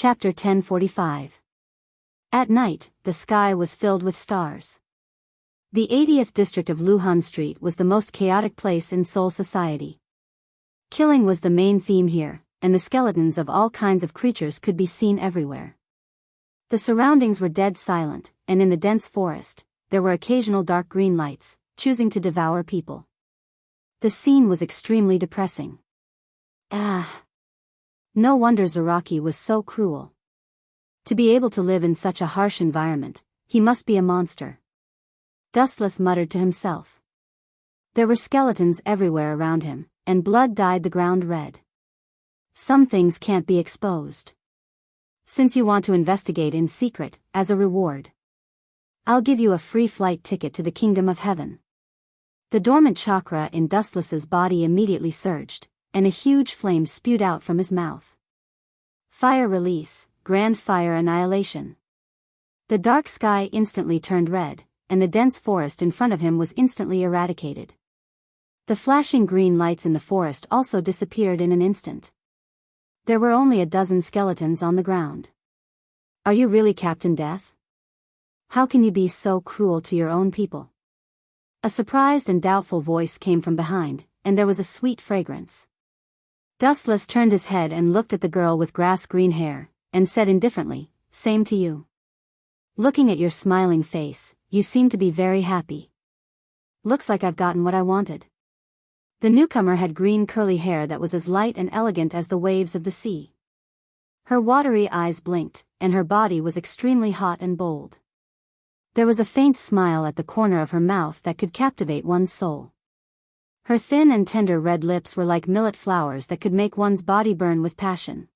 Chapter 1045. At night, the sky was filled with stars. The 80th district of Luhan Street was the most chaotic place in Seoul society. Killing was the main theme here, and the skeletons of all kinds of creatures could be seen everywhere. The surroundings were dead silent, and in the dense forest, there were occasional dark green lights, choosing to devour people. The scene was extremely depressing. No wonder Zaraki was so cruel. To be able to live in such a harsh environment, he must be a monster. Dustless muttered to himself. There were skeletons everywhere around him, and blood dyed the ground red. Some things can't be exposed. Since you want to investigate in secret, as a reward, I'll give you a free flight ticket to the kingdom of heaven. The dormant chakra in Dustless's body immediately surged, and a huge flame spewed out from his mouth. Fire release, grand fire annihilation. The dark sky instantly turned red, and the dense forest in front of him was instantly eradicated. The flashing green lights in the forest also disappeared in an instant. There were only a dozen skeletons on the ground. Are you really Captain Death? How can you be so cruel to your own people? A surprised and doubtful voice came from behind, and there was a sweet fragrance. Dustless turned his head and looked at the girl with grass-green hair, and said indifferently, "Same to you. Looking at your smiling face, you seem to be very happy. Looks like I've gotten what I wanted." The newcomer had green curly hair that was as light and elegant as the waves of the sea. Her watery eyes blinked, and her body was extremely hot and bold. There was a faint smile at the corner of her mouth that could captivate one's soul. Her thin and tender red lips were like millet flowers that could make one's body burn with passion.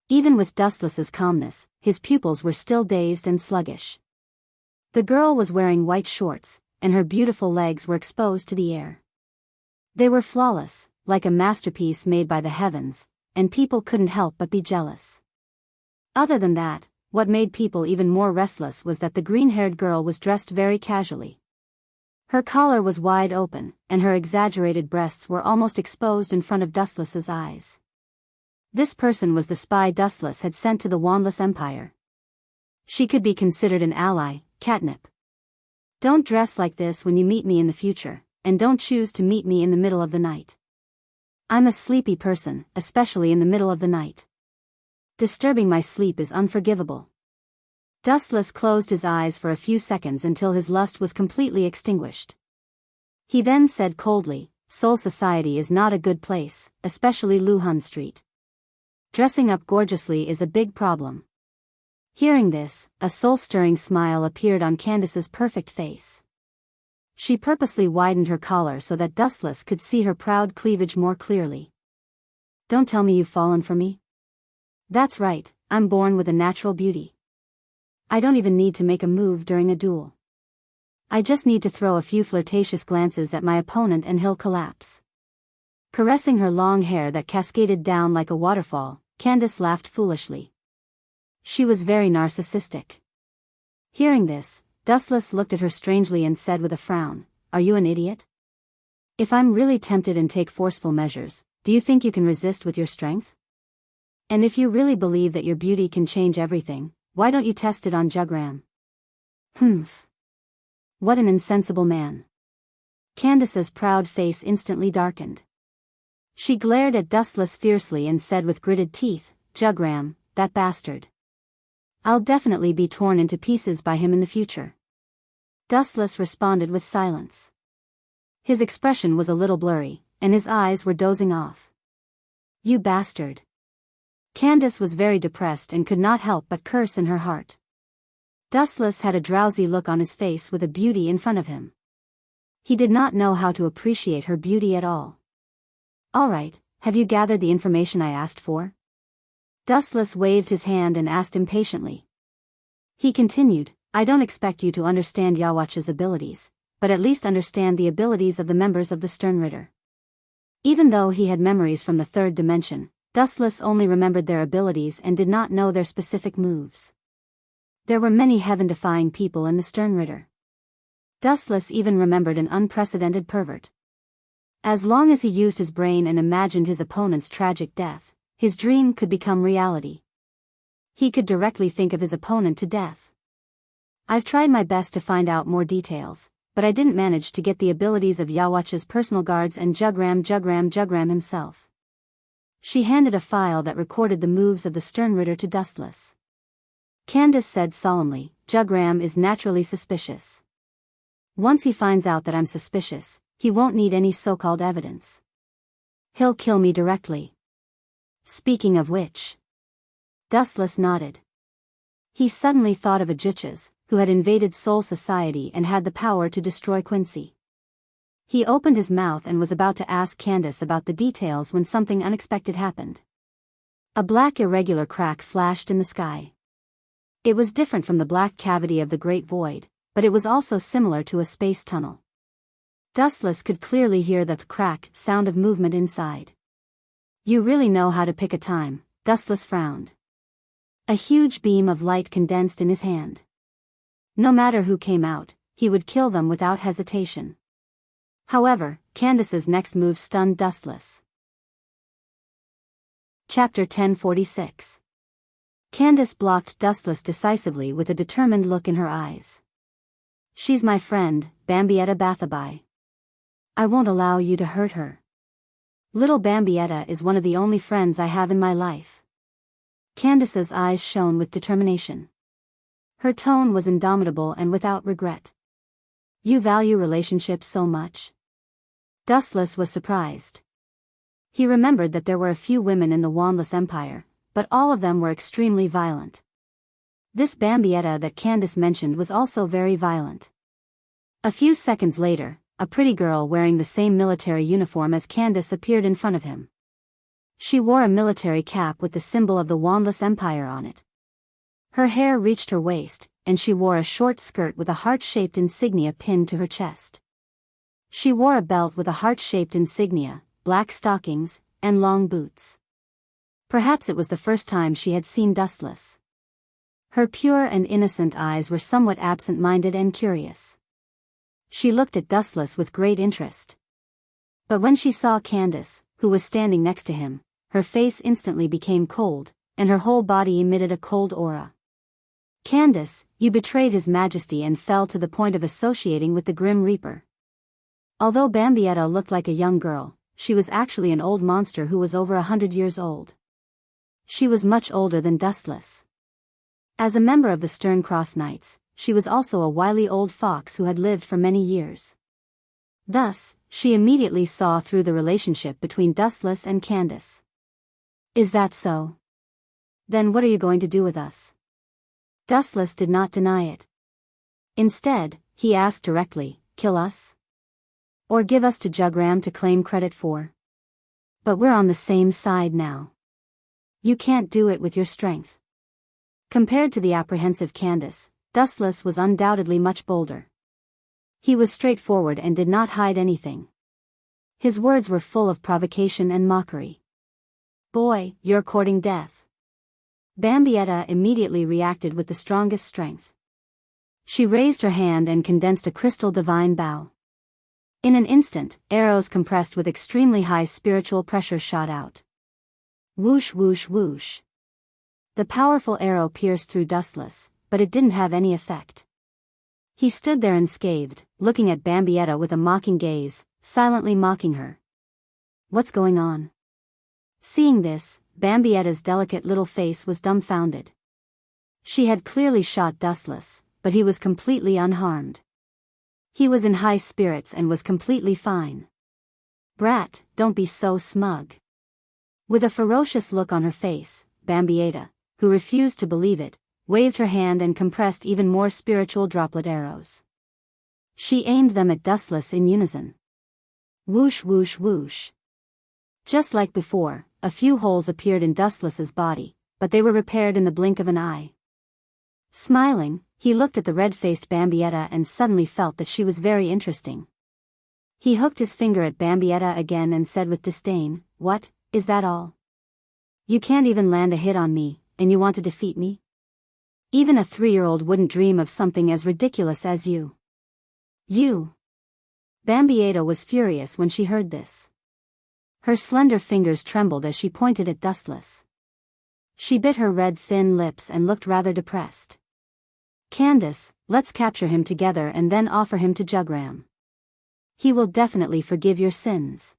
Even with Dustless's calmness, his pupils were still dazed and sluggish. The girl was wearing white shorts, and her beautiful legs were exposed to the air. They were flawless, like a masterpiece made by the heavens, and people couldn't help but be jealous. Other than that, what made people even more restless was that the green-haired girl was dressed very casually. Her collar was wide open, and her exaggerated breasts were almost exposed in front of Dustless's eyes. This person was the spy Dustless had sent to the Wandless Empire. She could be considered an ally, catnip. Don't dress like this when you meet me in the future, and don't choose to meet me in the middle of the night. I'm a sleepy person, especially in the middle of the night. Disturbing my sleep is unforgivable. Dustless closed his eyes for a few seconds until his lust was completely extinguished. He then said coldly, "Seoul society is not a good place, especially Luhan Street. Dressing up gorgeously is a big problem." Hearing this, a soul-stirring smile appeared on Candace's perfect face. She purposely widened her collar so that Dustless could see her proud cleavage more clearly. "Don't tell me you've fallen for me?" "That's right, I'm born with a natural beauty. I don't even need to make a move during a duel. I just need to throw a few flirtatious glances at my opponent and he'll collapse." Caressing her long hair that cascaded down like a waterfall, Candace laughed foolishly. She was very narcissistic. Hearing this, Dustless looked at her strangely and said with a frown, "Are you an idiot? If I'm really tempted and take forceful measures, do you think you can resist with your strength? And if you really believe that your beauty can change everything, why don't you test it on Jugram?" "Humph. What an insensible man." Candace's proud face instantly darkened. She glared at Dustless fiercely and said with gritted teeth, "Jugram, that bastard. I'll definitely be torn into pieces by him in the future." Dustless responded with silence. His expression was a little blurry, and his eyes were dozing off. "You bastard." Candace was very depressed and could not help but curse in her heart. Dustless had a drowsy look on his face with a beauty in front of him. He did not know how to appreciate her beauty at all. "All right, have you gathered the information I asked for?" Dustless waved his hand and asked impatiently. He continued, "I don't expect you to understand Yawach's abilities, but at least understand the abilities of the members of the Sternritter." Even though he had memories from the third dimension, Dustless only remembered their abilities and did not know their specific moves. There were many heaven-defying people in the Sternritter. Dustless even remembered an unprecedented pervert. As long as he used his brain and imagined his opponent's tragic death, his dream could become reality. He could directly think of his opponent to death. I've tried my best to find out more details, but I didn't manage to get the abilities of Yawach's personal guards and Jugram himself. She handed a file that recorded the moves of the Sternritter to Dustless. Candace said solemnly, Jugram is naturally suspicious. Once he finds out that I'm suspicious, he won't need any so-called evidence. He'll kill me directly. Speaking of which. Dustless nodded. He suddenly thought of Ajuchas, who had invaded Soul Society and had the power to destroy Quincy. He opened his mouth and was about to ask Candace about the details when something unexpected happened. A black irregular crack flashed in the sky. It was different from the black cavity of the Great Void, but it was also similar to a space tunnel. Dustless could clearly hear the crack sound of movement inside. You really know how to pick a time, Dustless frowned. A huge beam of light condensed in his hand. No matter who came out, he would kill them without hesitation. However, Candace's next move stunned Dustless. Chapter 1046. Candace blocked Dustless decisively with a determined look in her eyes. She's my friend, Bambietta Bathabai. I won't allow you to hurt her. Little Bambietta is one of the only friends I have in my life. Candace's eyes shone with determination. Her tone was indomitable and without regret. You value relationships so much? Dustless was surprised. He remembered that there were a few women in the Wandless Empire, but all of them were extremely violent. This Bambietta that Candace mentioned was also very violent. A few seconds later, a pretty girl wearing the same military uniform as Candace appeared in front of him. She wore a military cap with the symbol of the Wandless Empire on it. Her hair reached her waist, and she wore a short skirt with a heart-shaped insignia pinned to her chest. She wore a belt with a heart-shaped insignia, black stockings, and long boots. Perhaps it was the first time she had seen Dustless. Her pure and innocent eyes were somewhat absent-minded and curious. She looked at Dustless with great interest. But when she saw Candace, who was standing next to him, her face instantly became cold, and her whole body emitted a cold aura. Candace, you betrayed His Majesty and fell to the point of associating with the Grim Reaper. Although Bambietta looked like a young girl, she was actually an old monster who was over 100 years old. She was much older than Dustless. As a member of the Stern Cross Knights, she was also a wily old fox who had lived for many years. Thus, she immediately saw through the relationship between Dustless and Candace. Is that so? Then what are you going to do with us? Dustless did not deny it. Instead, he asked directly, kill us? Or give us to Jugram to claim credit for? But we're on the same side now. You can't do it with your strength. Compared to the apprehensive Candace, Dustless was undoubtedly much bolder. He was straightforward and did not hide anything. His words were full of provocation and mockery. Boy, you're courting death. Bambietta immediately reacted with the strongest strength. She raised her hand and condensed a crystal divine bow. In an instant, arrows compressed with extremely high spiritual pressure shot out. Whoosh whoosh whoosh. The powerful arrow pierced through Dustless, but it didn't have any effect. He stood there unscathed, looking at Bambietta with a mocking gaze, silently mocking her. What's going on? Seeing this, Bambietta's delicate little face was dumbfounded. She had clearly shot Dustless, but he was completely unharmed. He was in high spirits and was completely fine. Brat, don't be so smug. With a ferocious look on her face, Bambietta, who refused to believe it, waved her hand and compressed even more spiritual droplet arrows. She aimed them at Dustless in unison. Whoosh whoosh whoosh. Just like before, a few holes appeared in Dustless's body, but they were repaired in the blink of an eye. Smiling, he looked at the red-faced Bambietta and suddenly felt that she was very interesting. He hooked his finger at Bambietta again and said with disdain, What, is that all? You can't even land a hit on me, and you want to defeat me? Even a 3-year-old wouldn't dream of something as ridiculous as you. You! Bambietta was furious when she heard this. Her slender fingers trembled as she pointed at Dustless. She bit her red thin lips and looked rather depressed. Candace, let's capture him together and then offer him to Jugram. He will definitely forgive your sins.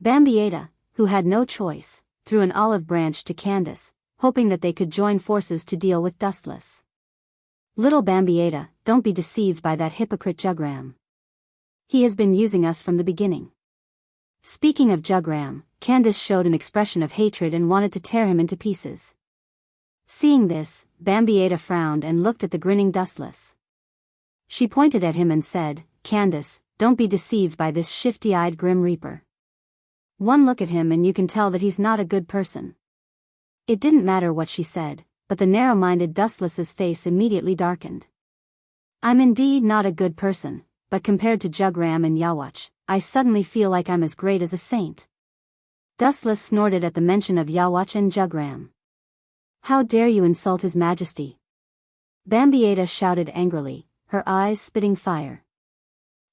Bambietta, who had no choice, threw an olive branch to Candace, hoping that they could join forces to deal with Dustless. Little Bambietta, don't be deceived by that hypocrite Jugram. He has been using us from the beginning. Speaking of Jugram, Candace showed an expression of hatred and wanted to tear him into pieces. Seeing this, Bambietta frowned and looked at the grinning Dustless. She pointed at him and said, Candace, don't be deceived by this shifty-eyed Grim Reaper. One look at him and you can tell that he's not a good person. It didn't matter what she said, but the narrow-minded Dustless's face immediately darkened. I'm indeed not a good person, but compared to Jugram and Yawach, I suddenly feel like I'm as great as a saint. Dustless snorted at the mention of Yawach and Jugram. How dare you insult His Majesty? Bambietta shouted angrily, her eyes spitting fire.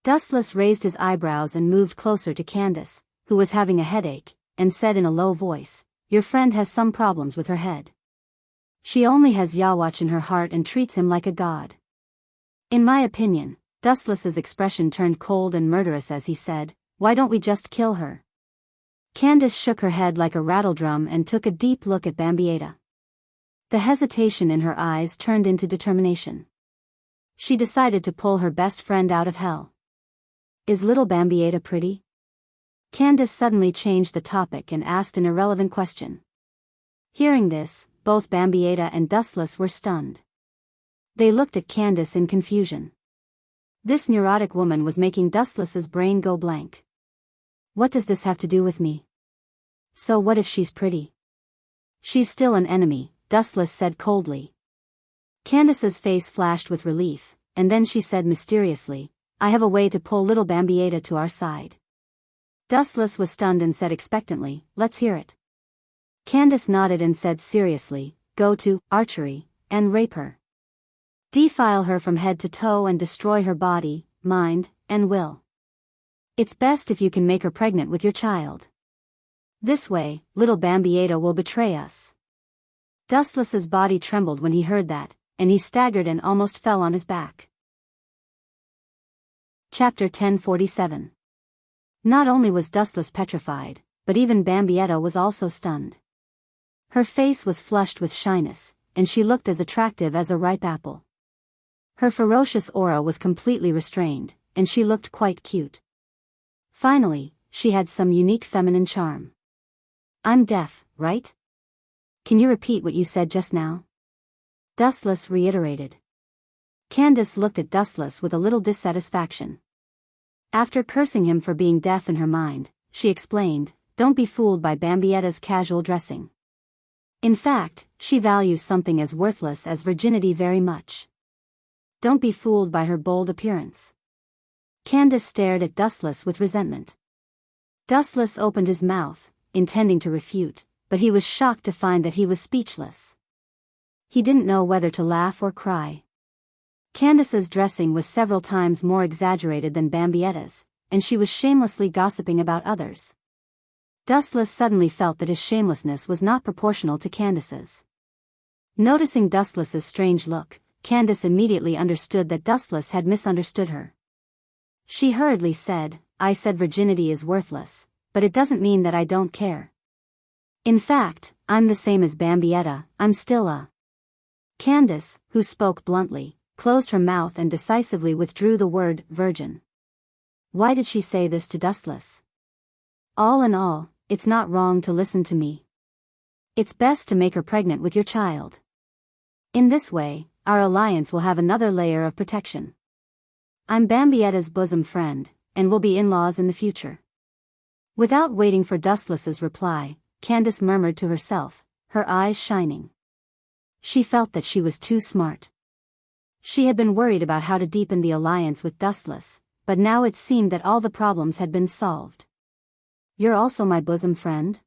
Dustless raised his eyebrows and moved closer to Candace, who was having a headache, and said in a low voice, Your friend has some problems with her head. She only has Yawach in her heart and treats him like a god. In my opinion, Dustless's expression turned cold and murderous as he said, Why don't we just kill her? Candace shook her head like a rattledrum and took a deep look at Bambietta. The hesitation in her eyes turned into determination. She decided to pull her best friend out of hell. Is little Bambietta pretty? Candace suddenly changed the topic and asked an irrelevant question. Hearing this, both Bambietta and Dustless were stunned. They looked at Candace in confusion. This neurotic woman was making Dustless's brain go blank. What does this have to do with me? So what if she's pretty? She's still an enemy, Dustless said coldly. Candace's face flashed with relief, and then she said mysteriously, I have a way to pull little Bambietta to our side. Dustless was stunned and said expectantly, Let's hear it. Candace nodded and said seriously, Go to archery, and rape her. Defile her from head to toe and destroy her body, mind, and will. It's best if you can make her pregnant with your child. This way, little Bambietta will betray us. Dustless's body trembled when he heard that, and he staggered and almost fell on his back. Chapter 1047. Not only was Dustless petrified, but even Bambietta was also stunned. Her face was flushed with shyness, and she looked as attractive as a ripe apple. Her ferocious aura was completely restrained, and she looked quite cute. Finally, she had some unique feminine charm. I'm deaf, right? Can you repeat what you said just now? Dustless reiterated. Candace looked at Dustless with a little dissatisfaction. After cursing him for being deaf in her mind, she explained, Don't be fooled by Bambietta's casual dressing. In fact, she values something as worthless as virginity very much. Don't be fooled by her bold appearance. Candace stared at Dustless with resentment. Dustless opened his mouth, intending to refute, but he was shocked to find that he was speechless. He didn't know whether to laugh or cry. Candace's dressing was several times more exaggerated than Bambietta's, and she was shamelessly gossiping about others. Dustless suddenly felt that his shamelessness was not proportional to Candace's. Noticing Dustless's strange look, Candace immediately understood that Dustless had misunderstood her. She hurriedly said, I said virginity is worthless, but it doesn't mean that I don't care. In fact, I'm the same as Bambietta, I'm still a... Candace, who spoke bluntly, closed her mouth and decisively withdrew the word virgin. Why did she say this to Dustless? All in all, it's not wrong to listen to me. It's best to make her pregnant with your child. In this way, our alliance will have another layer of protection. I'm Bambietta's bosom friend, and will be in-laws in the future. Without waiting for Dustless's reply, Candace murmured to herself, her eyes shining. She felt that she was too smart. She had been worried about how to deepen the alliance with Dustless, but now it seemed that all the problems had been solved. You're also my bosom friend?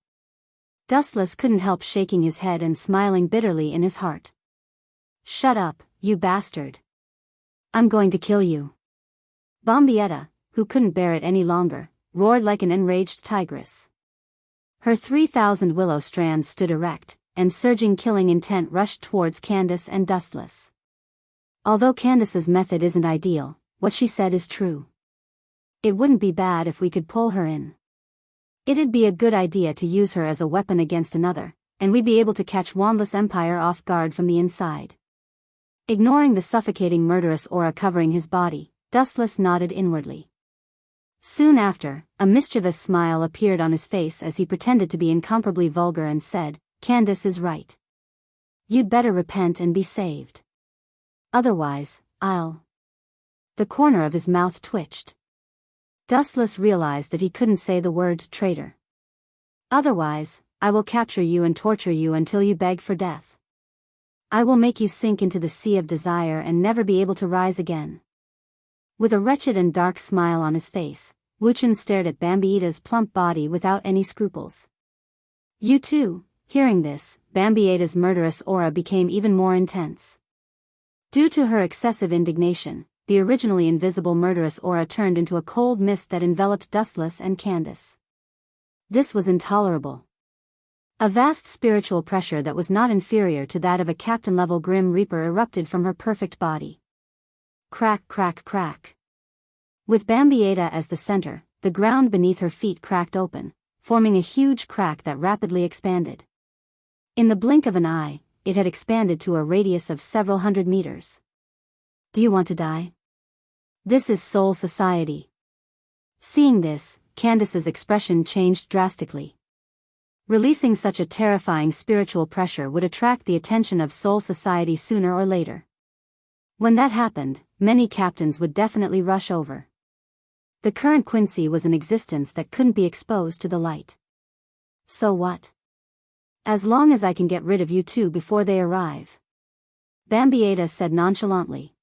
Dustless couldn't help shaking his head and smiling bitterly in his heart. Shut up, you bastard. I'm going to kill you. Bambietta, who couldn't bear it any longer, roared like an enraged tigress. Her 3,000 willow strands stood erect, and surging killing intent rushed towards Candace and Dustless. Although Candace's method isn't ideal, what she said is true. It wouldn't be bad if we could pull her in. It'd be a good idea to use her as a weapon against another, and we'd be able to catch Wandless Empire off guard from the inside. Ignoring the suffocating murderous aura covering his body, Dustless nodded inwardly. Soon after, a mischievous smile appeared on his face as he pretended to be incomparably vulgar and said, "Candace is right. You'd better repent and be saved. Otherwise, I'll..." The corner of his mouth twitched. Dustless realized that he couldn't say the word traitor. "Otherwise, I will capture you and torture you until you beg for death. I will make you sink into the sea of desire and never be able to rise again." With a wretched and dark smile on his face, Wuchen stared at Bambietta's plump body without any scruples. "You too." Hearing this, Bambietta's murderous aura became even more intense. Due to her excessive indignation, the originally invisible murderous aura turned into a cold mist that enveloped Dustless and Candace. This was intolerable. A vast spiritual pressure that was not inferior to that of a captain-level Grim Reaper erupted from her perfect body. Crack, crack, crack. With Bambietta as the center, the ground beneath her feet cracked open, forming a huge crack that rapidly expanded. In the blink of an eye, it had expanded to a radius of several hundred meters. "Do you want to die? This is Soul Society." Seeing this, Candace's expression changed drastically. Releasing such a terrifying spiritual pressure would attract the attention of Soul Society sooner or later. When that happened, many captains would definitely rush over. The current Quincy was an existence that couldn't be exposed to the light. "So what? As long as I can get rid of you two before they arrive," Bambietta said nonchalantly.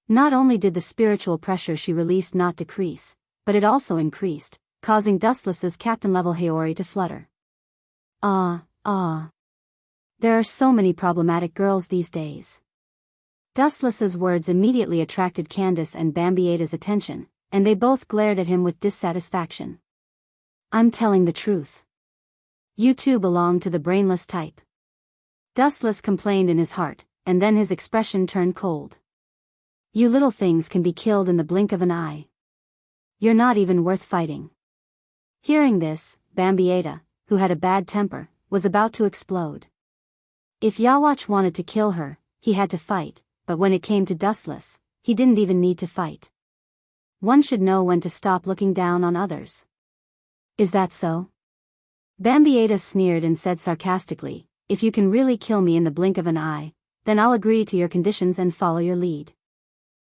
Not only did the spiritual pressure she released not decrease, but it also increased, causing Dustless's captain-level Heori to flutter. There are so many problematic girls these days." Dustless's words immediately attracted Candace and Bambietta's attention, and they both glared at him with dissatisfaction. "I'm telling the truth. You two belong to the brainless type." Dustless complained in his heart, and then his expression turned cold. "You little things can be killed in the blink of an eye. You're not even worth fighting." Hearing this, Bambietta, who had a bad temper, was about to explode. If Yawatch wanted to kill her, he had to fight, but when it came to Dustless, he didn't even need to fight. One should know when to stop looking down on others. "Is that so?" Bambietta sneered and said sarcastically, "If you can really kill me in the blink of an eye, then I'll agree to your conditions and follow your lead."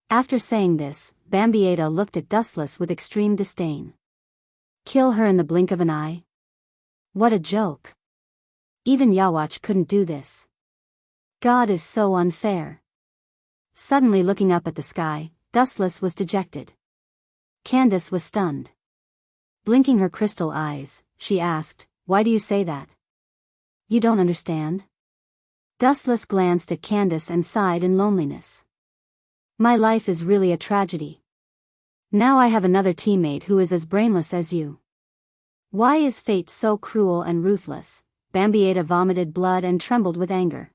After saying this, Bambietta looked at Dustless with extreme disdain. Kill her in the blink of an eye? What a joke. Even Yawatch couldn't do this. God is so unfair. Suddenly looking up at the sky, Dustless was dejected. Candace was stunned. Blinking her crystal eyes, she asked, "Why do you say that? You don't understand?" Dustless glanced at Candace and sighed in loneliness. "My life is really a tragedy. Now I have another teammate who is as brainless as you. Why is fate so cruel and ruthless?" Bambietta vomited blood and trembled with anger.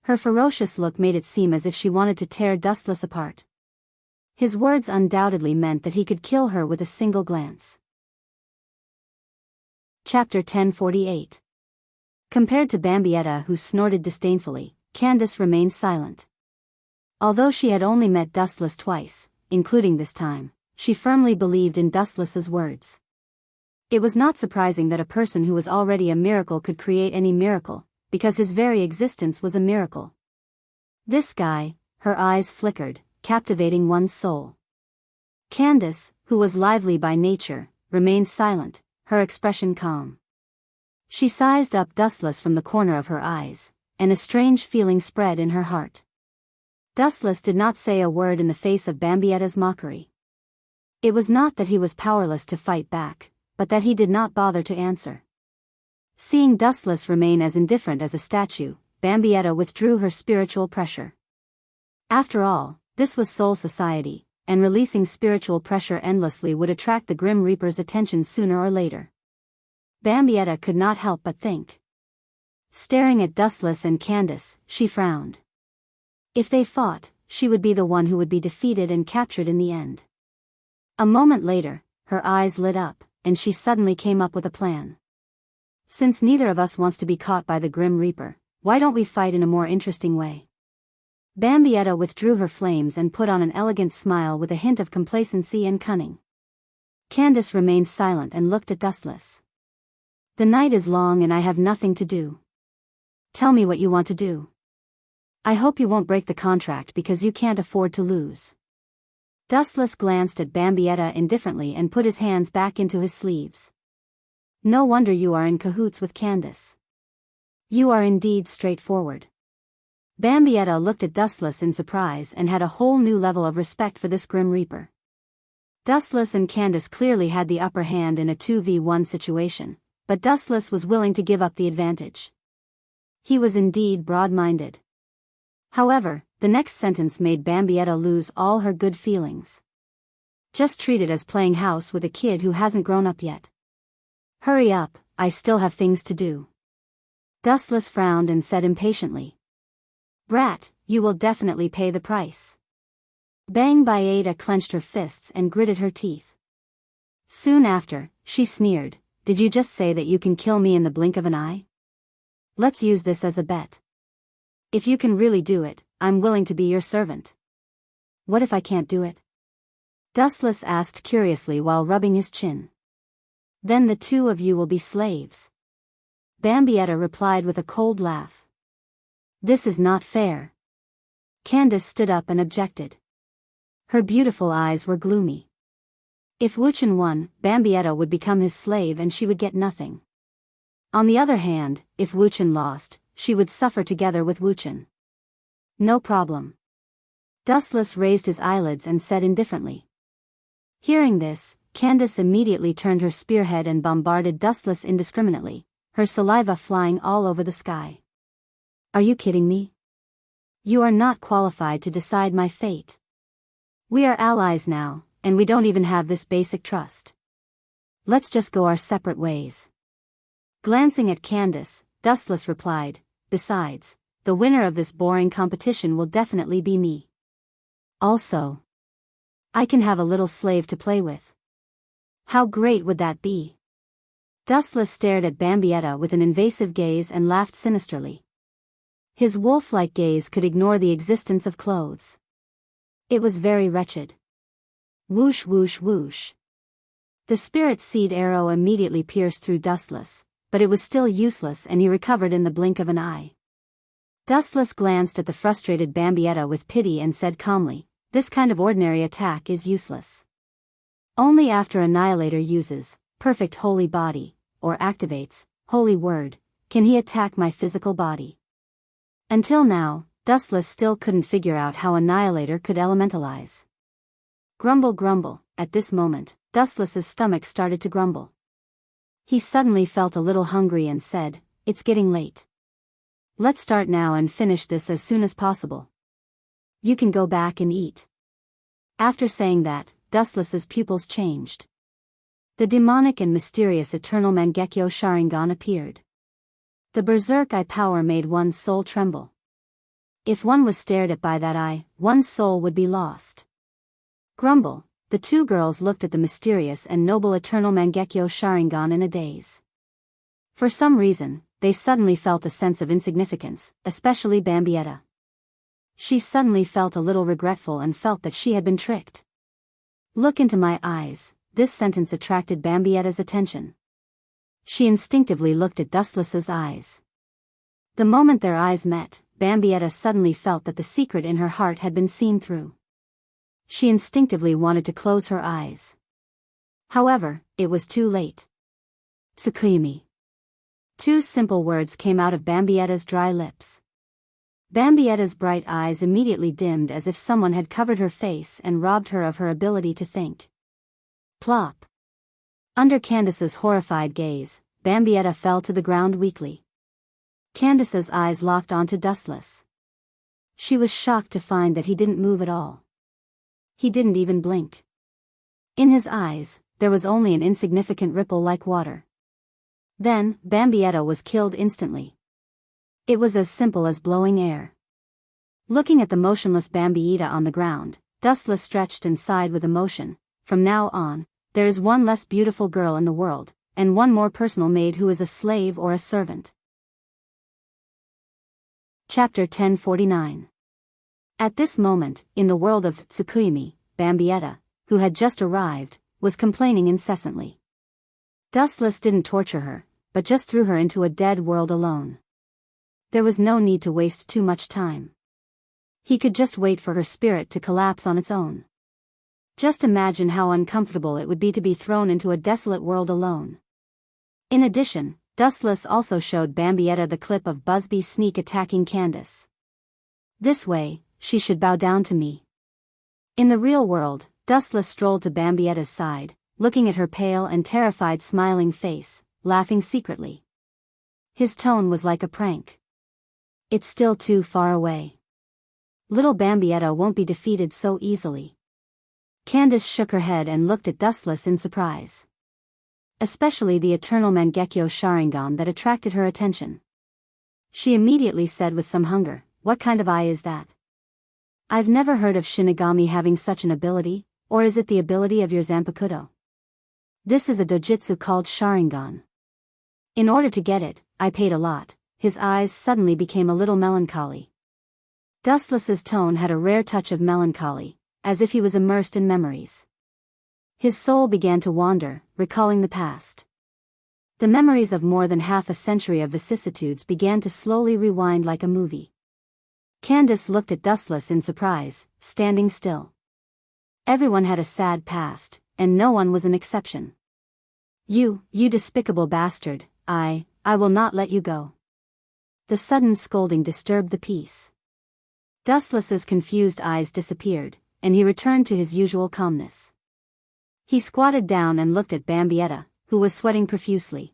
Her ferocious look made it seem as if she wanted to tear Dustless apart. His words undoubtedly meant that he could kill her with a single glance. Chapter 1048. Compared to Bambietta, who snorted disdainfully, Candace remained silent. Although she had only met Dustless twice, including this time, she firmly believed in Dustless's words. It was not surprising that a person who was already a miracle could create any miracle, because his very existence was a miracle. This guy, her eyes flickered, captivating one's soul. Candace, who was lively by nature, remained silent, her expression calm. She sized up Dustless from the corner of her eyes, and a strange feeling spread in her heart. Dustless did not say a word in the face of Bambietta's mockery. It was not that he was powerless to fight back, but that he did not bother to answer. Seeing Dustless remain as indifferent as a statue, Bambietta withdrew her spiritual pressure. After all, this was Soul Society, and releasing spiritual pressure endlessly would attract the Grim Reaper's attention sooner or later. Bambietta could not help but think. Staring at Dustless and Candace, she frowned. If they fought, she would be the one who would be defeated and captured in the end. A moment later, her eyes lit up, and she suddenly came up with a plan. Since neither of us wants to be caught by the Grim Reaper, why don't we fight in a more interesting way? Bambietta withdrew her flames and put on an elegant smile with a hint of complacency and cunning. Candace remained silent and looked at Dustless. The night is long and I have nothing to do. Tell me what you want to do. I hope you won't break the contract because you can't afford to lose. Dustless glanced at Bambietta indifferently and put his hands back into his sleeves. No wonder you are in cahoots with Candace. You are indeed straightforward. Bambietta looked at Dustless in surprise and had a whole new level of respect for this Grim Reaper. Dustless and Candace clearly had the upper hand in a 2v1 situation, but Dustless was willing to give up the advantage. He was indeed broad-minded. However, the next sentence made Bambietta lose all her good feelings. Just treat it as playing house with a kid who hasn't grown up yet. Hurry up, I still have things to do. Dustless frowned and said impatiently. Brat, you will definitely pay the price. Bambietta clenched her fists and gritted her teeth. Soon after, she sneered, Did you just say that you can kill me in the blink of an eye? Let's use this as a bet. If you can really do it, I'm willing to be your servant. What if I can't do it? Dustless asked curiously while rubbing his chin. Then the two of you will be slaves. Bambietta replied with a cold laugh. This is not fair. Candace stood up and objected. Her beautiful eyes were gloomy. If Wuchen won, Bambietta would become his slave and she would get nothing. On the other hand, if Wuchen lost, she would suffer together with Wuchen. No problem. Dustless raised his eyelids and said indifferently. Hearing this, Candace immediately turned her spearhead and bombarded Dustless indiscriminately, her saliva flying all over the sky. Are you kidding me? You are not qualified to decide my fate. We are allies now, and we don't even have this basic trust. Let's just go our separate ways. Glancing at Candace, Dustless replied, Besides, the winner of this boring competition will definitely be me. Also, I can have a little slave to play with. How great would that be? Dustless stared at Bambietta with an invasive gaze and laughed sinisterly. His wolf-like gaze could ignore the existence of clothes. It was very wretched. Whoosh whoosh whoosh. The spirit seed arrow immediately pierced through Dustless, but it was still useless and he recovered in the blink of an eye. Dustless glanced at the frustrated Bambietta with pity and said calmly, This kind of ordinary attack is useless. Only after Annihilator uses perfect holy body, or activates holy word, can he attack my physical body. Until now, Dustless still couldn't figure out how Annihilator could elementalize. Grumble grumble, at this moment, Dustless's stomach started to grumble. He suddenly felt a little hungry and said, It's getting late. Let's start now and finish this as soon as possible. You can go back and eat. After saying that, Dustless's pupils changed. The demonic and mysterious Eternal Mangekyo Sharingan appeared. The berserk eye power made one's soul tremble. If one was stared at by that eye, one's soul would be lost. Grumble, the two girls looked at the mysterious and noble Eternal Mangekyo Sharingan in a daze. For some reason, they suddenly felt a sense of insignificance, especially Bambietta. She suddenly felt a little regretful and felt that she had been tricked. Look into my eyes, this sentence attracted Bambietta's attention. She instinctively looked at Dustless's eyes. The moment their eyes met, Bambietta suddenly felt that the secret in her heart had been seen through. She instinctively wanted to close her eyes. However, it was too late. Tsukimi. Two simple words came out of Bambietta's dry lips. Bambietta's bright eyes immediately dimmed as if someone had covered her face and robbed her of her ability to think. Plop. Under Candace's horrified gaze, Bambietta fell to the ground weakly. Candace's eyes locked onto Dustless. She was shocked to find that he didn't move at all. He didn't even blink. In his eyes, there was only an insignificant ripple like water. Then, Bambietta was killed instantly. It was as simple as blowing air. Looking at the motionless Bambietta on the ground, Dustless stretched and sighed with emotion. From now on, there is one less beautiful girl in the world, and one more personal maid who is a slave or a servant. Chapter 1049. At this moment, in the world of Tsukuyumi, Bambietta, who had just arrived, was complaining incessantly. Dustless didn't torture her, but just threw her into a dead world alone. There was no need to waste too much time. He could just wait for her spirit to collapse on its own. Just imagine how uncomfortable it would be to be thrown into a desolate world alone. In addition, Dustless also showed Bambietta the clip of Busby sneak attacking Candace. This way, she should bow down to me. In the real world, Dustless strolled to Bambietta's side, looking at her pale and terrified smiling face, laughing secretly. His tone was like a prank. It's still too far away. Little Bambietta won't be defeated so easily. Candace shook her head and looked at Dustless in surprise. Especially the eternal Mangekyo Sharingan that attracted her attention. She immediately said with some hunger, "What kind of eye is that? I've never heard of Shinigami having such an ability, or is it the ability of your Zanpakuto? This is a dojutsu called Sharingan. In order to get it, I paid a lot." His eyes suddenly became a little melancholy. Dustless's tone had a rare touch of melancholy, as if he was immersed in memories. His soul began to wander, recalling the past. The memories of more than half a century of vicissitudes began to slowly rewind like a movie. Candace looked at Dustless in surprise, standing still. Everyone had a sad past, and no one was an exception. You despicable bastard, I will not let you go." The sudden scolding disturbed the peace. Dustless's confused eyes disappeared, and he returned to his usual calmness. He squatted down and looked at Bambietta, who was sweating profusely.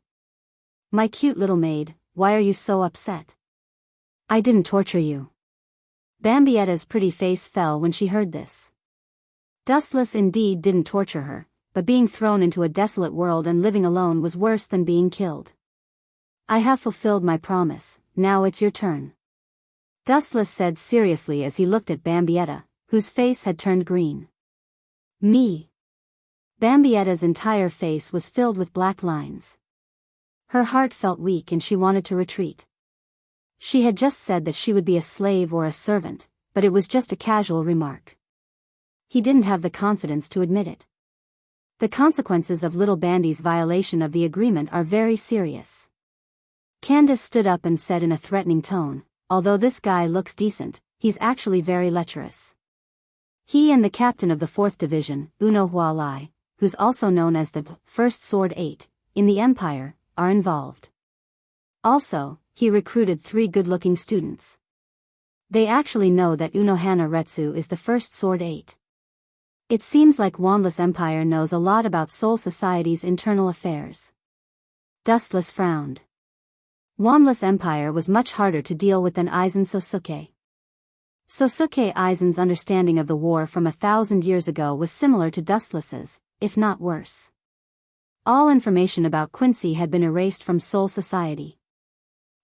"My cute little maid, why are you so upset? I didn't torture you." Bambietta's pretty face fell when she heard this. Dustless indeed didn't torture her, but being thrown into a desolate world and living alone was worse than being killed. "I have fulfilled my promise, now it's your turn," Dustless said seriously as he looked at Bambietta, whose face had turned green. "Me?" Bambietta's entire face was filled with black lines. Her heart felt weak and she wanted to retreat. She had just said that she would be a slave or a servant, but it was just a casual remark. He didn't have the confidence to admit it. The consequences of little Bandy's violation of the agreement are very serious. Candace stood up and said in a threatening tone, "Although this guy looks decent, he's actually very lecherous. He and the captain of the 4th Division, Uno Hualai, who's also known as the First Sword 8, in the Empire, are involved. Also, he recruited 3 good-looking students. They actually know that Unohana Retsu is the First Sword 8. It seems like Wanless Empire knows a lot about Soul Society's internal affairs." Dustless frowned. Wanless Empire was much harder to deal with than Aizen Sosuke. Sosuke Aizen's understanding of the war from 1,000 years ago was similar to Dustless's, if not worse. All information about Quincy had been erased from Soul Society.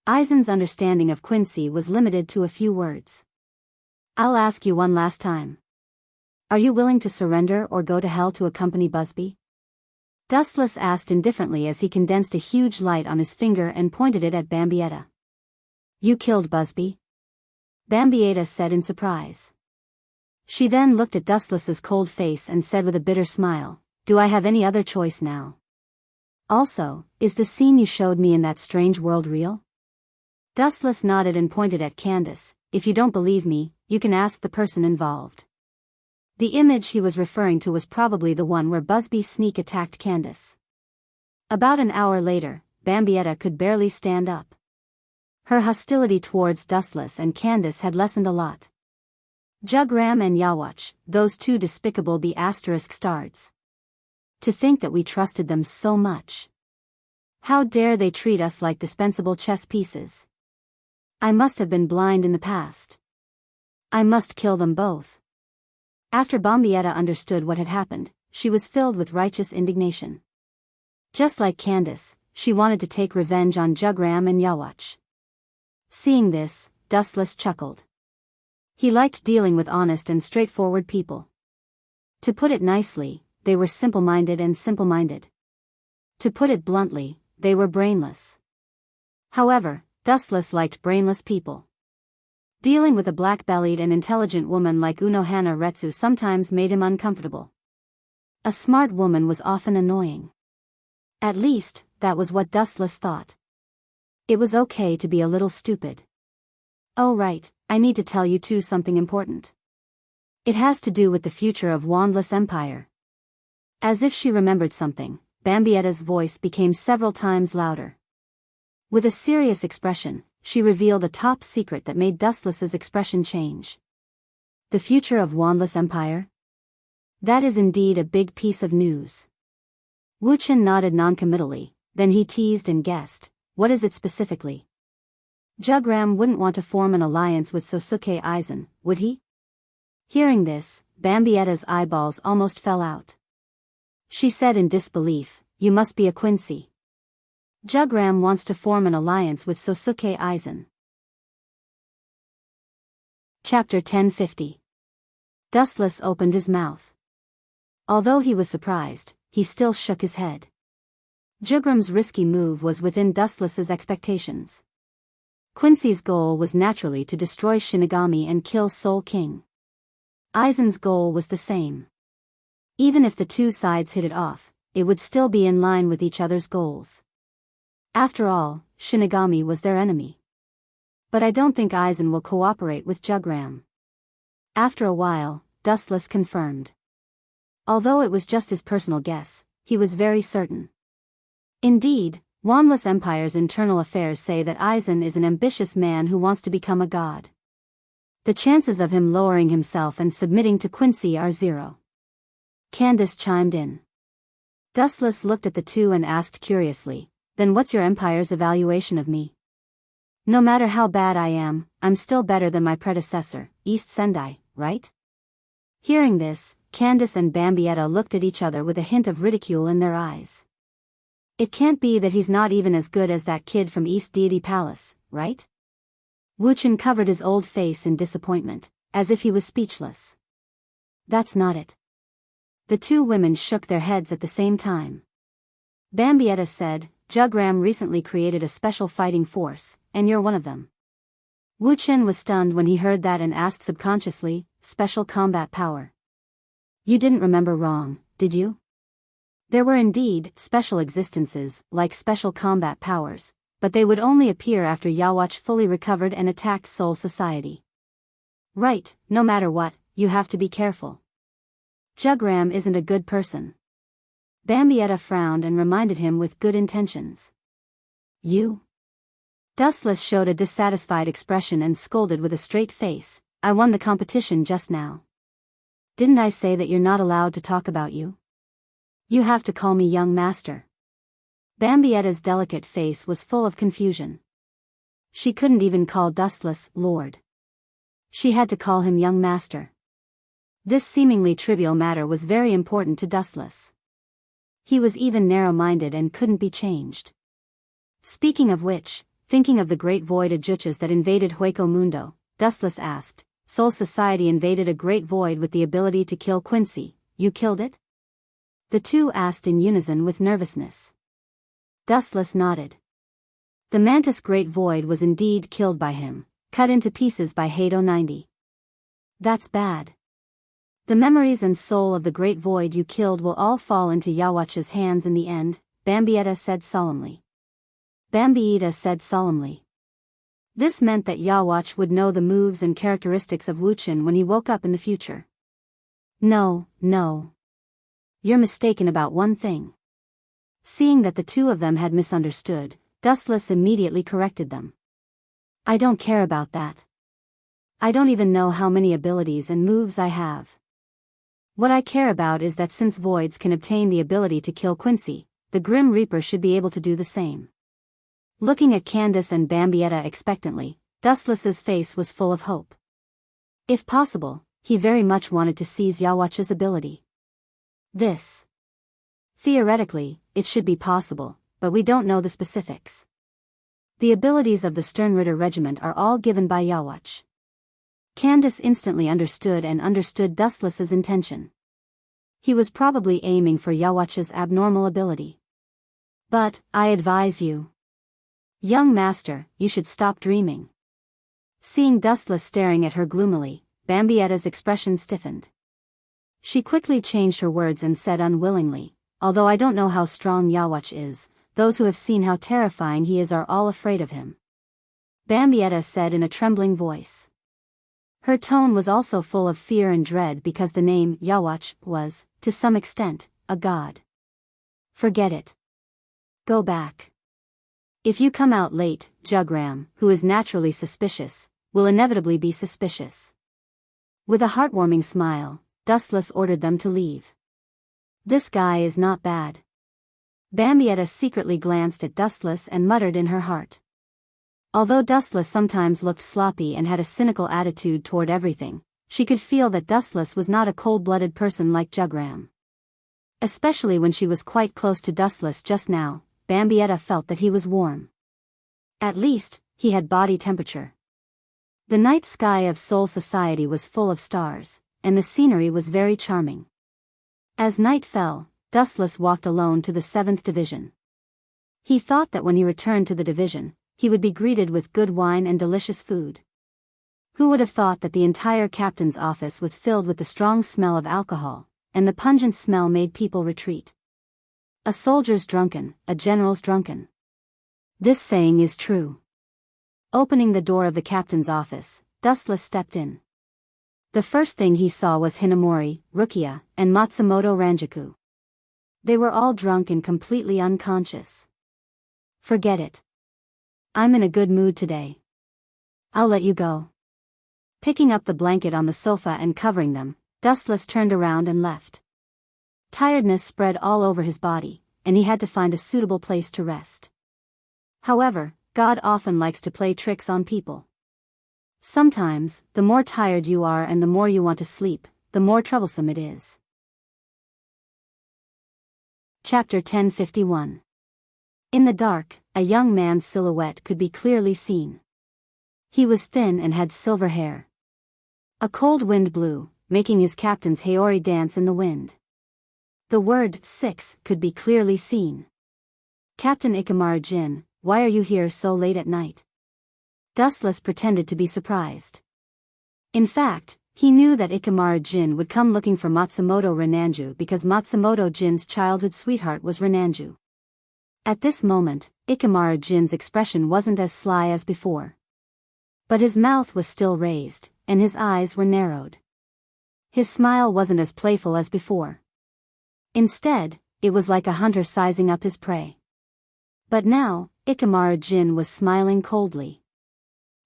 Aizen's understanding of Quincy was limited to a few words. "I'll ask you one last time. Are you willing to surrender or go to hell to accompany Busby?" Dustless asked indifferently as he condensed a huge light on his finger and pointed it at Bambietta. "You killed Busby?" Bambietta said in surprise. She then looked at Dustless's cold face and said with a bitter smile, "Do I have any other choice now? Also, is the scene you showed me in that strange world real?" Dustless nodded and pointed at Candace. "If you don't believe me, you can ask the person involved." The image he was referring to was probably the one where Busby sneak attacked Candace. About an hour later, Bambietta could barely stand up. Her hostility towards Dustless and Candace had lessened a lot. Jugram and Yawach, those 2 despicable B***stards. To think that we trusted them so much. How dare they treat us like dispensable chess pieces? I must have been blind in the past. I must kill them both. After Bambietta understood what had happened, she was filled with righteous indignation. Just like Candace, she wanted to take revenge on Jugram and Yawach. Seeing this, Dustless chuckled. He liked dealing with honest and straightforward people. To put it nicely, they were simple-minded and simple-minded. To put it bluntly, they were brainless. However, Dustless liked brainless people. Dealing with a black-bellied and intelligent woman like Unohana Retsu sometimes made him uncomfortable. A smart woman was often annoying. At least, that was what Dustless thought. It was okay to be a little stupid. Oh right, I need to tell you too something important. It has to do with the future of Wandless Empire. As if she remembered something, Bambietta's voice became several times louder. With a serious expression, she revealed a top secret that made Dustless's expression change. The future of Wandless Empire? That is indeed a big piece of news. Wuchen nodded noncommittally, then he teased and guessed, what is it specifically? Jugram wouldn't want to form an alliance with Sosuke Aizen, would he? Hearing this, Bambietta's eyeballs almost fell out. She said in disbelief, you must be a Quincy. Jugram wants to form an alliance with Sosuke Aizen. Chapter 1050. Dustless opened his mouth. Although he was surprised, he still shook his head. Jugram's risky move was within Dustless's expectations. Quincy's goal was naturally to destroy Shinigami and kill Soul King. Aizen's goal was the same. Even if the two sides hit it off, it would still be in line with each other's goals. After all, Shinigami was their enemy. But I don't think Aizen will cooperate with Jugram. After a while, Dustless confirmed. Although it was just his personal guess, he was very certain. Indeed, Wandless Empire's internal affairs say that Aizen is an ambitious man who wants to become a god. The chances of him lowering himself and submitting to Quincy are 0. Candace chimed in. Dustless looked at the two and asked curiously, then what's your empire's evaluation of me? No matter how bad I am, I'm still better than my predecessor, East Sendai, right? Hearing this, Candace and Bambietta looked at each other with a hint of ridicule in their eyes. It can't be that he's not even as good as that kid from East Deity Palace, right? Wuchen covered his old face in disappointment, as if he was speechless. That's not it. The two women shook their heads at the same time. Bambietta said, Jugram recently created a special fighting force, and you're one of them. Wuchen was stunned when he heard that and asked subconsciously, special combat power. You didn't remember wrong, did you? There were indeed special existences, like special combat powers, but they would only appear after Yawatch fully recovered and attacked Soul Society. Right, no matter what, you have to be careful. Jugram isn't a good person. Bambietta frowned and reminded him with good intentions. You? Dustless showed a dissatisfied expression and scolded with a straight face, I won the competition just now. Didn't I say that you're not allowed to talk about you? You have to call me young master. Bambietta's delicate face was full of confusion. She couldn't even call Dustless Lord. She had to call him young master. This seemingly trivial matter was very important to Dustless. He was even narrow-minded and couldn't be changed. Speaking of which, thinking of the great void Ajuchas that invaded Hueco Mundo, Dustless asked, Soul Society invaded a great void with the ability to kill Quincy, you killed it? The two asked in unison with nervousness. Dustless nodded. The Mantis Great Void was indeed killed by him, cut into pieces by Hado 90. That's bad. The memories and soul of the Great Void you killed will all fall into Yawatch's hands in the end, Bambietta said solemnly. Bambietta said solemnly. This meant that Yawatch would know the moves and characteristics of Wuchen when he woke up in the future. No. You're mistaken about one thing. Seeing that the two of them had misunderstood, Dustless immediately corrected them. I don't care about that. I don't even know how many abilities and moves I have. What I care about is that since voids can obtain the ability to kill Quincy, the Grim Reaper should be able to do the same. Looking at Candace and Bambietta expectantly, Dustless's face was full of hope. If possible, he very much wanted to seize Yawatch's ability. Theoretically, it should be possible, but we don't know the specifics. The abilities of the Sternritter regiment are all given by Yawach. Candace instantly understood Dustless's intention. He was probably aiming for Yawach's abnormal ability. But, I advise you. Young master, you should stop dreaming. Seeing Dustless staring at her gloomily, Bambietta's expression stiffened. She quickly changed her words and said unwillingly, although I don't know how strong Yawach is, those who have seen how terrifying he is are all afraid of him. Bambietta said in a trembling voice. Her tone was also full of fear and dread because the name Yawach was, to some extent, a god. Forget it. Go back. If you come out late, Jugram, who is naturally suspicious, will inevitably be suspicious. With a heartwarming smile, Dustless ordered them to leave. This guy is not bad. Bambietta secretly glanced at Dustless and muttered in her heart. Although Dustless sometimes looked sloppy and had a cynical attitude toward everything, she could feel that Dustless was not a cold-blooded person like Jugram. Especially when she was quite close to Dustless just now, Bambietta felt that he was warm. At least, he had body temperature. The night sky of Seoul Society was full of stars, and the scenery was very charming. As night fell, Dustless walked alone to the 7th Division. He thought that when he returned to the division, he would be greeted with good wine and delicious food. Who would have thought that the entire captain's office was filled with the strong smell of alcohol, and the pungent smell made people retreat. A soldier's drunken, a general's drunken. This saying is true. Opening the door of the captain's office, Dustless stepped in. The first thing he saw was Hinamori, Rukia, and Matsumoto Ranjaku. They were all drunk and completely unconscious. Forget it. I'm in a good mood today. I'll let you go. Picking up the blanket on the sofa and covering them, Dustless turned around and left. Tiredness spread all over his body, and he had to find a suitable place to rest. However, God often likes to play tricks on people. Sometimes, the more tired you are and the more you want to sleep, the more troublesome it is. Chapter 1051. In the dark, a young man's silhouette could be clearly seen. He was thin and had silver hair. A cold wind blew, making his captain's Heori dance in the wind. The word 6 could be clearly seen. Captain Ikamaru-jin, why are you here so late at night? Dustless pretended to be surprised. In fact, he knew that Ikamaru-jin would come looking for Matsumoto Renanju because Matsumoto-jin's childhood sweetheart was Renanju. At this moment, Ikamaru-jin's expression wasn't as sly as before. But his mouth was still raised, and his eyes were narrowed. His smile wasn't as playful as before. Instead, it was like a hunter sizing up his prey. But now, Ikamaru-jin was smiling coldly.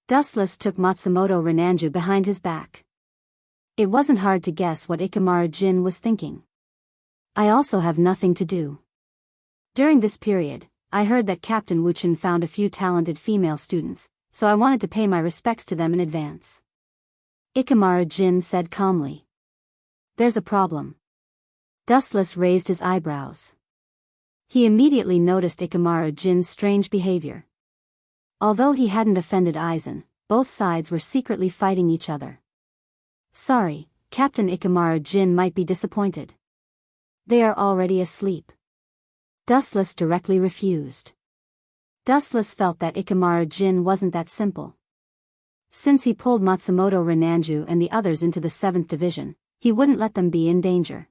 Dustless took Matsumoto Renanju behind his back. It wasn't hard to guess what Ikamaru-jin was thinking. I also have nothing to do. During this period, I heard that Captain Wuchen found a few talented female students, so I wanted to pay my respects to them in advance. Ikamaru-jin said calmly. There's a problem. Dustless raised his eyebrows. He immediately noticed Ikamaru-jin's strange behavior. Although he hadn't offended Aizen, both sides were secretly fighting each other. Sorry, Captain Ikamaru-jin might be disappointed. They are already asleep. Dustless directly refused. Dustless felt that Ikamaru-jin wasn't that simple. Since he pulled Matsumoto Renanju and the others into the 7th Division, he wouldn't let them be in danger.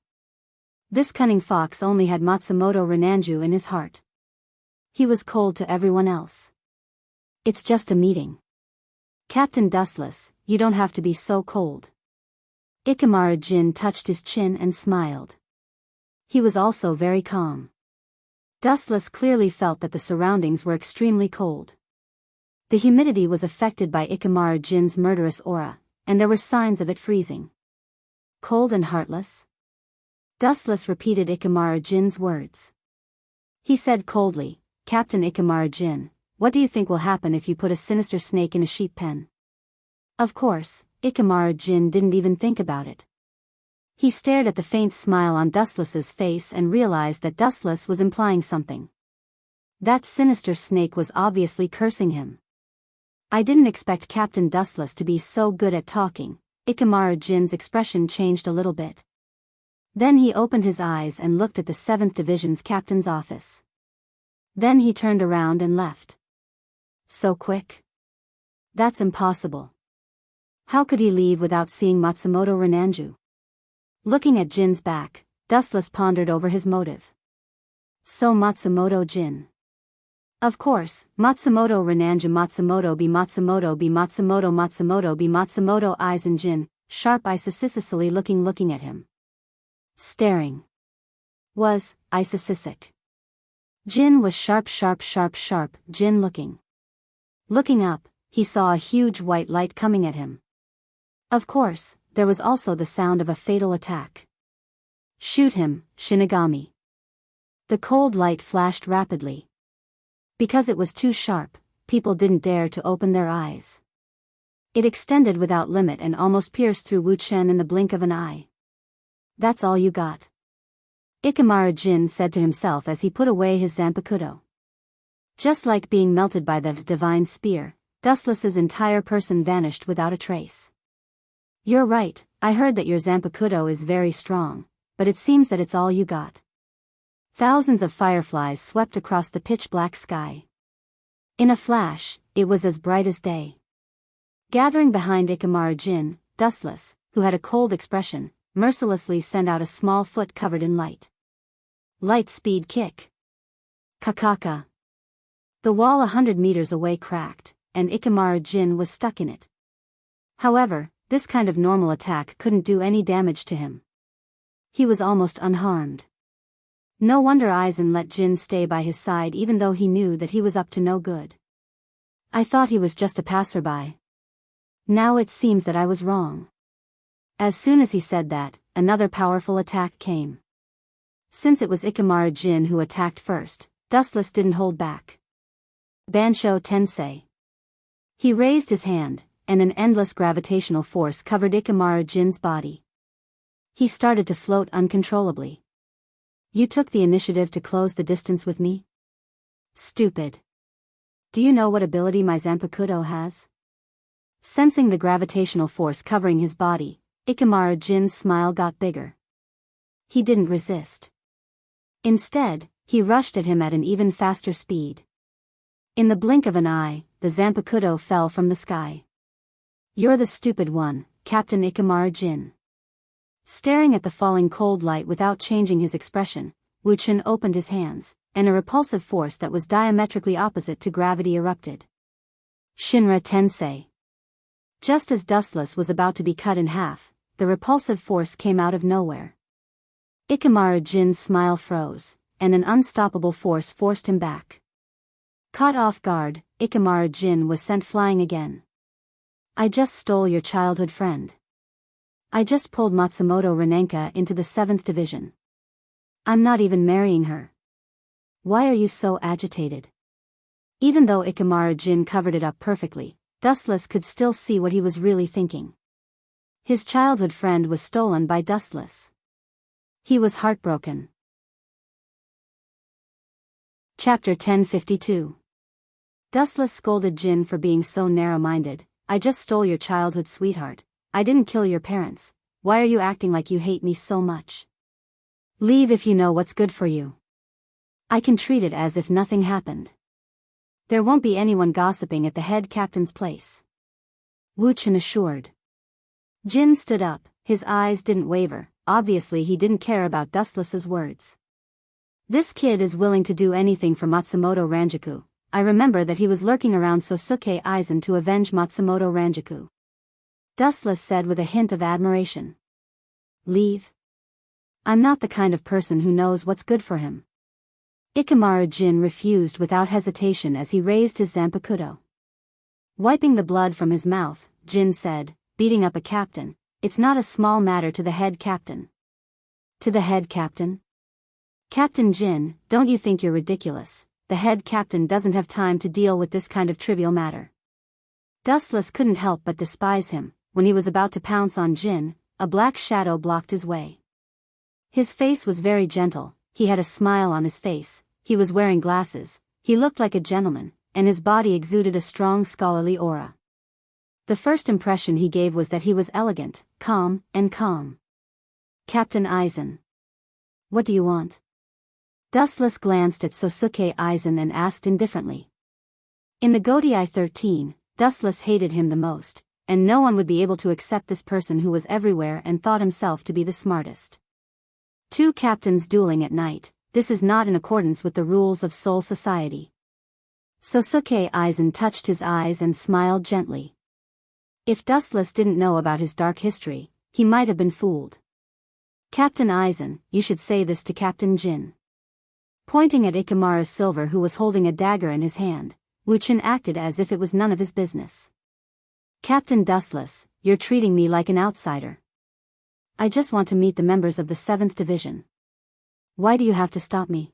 This cunning fox only had Matsumoto Renanju in his heart. He was cold to everyone else. It's just a meeting. Captain Dustless, you don't have to be so cold. Ikamaru-jin touched his chin and smiled. He was also very calm. Dustless clearly felt that the surroundings were extremely cold. The humidity was affected by Ikamaru-jin's murderous aura, and there were signs of it freezing. Cold and heartless? Dustless repeated Ikamaru-jin's words. He said coldly, Captain Ikamaru-jin, what do you think will happen if you put a sinister snake in a sheep pen? Of course, Ikamaru-jin didn't even think about it. He stared at the faint smile on Dustless's face and realized that Dustless was implying something. That sinister snake was obviously cursing him. I didn't expect Captain Dustless to be so good at talking. Ikamaru Jin's expression changed a little bit. Then he opened his eyes and looked at the 7th Division's captain's office. Then he turned around and left. So quick? That's impossible. How could he leave without seeing Matsumoto Renanju? Looking at Jin's back, Dustless pondered over his motive. So Matsumoto Jin. Of course, Matsumoto Renanju Matsumoto be Matsumoto be Matsumoto Matsumoto be Matsumoto eyes and Jin, sharp eyes suspiciously looking at him. Staring. Was, Isisisic. Jin was sharp, Jin looking. Looking up, he saw a huge white light coming at him. Of course, there was also the sound of a fatal attack. Shoot him, Shinigami. The cold light flashed rapidly. Because it was too sharp, people didn't dare to open their eyes. It extended without limit and almost pierced through Wu Chen in the blink of an eye. That's all you got? Ikamaru Jin said to himself as he put away his zanpakuto. Just like being melted by the divine spear, Dustless's entire person vanished without a trace. You're right, I heard that your zanpakuto is very strong, but it seems that it's all you got. Thousands of fireflies swept across the pitch-black sky. In a flash, it was as bright as day. Gathering behind Ikamaru Jin, Dustless, who had a cold expression, mercilessly sent out a small foot covered in light. Light speed kick. Kakaka. The wall 100 meters away cracked, and Ikamaru Jin was stuck in it. However, this kind of normal attack couldn't do any damage to him. He was almost unharmed. No wonder Aizen let Jin stay by his side even though he knew that he was up to no good. I thought he was just a passerby. Now it seems that I was wrong. As soon as he said that, another powerful attack came. Since it was Ikamaru Jin who attacked first, Dustless didn't hold back. Bansho Tensei. He raised his hand, and an endless gravitational force covered Ikamaru Jin's body. He started to float uncontrollably. You took the initiative to close the distance with me? Stupid. Do you know what ability my zanpakuto has? Sensing the gravitational force covering his body, Ikamaru Jin's smile got bigger. He didn't resist. Instead, he rushed at him at an even faster speed. In the blink of an eye, the zanpakuto fell from the sky. You're the stupid one, Captain Ikamaru Jin. Staring at the falling cold light without changing his expression, Wu Chen opened his hands, and a repulsive force that was diametrically opposite to gravity erupted. Shinra Tensei. Just as Dustless was about to be cut in half, the repulsive force came out of nowhere. Ikamaru Jin's smile froze, and an unstoppable force forced him back. Caught off guard, Ikamaru Jin was sent flying again. I just stole your childhood friend. I just pulled Matsumoto Renanka into the 7th Division. I'm not even marrying her. Why are you so agitated? Even though Ikamaru Jin covered it up perfectly, Dustless could still see what he was really thinking. His childhood friend was stolen by Dustless. He was heartbroken. Chapter 1052. Dustless scolded Jin for being so narrow-minded. I just stole your childhood sweetheart. I didn't kill your parents. Why are you acting like you hate me so much? Leave if you know what's good for you. I can treat it as if nothing happened. There won't be anyone gossiping at the head captain's place. Wu Chen assured. Jin stood up, his eyes didn't waver, obviously he didn't care about Dustless's words. This kid is willing to do anything for Matsumoto Ranjaku. I remember that he was lurking around Sosuke Aizen to avenge Matsumoto Ranjaku. Dustless said with a hint of admiration. Leave? I'm not the kind of person who knows what's good for him. Ikamaru Jin refused without hesitation as he raised his zanpakuto. Wiping the blood from his mouth, Jin said, beating up a captain, it's not a small matter to the head captain. To the head captain? Captain Jin, don't you think you're ridiculous? The head captain doesn't have time to deal with this kind of trivial matter. Dustless couldn't help but despise him. When he was about to pounce on Jin, a black shadow blocked his way. His face was very gentle, he had a smile on his face, he was wearing glasses, He looked like a gentleman, and his body exuded a strong scholarly aura. The first impression he gave was that he was elegant, calm. Captain Aizen. What do you want? Dustless glanced at Sosuke Aizen and asked indifferently. In the Godai 13, Dustless hated him the most, and no one would be able to accept this person who was everywhere and thought himself to be the smartest. Two captains dueling at night, this is not in accordance with the rules of Soul Society. Sosuke Aizen touched his eyes and smiled gently. If Dustless didn't know about his dark history, he might have been fooled. Captain Aizen, you should say this to Captain Jin. Pointing at Ikemura's silver who was holding a dagger in his hand, Wuchen acted as if it was none of his business. Captain Dustless, you're treating me like an outsider. I just want to meet the members of the 7th Division. Why do you have to stop me?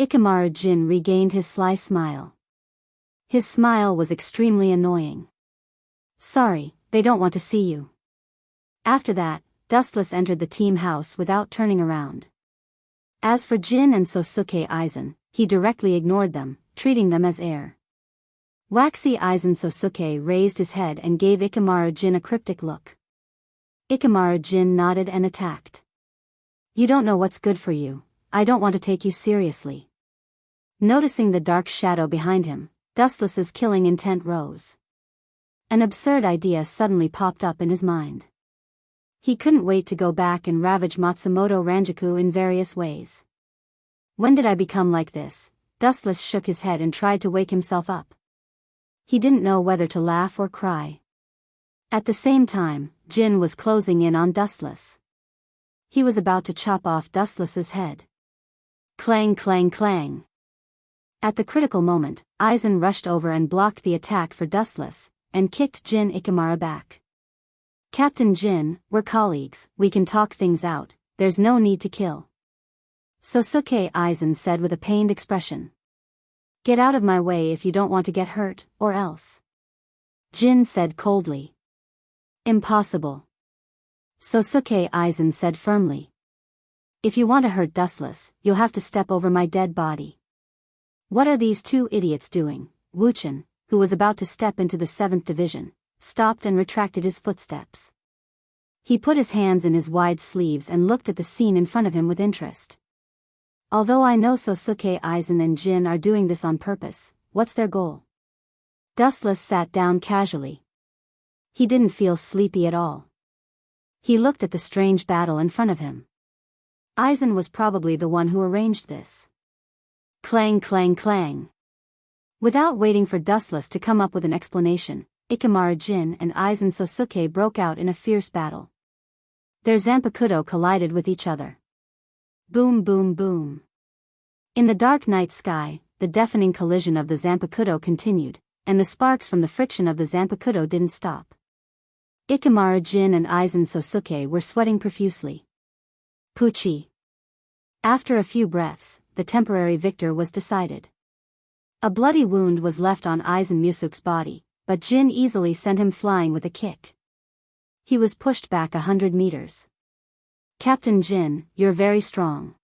Ikemura Jin regained his sly smile. His smile was extremely annoying. Sorry, they don't want to see you. After that, Dustless entered the team house without turning around. As for Jin and Sosuke Aizen, he directly ignored them, treating them as air. Waxy Aizen Sosuke raised his head and gave Ikemura Jin a cryptic look. Ikemura Jin nodded and attacked. You don't know what's good for you, I don't want to take you seriously. Noticing the dark shadow behind him, Dustless's killing intent rose. An absurd idea suddenly popped up in his mind. He couldn't wait to go back and ravage Matsumoto Ranjaku in various ways. When did I become like this? Dustless shook his head and tried to wake himself up. He didn't know whether to laugh or cry. At the same time, Jin was closing in on Dustless. He was about to chop off Dustless's head. Clang clang clang. At the critical moment, Aizen rushed over and blocked the attack for Dustless, and kicked Jin Ikemura back. Captain Jin, we're colleagues, we can talk things out, there's no need to kill. Sosuke Aizen said with a pained expression. Get out of my way if you don't want to get hurt, or else. Jin said coldly. Impossible. Sosuke Aizen said firmly. If you want to hurt Dustless, you'll have to step over my dead body. What are these two idiots doing? Wuchen, who was about to step into the 7th Division, stopped and retracted his footsteps. He put his hands in his wide sleeves and looked at the scene in front of him with interest. Although I know Sosuke Aizen and Jin are doing this on purpose, what's their goal? Dustless sat down casually. He didn't feel sleepy at all. He looked at the strange battle in front of him. Aizen was probably the one who arranged this. Clang clang clang. Without waiting for Dustless to come up with an explanation, Ikemura Jin and Aizen Sosuke broke out in a fierce battle. Their Zanpakuto collided with each other. Boom boom boom. In the dark night sky, the deafening collision of the Zanpakuto continued, and the sparks from the friction of the Zanpakuto didn't stop. Ikemura Jin and Aizen Sosuke were sweating profusely. Puchi. After a few breaths, the temporary victor was decided. A bloody wound was left on Aizen Musuk's body, but Jin easily sent him flying with a kick. He was pushed back 100 meters. Captain Jin, you're very strong.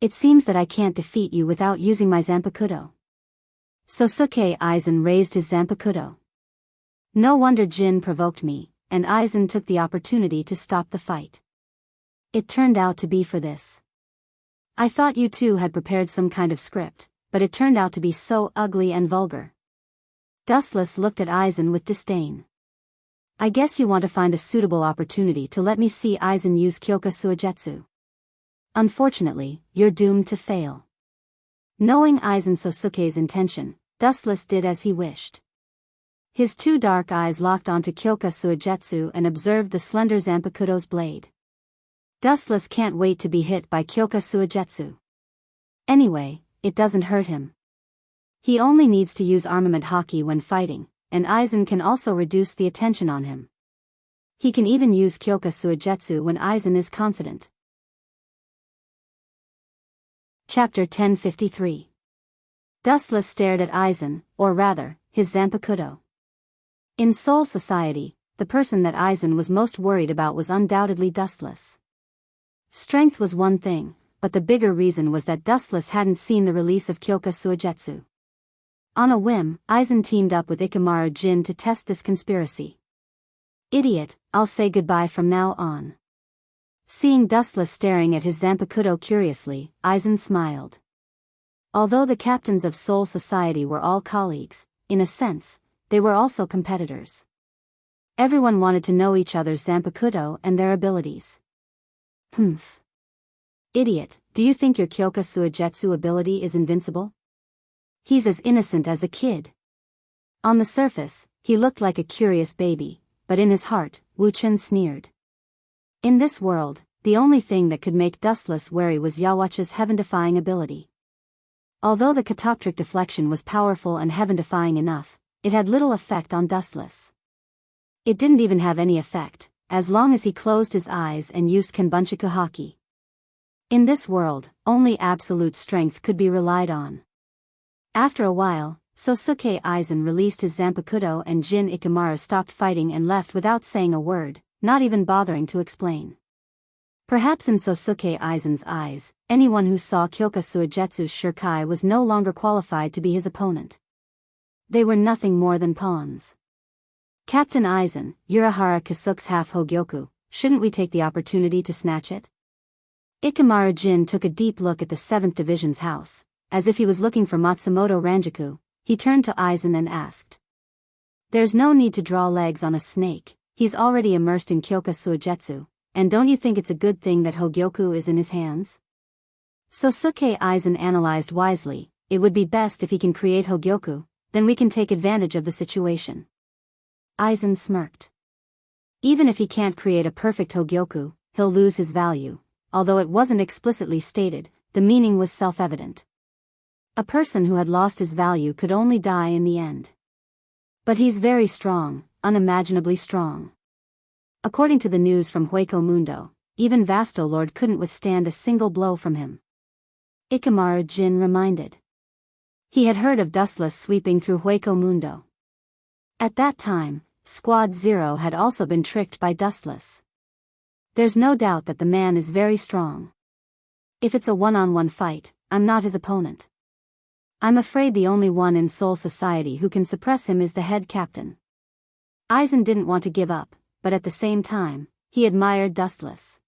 It seems that I can't defeat you without using my Zanpakuto. Sosuke Aizen raised his Zanpakuto. No wonder Jin provoked me, and Aizen took the opportunity to stop the fight. It turned out to be for this. I thought you two had prepared some kind of script, but it turned out to be so ugly and vulgar. Dustless looked at Aizen with disdain. I guess you want to find a suitable opportunity to let me see Aizen use Kyoka Suigetsu. Unfortunately, you're doomed to fail. Knowing Aizen Sosuke's intention, Dustless did as he wished. His two dark eyes locked onto Kyoka Suigetsu and observed the slender Zanpakuto's blade. Dustless can't wait to be hit by Kyoka Suigetsu. Anyway, it doesn't hurt him. He only needs to use armament haki when fighting, and Aizen can also reduce the attention on him. He can even use Kyoka Suigetsu when Aizen is confident. Chapter 1053. Dustless stared at Aizen, or rather, his Zanpakuto. In Soul Society, the person that Aizen was most worried about was undoubtedly Dustless. Strength was one thing, but the bigger reason was that Dustless hadn't seen the release of Kyoka Suigetsu. On a whim, Aizen teamed up with Ikamaru Jin to test this conspiracy. Idiot, I'll say goodbye from now on. Seeing Dustless staring at his Zanpakuto curiously, Aizen smiled. Although the captains of Soul Society were all colleagues, in a sense, they were also competitors. Everyone wanted to know each other's Zanpakuto and their abilities. Humph. Idiot, do you think your Kyoka Suigetsu ability is invincible? He's as innocent as a kid. On the surface, he looked like a curious baby, but in his heart, Wu Chen sneered. In this world, the only thing that could make Dustless wary was Yawatcha's heaven-defying ability. Although the catoptric deflection was powerful and heaven-defying enough, it had little effect on Dustless. It didn't even have any effect, as long as he closed his eyes and used Kanbunchaku Haki. In this world, only absolute strength could be relied on. After a while, Sosuke Aizen released his Zanpakuto and Jin Ikamaru stopped fighting and left without saying a word, not even bothering to explain. Perhaps in Sosuke Aizen's eyes, anyone who saw Kyoka Suigetsu's Shirkai was no longer qualified to be his opponent. They were nothing more than pawns. Captain Aizen, Urahara Kasuke's half-Hogyoku, shouldn't we take the opportunity to snatch it? Ikamaru Jin took a deep look at the 7th Division's house. As if he was looking for Matsumoto Ranjaku, he turned to Aizen and asked. There's no need to draw legs on a snake, he's already immersed in Kyoka Suigetsu. And don't you think it's a good thing that Hogyoku is in his hands? Sosuke Aizen analyzed wisely, it would be best if he can create Hogyoku, then we can take advantage of the situation. Aizen smirked. Even if he can't create a perfect Hogyoku, he'll lose his value. Although it wasn't explicitly stated, the meaning was self-evident. A person who had lost his value could only die in the end. But he's very strong, unimaginably strong. According to the news from Hueco Mundo, even Vasto Lord couldn't withstand a single blow from him. Ikamaru Jin reminded. He had heard of Dustless sweeping through Hueco Mundo. At that time, Squad Zero had also been tricked by Dustless. There's no doubt that the man is very strong. If it's a one-on-one fight, I'm not his opponent. I'm afraid the only one in Soul Society who can suppress him is the head captain. Aizen didn't want to give up, but at the same time, he admired Dustless.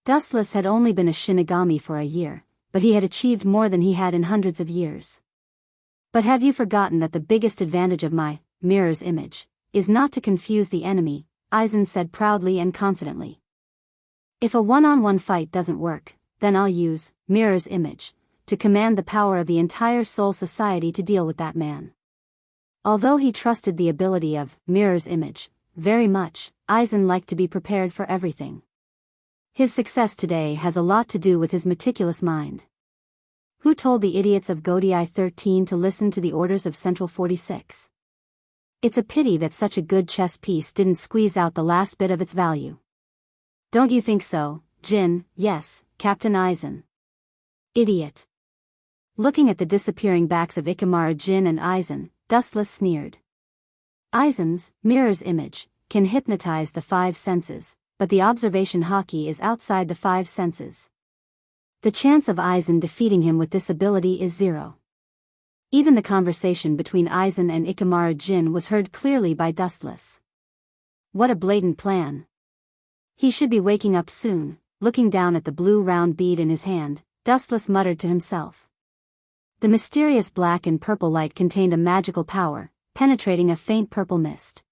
Dustless had only been a Shinigami for a year, but he had achieved more than he had in hundreds of years. But have you forgotten that the biggest advantage of my mirror's image is not to confuse the enemy, Aizen said proudly and confidently. If a one-on-one fight doesn't work, then I'll use mirror's image to command the power of the entire Soul Society to deal with that man. Although he trusted the ability of mirror's image very much, Aizen liked to be prepared for everything. His success today has a lot to do with his meticulous mind. Who told the idiots of Godai 13 to listen to the orders of Central 46? It's a pity that such a good chess piece didn't squeeze out the last bit of its value. Don't you think so, Jin? Yes, Captain Aizen. Idiot. Looking at the disappearing backs of Ikamaru Jin and Aizen, Dustless sneered. Aizen's mirror's image can hypnotize the 5 senses, but the observation haki is outside the 5 senses. The chance of Aizen defeating him with this ability is 0. Even the conversation between Aizen and Ikamaru Jin was heard clearly by Dustless. What a blatant plan. He should be waking up soon. Looking down at the blue round bead in his hand, Dustless muttered to himself. The mysterious black and purple light contained a magical power, penetrating a faint purple mist.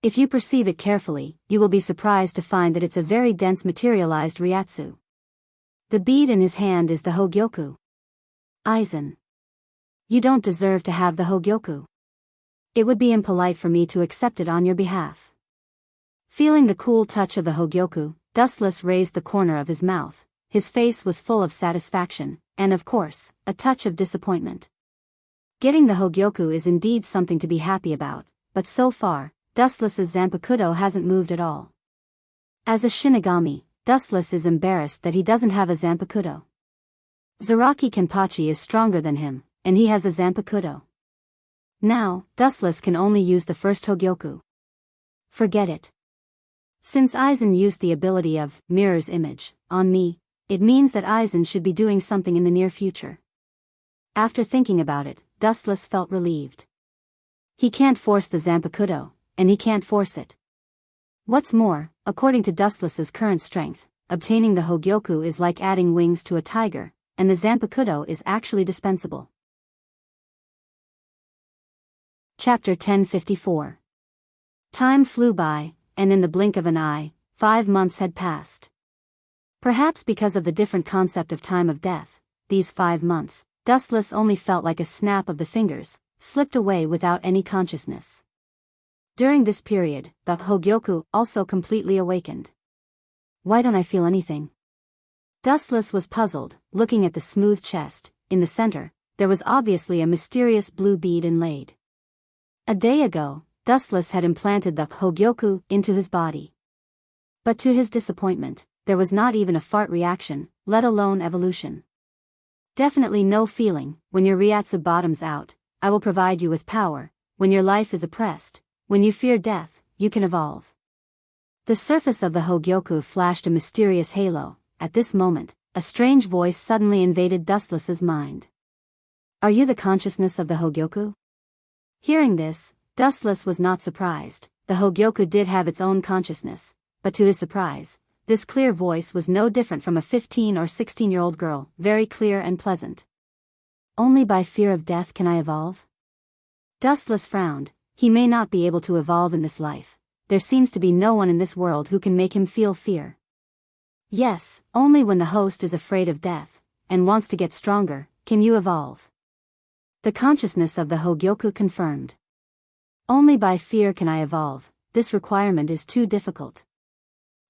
If you perceive it carefully, you will be surprised to find that it's a very dense materialized Ryatsu. The bead in his hand is the Hogyoku. Aizen. You don't deserve to have the Hogyoku. It would be impolite for me to accept it on your behalf. Feeling the cool touch of the Hogyoku, Dustless raised the corner of his mouth. His face was full of satisfaction, and of course, a touch of disappointment. Getting the Hogyoku is indeed something to be happy about, but so far, Dustless's Zanpakuto hasn't moved at all. As a Shinigami, Dustless is embarrassed that he doesn't have a Zanpakuto. Zaraki Kenpachi is stronger than him, and he has a Zanpakuto. Now, Dustless can only use the first Hogyoku. Forget it. Since Aizen used the ability of mirror's image on me, it means that Aizen should be doing something in the near future. After thinking about it, Dustless felt relieved. He can't force the Zanpakuto, and he can't force it. What's more, according to Dustless's current strength, obtaining the Hogyoku is like adding wings to a tiger, and the Zanpakuto is actually dispensable. Chapter 1054. Time flew by, and in the blink of an eye, 5 months had passed. Perhaps because of the different concept of time of death, these 5 months, Dustless only felt like a snap of the fingers, slipped away without any consciousness. During this period, the Hogyoku also completely awakened. Why don't I feel anything? Dustless was puzzled, looking at the smooth chest. In the center, there was obviously a mysterious blue bead inlaid. A day ago, Dustless had implanted the Hogyoku into his body. But to his disappointment, there was not even a fart reaction, let alone evolution. Definitely no feeling. When your Ryatsu bottoms out, I will provide you with power. When your life is oppressed, when you fear death, you can evolve. The surface of the Hogyoku flashed a mysterious halo. At this moment, a strange voice suddenly invaded Dustless's mind. Are you the consciousness of the Hogyoku? Hearing this, Dustless was not surprised. The Hogyoku did have its own consciousness, but to his surprise, this clear voice was no different from a 15 or 16-year-old girl, very clear and pleasant. Only by fear of death can I evolve? Dustless frowned. He may not be able to evolve in this life. There seems to be no one in this world who can make him feel fear. Yes, only when the host is afraid of death, and wants to get stronger, can you evolve. The consciousness of the Hogyoku confirmed. Only by fear can I evolve. This requirement is too difficult.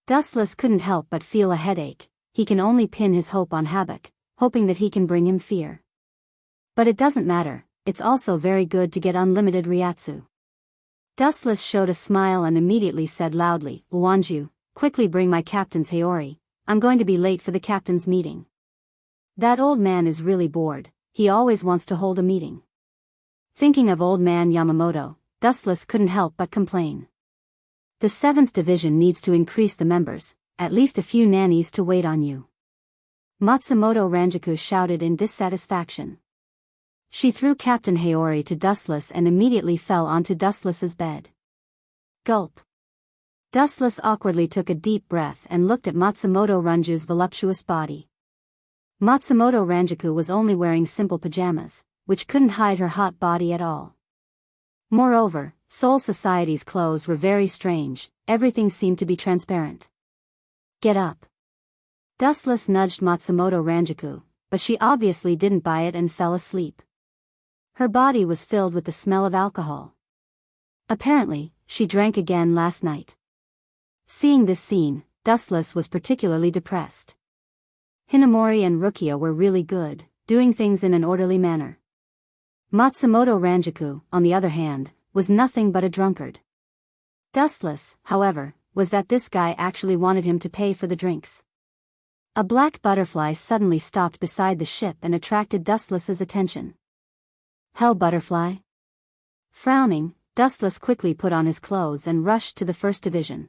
Dustless couldn't help but feel a headache. He can only pin his hope on Havoc, hoping that he can bring him fear. But it doesn't matter, it's also very good to get unlimited Ryatsu. Dustless showed a smile and immediately said loudly, Uwanju, quickly bring my captain's Heori. I'm going to be late for the captain's meeting. That old man is really bored, he always wants to hold a meeting. Thinking of old man Yamamoto, Dustless couldn't help but complain. The 7th Division needs to increase the members, at least a few nannies to wait on you. Matsumoto Ranjaku shouted in dissatisfaction. She threw Captain Heori to Dustless and immediately fell onto Dustless's bed. Gulp. Dustless awkwardly took a deep breath and looked at Matsumoto Ranju's voluptuous body. Matsumoto Ranjaku was only wearing simple pajamas, which couldn't hide her hot body at all. Moreover, Seoul Society's clothes were very strange, everything seemed to be transparent. Get up. Dustless nudged Matsumoto Ranjaku, but she obviously didn't buy it and fell asleep. Her body was filled with the smell of alcohol. Apparently, she drank again last night. Seeing this scene, Dustless was particularly depressed. Hinamori and Rukia were really good, doing things in an orderly manner. Matsumoto Ranjaku, on the other hand, was nothing but a drunkard. Dustless, however, was that this guy actually wanted him to pay for the drinks. A black butterfly suddenly stopped beside the ship and attracted Dustless's attention. Hell butterfly? Frowning, Dustless quickly put on his clothes and rushed to the 1st Division.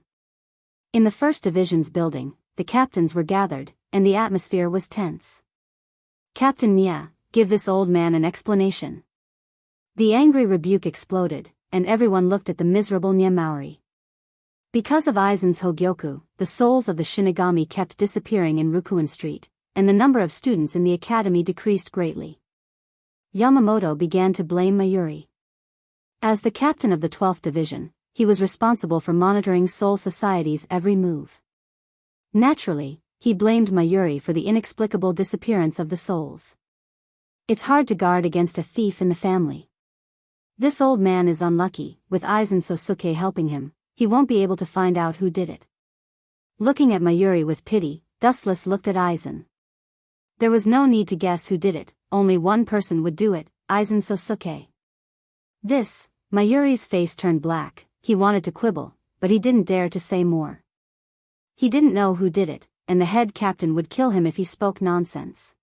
In the 1st Division's building, the captains were gathered, and the atmosphere was tense. Captain Nya, give this old man an explanation. The angry rebuke exploded, and everyone looked at the miserable Nya Maori. Because of Aizen's Hogyoku, the souls of the Shinigami kept disappearing in Rukuen Street, and the number of students in the academy decreased greatly. Yamamoto began to blame Mayuri. As the captain of the 12th Division, he was responsible for monitoring Seoul Society's every move. Naturally, he blamed Mayuri for the inexplicable disappearance of the souls. It's hard to guard against a thief in the family. This old man is unlucky, with Aizen Sosuke helping him, he won't be able to find out who did it. Looking at Mayuri with pity, Dustless looked at Aizen. There was no need to guess who did it, only one person would do it, Aizen Sosuke. This, Mayuri's face turned black, he wanted to quibble, but he didn't dare to say more. He didn't know who did it, and the head captain would kill him if he spoke nonsense.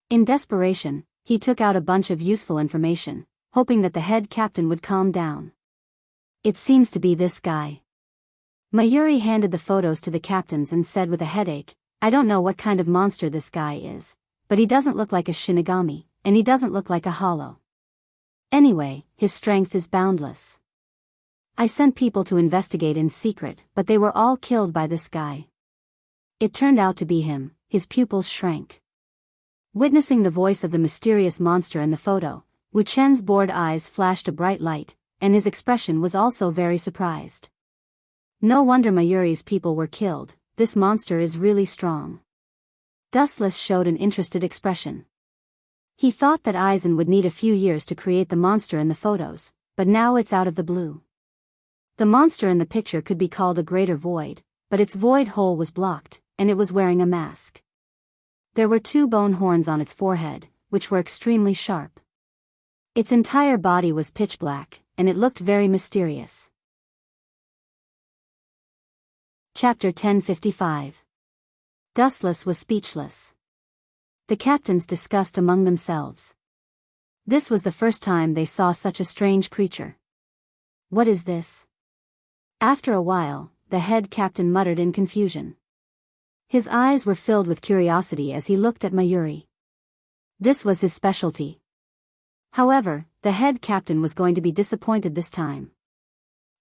In desperation, he took out a bunch of useful information, hoping that the head captain would calm down. It seems to be this guy. Mayuri handed the photos to the captains and said with a headache, I don't know what kind of monster this guy is, but he doesn't look like a Shinigami, and he doesn't look like a hollow. Anyway, his strength is boundless. I sent people to investigate in secret, but they were all killed by this guy. It turned out to be him. His pupils shrank. Witnessing the voice of the mysterious monster in the photo, Wu Chen's bored eyes flashed a bright light, and his expression was also very surprised. No wonder Mayuri's people were killed, this monster is really strong. Dustless showed an interested expression. He thought that Aizen would need a few years to create the monster in the photos, but now it's out of the blue. The monster in the picture could be called a greater void, but its void hole was blocked, and it was wearing a mask. There were 2 bone horns on its forehead, which were extremely sharp. Its entire body was pitch black, and it looked very mysterious. Chapter 1055. Dustless was speechless. The captains discussed among themselves. This was the first time they saw such a strange creature. What is this? After a while, the head captain muttered in confusion. His eyes were filled with curiosity as he looked at Mayuri. This was his specialty. However, the head captain was going to be disappointed this time.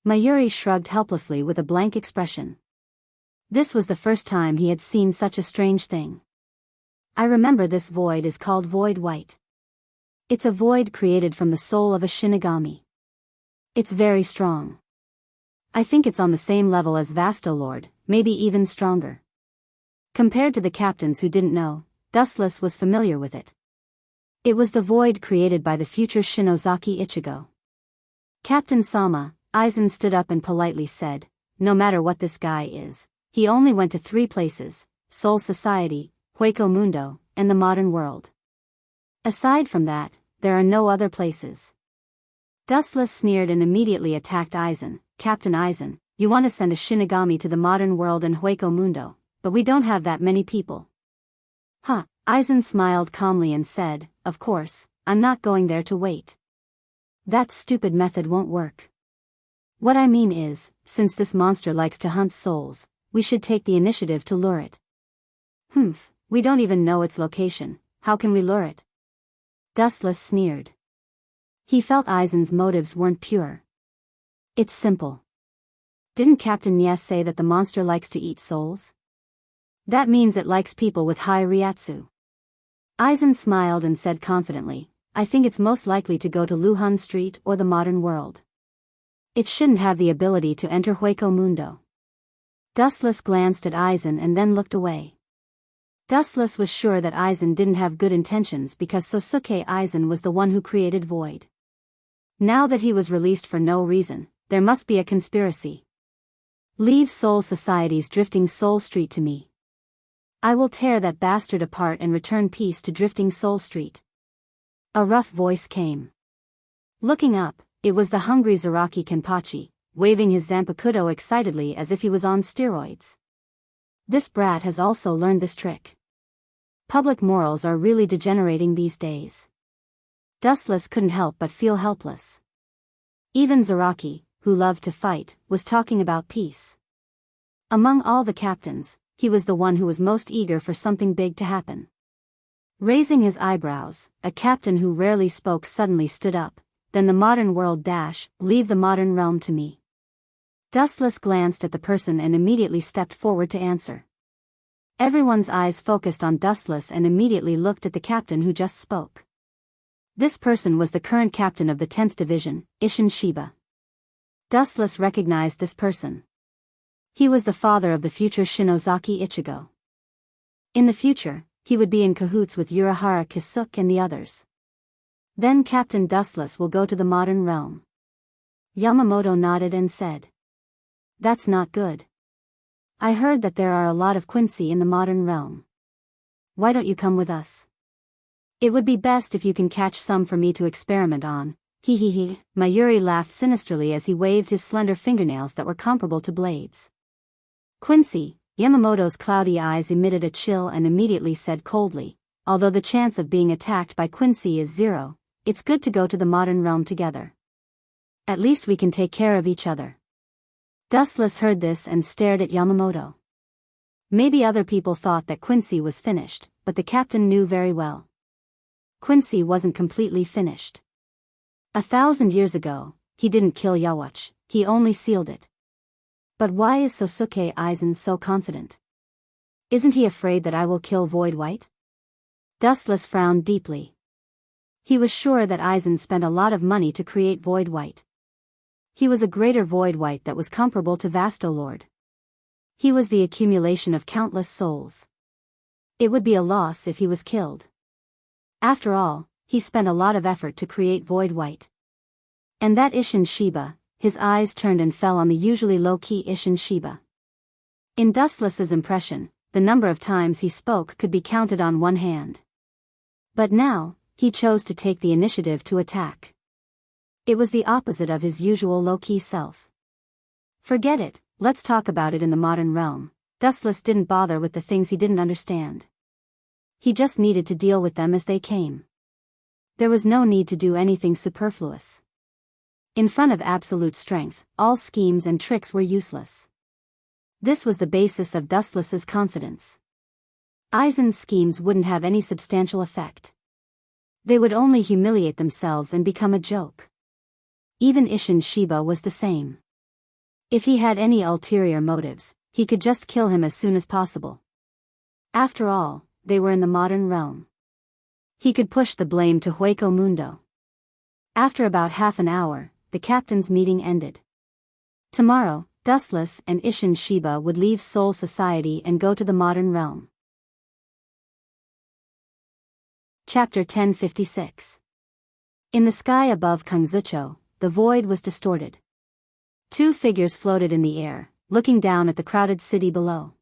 Mayuri shrugged helplessly with a blank expression. This was the first time he had seen such a strange thing. I remember this void is called Void White. It's a void created from the soul of a Shinigami. It's very strong. I think it's on the same level as Vastolord, maybe even stronger. Compared to the captains who didn't know, Dustless was familiar with it. It was the void created by the future Shinozaki Ichigo. Captain Sama, Aizen stood up and politely said, no matter what this guy is, he only went to 3 places, Soul Society, Hueco Mundo, and the modern world. Aside from that, there are no other places. Dustless sneered and immediately attacked Aizen. Captain Aizen, you want to send a Shinigami to the modern world and Hueco Mundo, but we don't have that many people. Huh, Aizen smiled calmly and said, of course, I'm not going there to wait. That stupid method won't work. What I mean is, since this monster likes to hunt souls, we should take the initiative to lure it. Humph, we don't even know its location, how can we lure it? Dustless sneered. He felt Aizen's motives weren't pure. It's simple. Didn't Captain Nies say that the monster likes to eat souls? That means it likes people with high Ryatsu. Aizen smiled and said confidently, I think it's most likely to go to Luhun Street or the modern world. It shouldn't have the ability to enter Hueco Mundo. Dustless glanced at Aizen and then looked away. Dustless was sure that Aizen didn't have good intentions because Sosuke Aizen was the one who created Void. Now that he was released for no reason, there must be a conspiracy. Leave Soul Society's Drifting Soul Street to me. I will tear that bastard apart and return peace to Drifting Soul Street. A rough voice came. Looking up, it was the hungry Zaraki Kenpachi, waving his Zanpakuto excitedly as if he was on steroids. This brat has also learned this trick. Public morals are really degenerating these days. Dustless couldn't help but feel helpless. Even Zaraki, who loved to fight, was talking about peace. Among all the captains, he was the one who was most eager for something big to happen. Raising his eyebrows, a captain who rarely spoke suddenly stood up, then the modern world leave the modern realm to me. Dustless glanced at the person and immediately stepped forward to answer. Everyone's eyes focused on Dustless and immediately looked at the captain who just spoke. This person was the current captain of the 10th Division, Isshin Shiba. Dustless recognized this person. He was the father of the future Shinozaki Ichigo. In the future, he would be in cahoots with Urahara Kisuke and the others. Then Captain Dustless will go to the modern realm. Yamamoto nodded and said, that's not good. I heard that there are a lot of Quincy in the modern realm. Why don't you come with us? It would be best if you can catch some for me to experiment on. Hee hee hee. Mayuri laughed sinisterly as he waved his slender fingernails that were comparable to blades. Quincy, Yamamoto's cloudy eyes emitted a chill and immediately said coldly, although the chance of being attacked by Quincy is 0, it's good to go to the modern realm together. At least we can take care of each other. Dustless heard this and stared at Yamamoto. Maybe other people thought that Quincy was finished, but the captain knew very well. Quincy wasn't completely finished. 1,000 years ago, he didn't kill Yawatch, he only sealed it. But why is Sosuke Aizen so confident? Isn't he afraid that I will kill Void White? Dustless frowned deeply. He was sure that Aizen spent a lot of money to create Void White. He was a greater Void White that was comparable to Vastolord. He was the accumulation of countless souls. It would be a loss if he was killed. After all, he spent a lot of effort to create Void White. And that Isshin Shiba, his eyes turned and fell on the usually low-key Isshin Shiba. In Dustless's impression, the number of times he spoke could be counted on one hand. But now, he chose to take the initiative to attack. It was the opposite of his usual low-key self. Forget it, let's talk about it in the modern realm. Dustless didn't bother with the things he didn't understand. He just needed to deal with them as they came. There was no need to do anything superfluous. In front of absolute strength, all schemes and tricks were useless. This was the basis of Dustless's confidence. Aizen's schemes wouldn't have any substantial effect. They would only humiliate themselves and become a joke. Even Isshin Shiba was the same. If he had any ulterior motives, he could just kill him as soon as possible. After all, they were in the modern realm. He could push the blame to Hueco Mundo. After about half an hour, the captain's meeting ended. Tomorrow, Dustless and Isshin Shiba would leave Soul Society and go to the modern realm. Chapter 1056. In the sky above Kangzucho, the void was distorted. Two figures floated in the air, looking down at the crowded city below.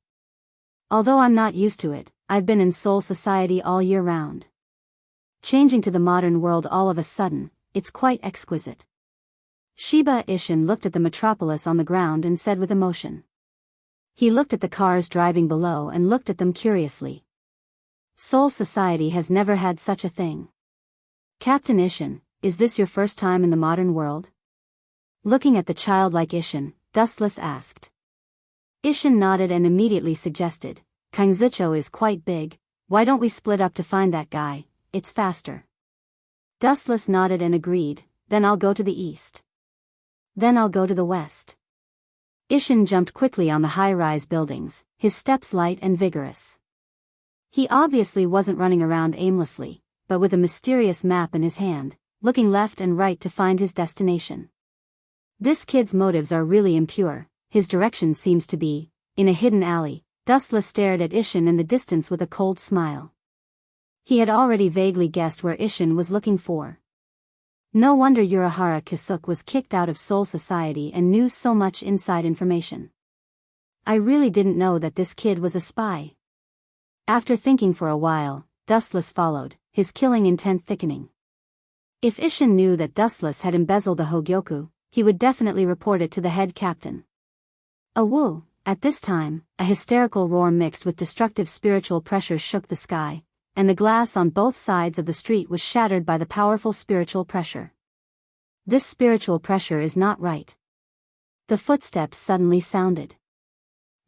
Although I'm not used to it, I've been in Soul Society all year round. Changing to the modern world all of a sudden, it's quite exquisite. Shiba Isshin looked at the metropolis on the ground and said with emotion. He looked at the cars driving below and looked at them curiously. Soul Society has never had such a thing. Captain Isshin, is this your first time in the modern world? Looking at the childlike Isshin, Dustless asked. Isshin nodded and immediately suggested, Kangzucho is quite big, why don't we split up to find that guy, it's faster. Dustless nodded and agreed, then I'll go to the east. Then I'll go to the west. Isshin jumped quickly on the high-rise buildings, his steps light and vigorous. He obviously wasn't running around aimlessly, but with a mysterious map in his hand, looking left and right to find his destination. This kid's motives are really impure, his direction seems to be, in a hidden alley. Dustless stared at Isshin in the distance with a cold smile. He had already vaguely guessed where Isshin was looking for. No wonder Urahara Kisuk was kicked out of Soul Society and knew so much inside information. I really didn't know that this kid was a spy. After thinking for a while, Dustless followed, his killing intent thickening. If Isshin knew that Dustless had embezzled the Hogyoku, he would definitely report it to the head captain. A woo! At this time, a hysterical roar mixed with destructive spiritual pressure shook the sky, and the glass on both sides of the street was shattered by the powerful spiritual pressure. This spiritual pressure is not right. The footsteps suddenly sounded.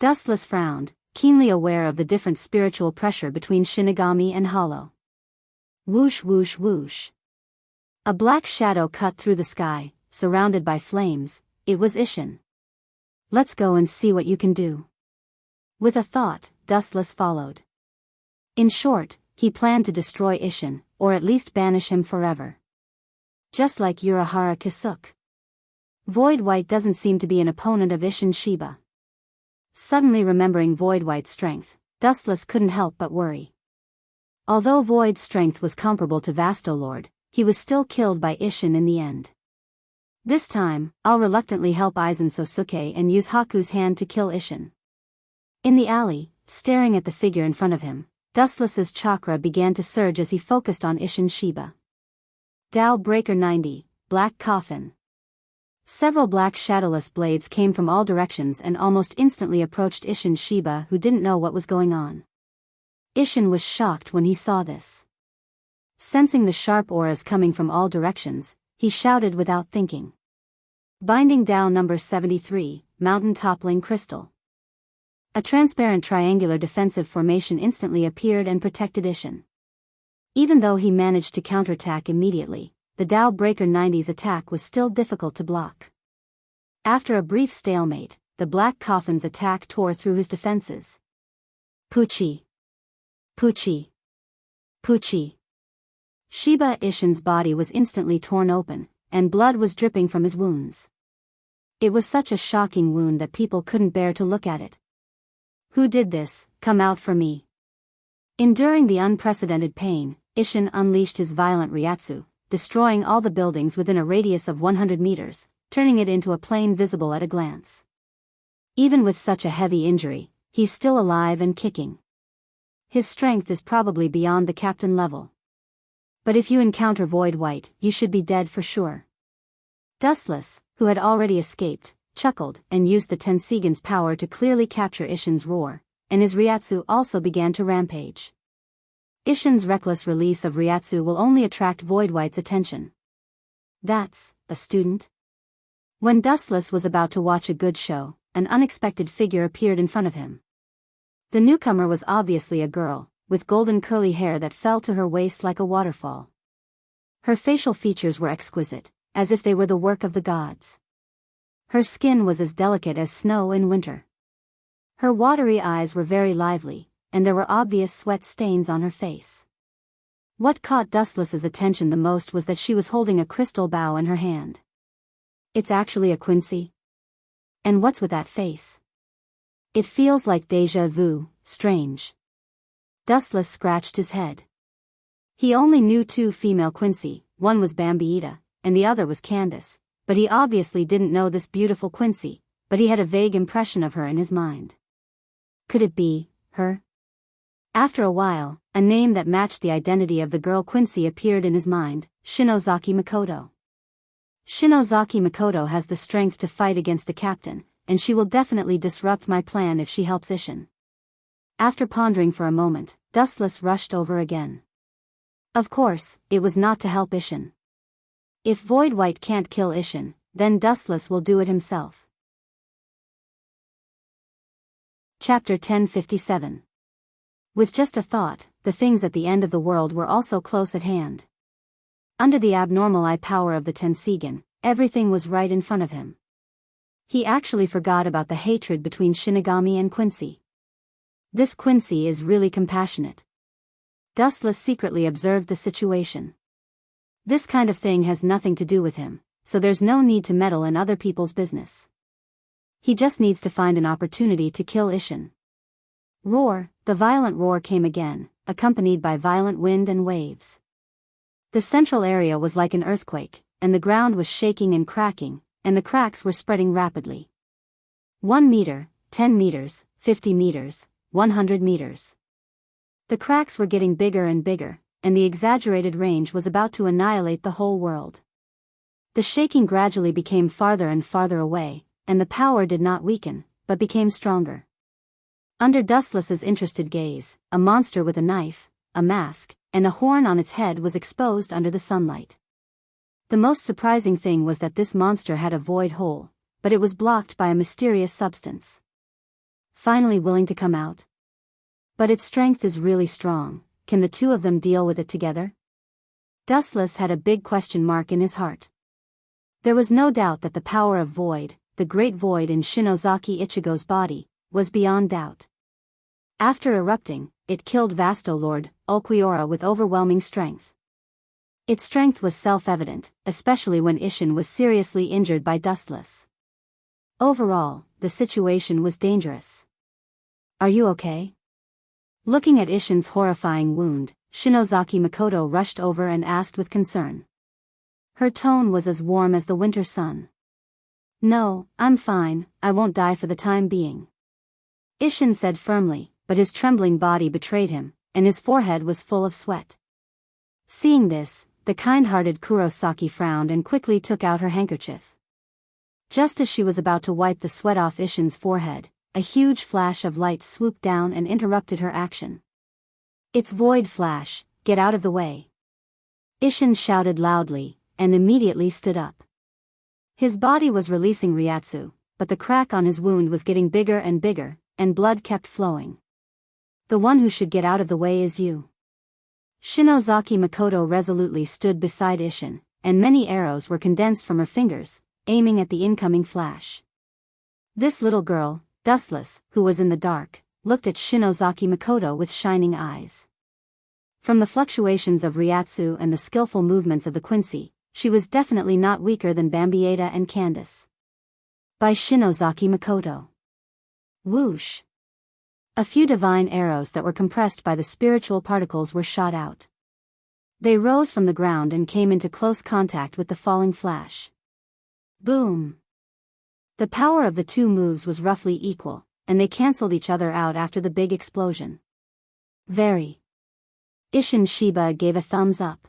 Dustless frowned, keenly aware of the different spiritual pressure between Shinigami and Hollow. Whoosh whoosh whoosh. A black shadow cut through the sky, surrounded by flames. It was Isshin. Let's go and see what you can do. With a thought, Dustless followed. In short, he planned to destroy Isshin, or at least banish him forever. Just like Urahara Kisuk. Void White doesn't seem to be an opponent of Isshin Shiba. Suddenly remembering Void White's strength, Dustless couldn't help but worry. Although Void's strength was comparable to Vastolord, he was still killed by Isshin in the end. This time, I'll reluctantly help Aizen Sosuke and use Haku's hand to kill Isshin. In the alley, staring at the figure in front of him, Dustless's chakra began to surge as he focused on Isshin Shiba. Dao Breaker 90, Black Coffin. Several black shadowless blades came from all directions and almost instantly approached Isshin Shiba, who didn't know what was going on. Isshin was shocked when he saw this. Sensing the sharp auras coming from all directions, he shouted without thinking. Binding Dao number 73, Mountain Toppling Crystal. A transparent triangular defensive formation instantly appeared and protected Ishin. Even though he managed to counterattack immediately, the Tao Breaker 90's attack was still difficult to block. After a brief stalemate, the Black Coffin's attack tore through his defenses. Poochie! Poochie! Poochie! Shiba Ishin's body was instantly torn open, and blood was dripping from his wounds. It was such a shocking wound that people couldn't bear to look at it. Who did this? Come out for me. Enduring the unprecedented pain, Ishin unleashed his violent Ryatsu, destroying all the buildings within a radius of 100 meters, turning it into a plain visible at a glance. Even with such a heavy injury, he's still alive and kicking. His strength is probably beyond the captain level. But if you encounter Void White, you should be dead for sure. Dustless, who had already escaped, chuckled and used the Tensigan's power to clearly capture Ishin's roar, and his Ryatsu also began to rampage. Ishin's reckless release of Ryatsu will only attract Void White's attention. That's a student? When Dustless was about to watch a good show, an unexpected figure appeared in front of him. The newcomer was obviously a girl, with golden curly hair that fell to her waist like a waterfall. Her facial features were exquisite, as if they were the work of the gods. Her skin was as delicate as snow in winter. Her watery eyes were very lively, and there were obvious sweat stains on her face. What caught Dustless's attention the most was that she was holding a crystal bow in her hand. It's actually a Quincy? And what's with that face? It feels like déjà vu, strange. Dustless scratched his head. He only knew two female Quincy, one was Bambiita, and the other was Candace, but he obviously didn't know this beautiful Quincy, but he had a vague impression of her in his mind. Could it be her? After a while, a name that matched the identity of the girl Quincy appeared in his mind, Shinozaki Makoto. Shinozaki Makoto has the strength to fight against the captain, and she will definitely disrupt my plan if she helps Ishin. After pondering for a moment, Dustless rushed over again. Of course, it was not to help Ishin. If Void White can't kill Ishin, then Dustless will do it himself. Chapter 1057. With just a thought, the things at the end of the world were also close at hand. Under the abnormal eye power of the Tensigan, everything was right in front of him. He actually forgot about the hatred between Shinigami and Quincy. This Quincy is really compassionate. Dustless secretly observed the situation. This kind of thing has nothing to do with him, so there's no need to meddle in other people's business. He just needs to find an opportunity to kill Ishin. Roar, the violent roar came again, accompanied by violent wind and waves. The central area was like an earthquake, and the ground was shaking and cracking, and the cracks were spreading rapidly. 1 meter, 10 meters, 50 meters, 100 meters. The cracks were getting bigger and bigger, and the exaggerated range was about to annihilate the whole world. The shaking gradually became farther and farther away, and the power did not weaken, but became stronger. Under Dustless's interested gaze, a monster with a knife, a mask, and a horn on its head was exposed under the sunlight. The most surprising thing was that this monster had a void hole, but it was blocked by a mysterious substance. Finally willing to come out? But its strength is really strong. Can the two of them deal with it together? Dustless had a big question mark in his heart. There was no doubt that the power of Void, the great void in Shinozaki Ichigo's body, was beyond doubt. After erupting, it killed Vastolord, Ulquiorra with overwhelming strength. Its strength was self-evident, especially when Ishin was seriously injured by Dustless. Overall, the situation was dangerous. Are you okay? Looking at Ishin's horrifying wound, Shinozaki Makoto rushed over and asked with concern. Her tone was as warm as the winter sun. No, I'm fine, I won't die for the time being. Ishin said firmly, but his trembling body betrayed him, and his forehead was full of sweat. Seeing this, the kind-hearted Kurosaki frowned and quickly took out her handkerchief. Just as she was about to wipe the sweat off Ishin's forehead, a huge flash of light swooped down and interrupted her action. It's Void Flash, get out of the way. Ishin shouted loudly, and immediately stood up. His body was releasing Ryatsu, but the crack on his wound was getting bigger and bigger, and blood kept flowing. The one who should get out of the way is you. Shinozaki Makoto resolutely stood beside Ishin, and many arrows were condensed from her fingers, aiming at the incoming flash. This little girl, dustless, who was in the dark, looked at Shinozaki Makoto with shining eyes. From the fluctuations of Ryatsu and the skillful movements of the Quincy, she was definitely not weaker than Bambieta and Candace. By Shinozaki Makoto. Whoosh! A few divine arrows that were compressed by the spiritual particles were shot out. They rose from the ground and came into close contact with the falling flash. Boom! The power of the two moves was roughly equal, and they cancelled each other out after the big explosion. Very. Ishin Shiba gave a thumbs up.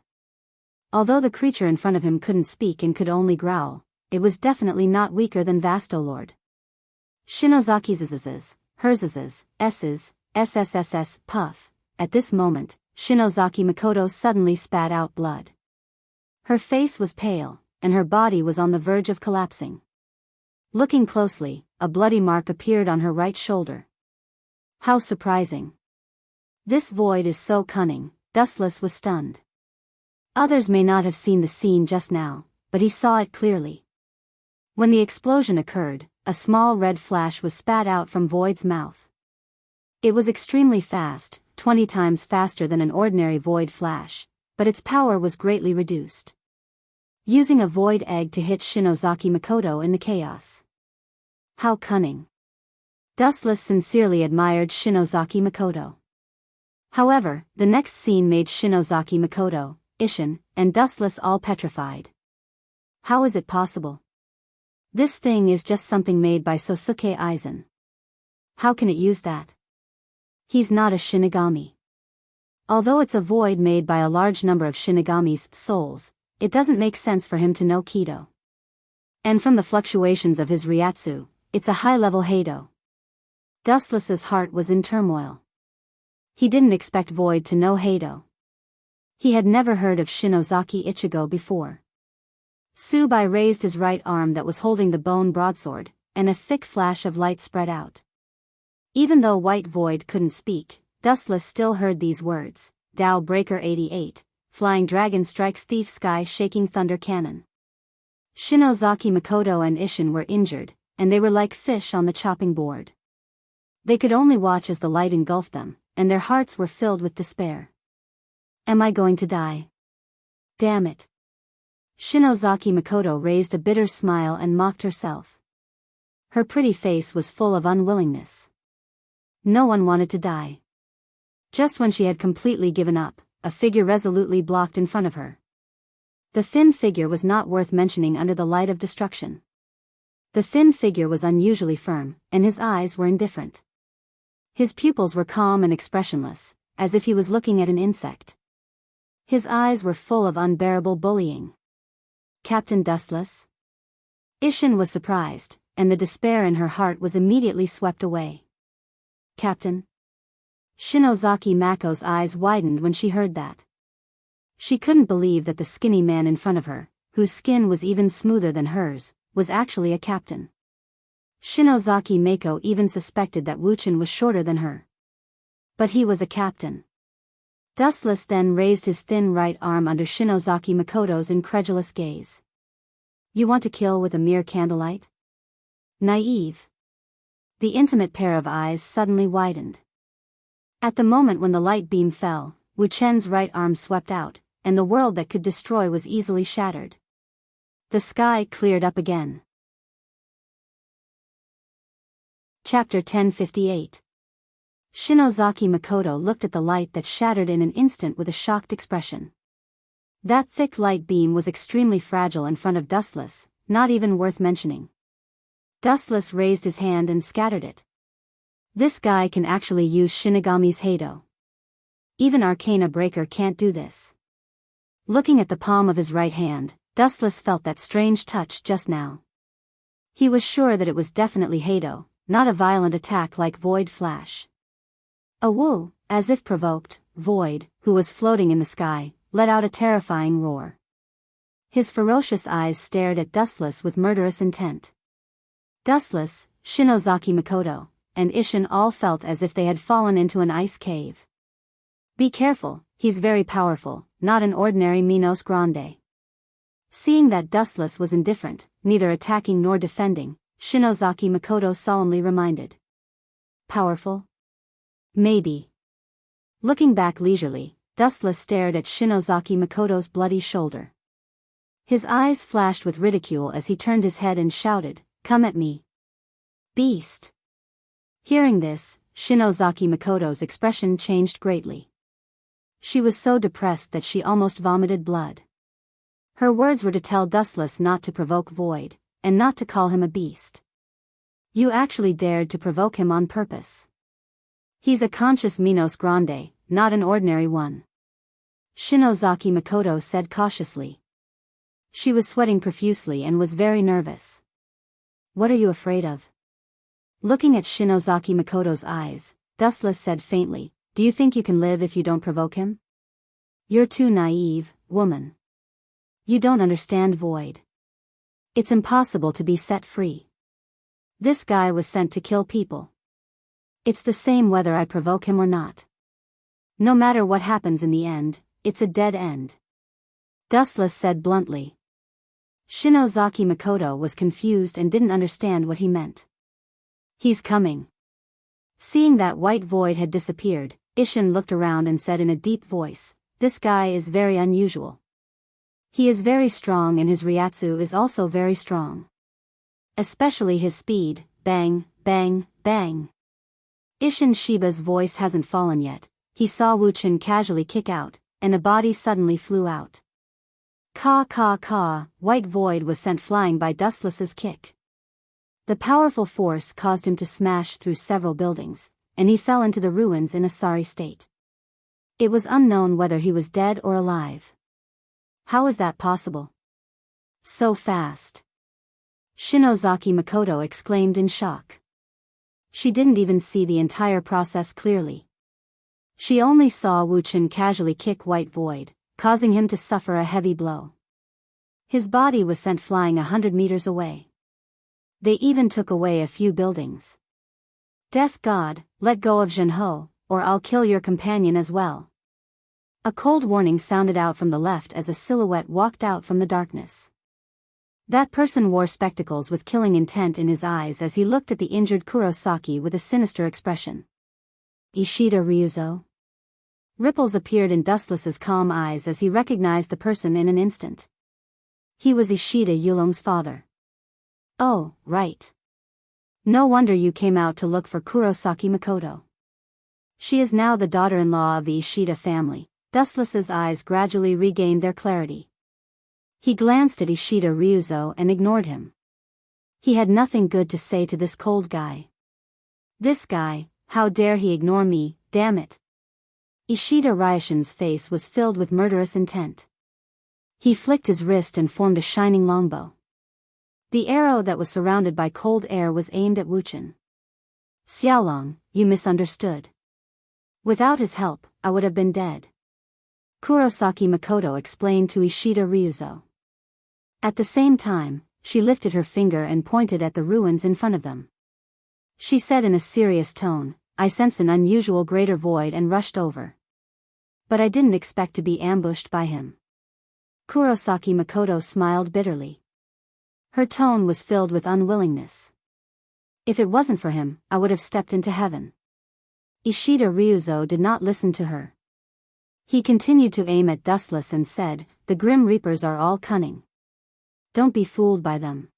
Although the creature in front of him couldn't speak and could only growl, it was definitely not weaker than Vastolord. Shinozaki's Z's, hers S's, SSSS, puff. At this moment, Shinozaki Makoto suddenly spat out blood. Her face was pale, and her body was on the verge of collapsing. Looking closely, a bloody mark appeared on her right shoulder. How surprising. This void is so cunning, Dustless was stunned. Others may not have seen the scene just now, but he saw it clearly. When the explosion occurred, a small red flash was spat out from Void's mouth. It was extremely fast, 20 times faster than an ordinary Void flash, but its power was greatly reduced. Using a Void egg to hit Shinozaki Makoto in the chaos. How cunning. Dustless sincerely admired Shinozaki Makoto. However, the next scene made Shinozaki Makoto, Ishin, and Dustless all petrified. How is it possible? This thing is just something made by Sosuke Aizen. How can it use that? He's not a Shinigami. Although it's a void made by a large number of Shinigami's souls, it doesn't make sense for him to know Kido. And from the fluctuations of his Ryatsu, it's a high-level Heido. Dustless's heart was in turmoil. He didn't expect Void to know Heido. He had never heard of Shinozaki Ichigo before. Tsubai raised his right arm that was holding the bone broadsword, and a thick flash of light spread out. Even though White Void couldn't speak, Dustless still heard these words: Tao Breaker 88, Flying Dragon Strikes Thief Sky Shaking Thunder Cannon. Shinozaki Makoto and Ishin were injured, and they were like fish on the chopping board. They could only watch as the light engulfed them, and their hearts were filled with despair. Am I going to die? Damn it. Shinozaki Makoto raised a bitter smile and mocked herself. Her pretty face was full of unwillingness. No one wanted to die. Just when she had completely given up, a figure resolutely blocked in front of her. The thin figure was not worth mentioning under the light of destruction. The thin figure was unusually firm, and his eyes were indifferent. His pupils were calm and expressionless, as if he was looking at an insect. His eyes were full of unbearable bullying. Captain Dustless? Ishin was surprised, and the despair in her heart was immediately swept away. Captain? Shinozaki Mako's eyes widened when she heard that. She couldn't believe that the skinny man in front of her, whose skin was even smoother than hers, was actually a captain. Shinozaki Mako even suspected that Wuchen was shorter than her. But he was a captain. Dustless then raised his thin right arm under Shinozaki Makoto's incredulous gaze. You want to kill with a mere candlelight? Naive. The intimate pair of eyes suddenly widened. At the moment when the light beam fell, Wu Chen's right arm swept out, and the world that could destroy was easily shattered. The sky cleared up again. Chapter 1058. Shinozaki Makoto looked at the light that shattered in an instant with a shocked expression. That thick light beam was extremely fragile in front of Dustless, not even worth mentioning. Dustless raised his hand and scattered it. This guy can actually use Shinigami's Heido. Even Arcana Breaker can't do this. Looking at the palm of his right hand, Dustless felt that strange touch just now. He was sure that it was definitely Heido, not a violent attack like Void Flash. A woo, as if provoked, Void, who was floating in the sky, let out a terrifying roar. His ferocious eyes stared at Dustless with murderous intent. Dustless, Shinozaki Makoto, and Ishin all felt as if they had fallen into an ice cave. Be careful, he's very powerful, not an ordinary Minos Grande. Seeing that Dustless was indifferent, neither attacking nor defending, Shinozaki Makoto solemnly reminded. Powerful? Maybe. Looking back leisurely, Dustless stared at Shinozaki Makoto's bloody shoulder. His eyes flashed with ridicule as he turned his head and shouted, "Come at me, beast!" Hearing this, Shinozaki Makoto's expression changed greatly. She was so depressed that she almost vomited blood. Her words were to tell Dustless not to provoke Void, and not to call him a beast. You actually dared to provoke him on purpose. He's a conscious Minos Grande, not an ordinary one. Shinozaki Makoto said cautiously. She was sweating profusely and was very nervous. What are you afraid of? Looking at Shinozaki Makoto's eyes, Dustless said faintly, do you think you can live if you don't provoke him? You're too naive, woman. You don't understand Void. It's impossible to be set free. This guy was sent to kill people. It's the same whether I provoke him or not. No matter what happens in the end, it's a dead end. Dustless said bluntly. Shinozaki Makoto was confused and didn't understand what he meant. He's coming. Seeing that white void had disappeared, Ishin looked around and said in a deep voice, this guy is very unusual. He is very strong and his Ryatsu is also very strong. Especially his speed, bang, bang, bang. Ishin Shiba's voice hasn't fallen yet. He saw Wuchen casually kick out, and a body suddenly flew out. Caw caw caw, white void was sent flying by Dustless's kick. The powerful force caused him to smash through several buildings, and he fell into the ruins in a sorry state. It was unknown whether he was dead or alive. How is that possible? So fast. Shinozaki Makoto exclaimed in shock. She didn't even see the entire process clearly. She only saw Wuchen casually kick White Void, causing him to suffer a heavy blow. His body was sent flying 100 meters away. They even took away a few buildings. Death God, let go of Zhenho, or I'll kill your companion as well. A cold warning sounded out from the left as a silhouette walked out from the darkness. That person wore spectacles with killing intent in his eyes as he looked at the injured Kurosaki with a sinister expression. Ishida Ryuzo? Ripples appeared in Dustless's calm eyes as he recognized the person in an instant. He was Ishida Yulong's father. Oh, right. No wonder you came out to look for Kurosaki Makoto. She is now the daughter-in-law of the Ishida family. Dustless's eyes gradually regained their clarity. He glanced at Ishida Ryuzo and ignored him. He had nothing good to say to this cold guy. This guy, how dare he ignore me, damn it. Ishida Ryushin's face was filled with murderous intent. He flicked his wrist and formed a shining longbow. The arrow that was surrounded by cold air was aimed at Wuchen. Xiaolong, you misunderstood. Without his help, I would have been dead. Kurosaki Makoto explained to Ishida Ryuzo. At the same time, she lifted her finger and pointed at the ruins in front of them. She said in a serious tone, I sensed an unusual greater void and rushed over. But I didn't expect to be ambushed by him. Kurosaki Makoto smiled bitterly. Her tone was filled with unwillingness. If it wasn't for him, I would have stepped into heaven. Ishida Ryuzo did not listen to her. He continued to aim at Dustless and said, the Grim Reapers are all cunning. Don't be fooled by them.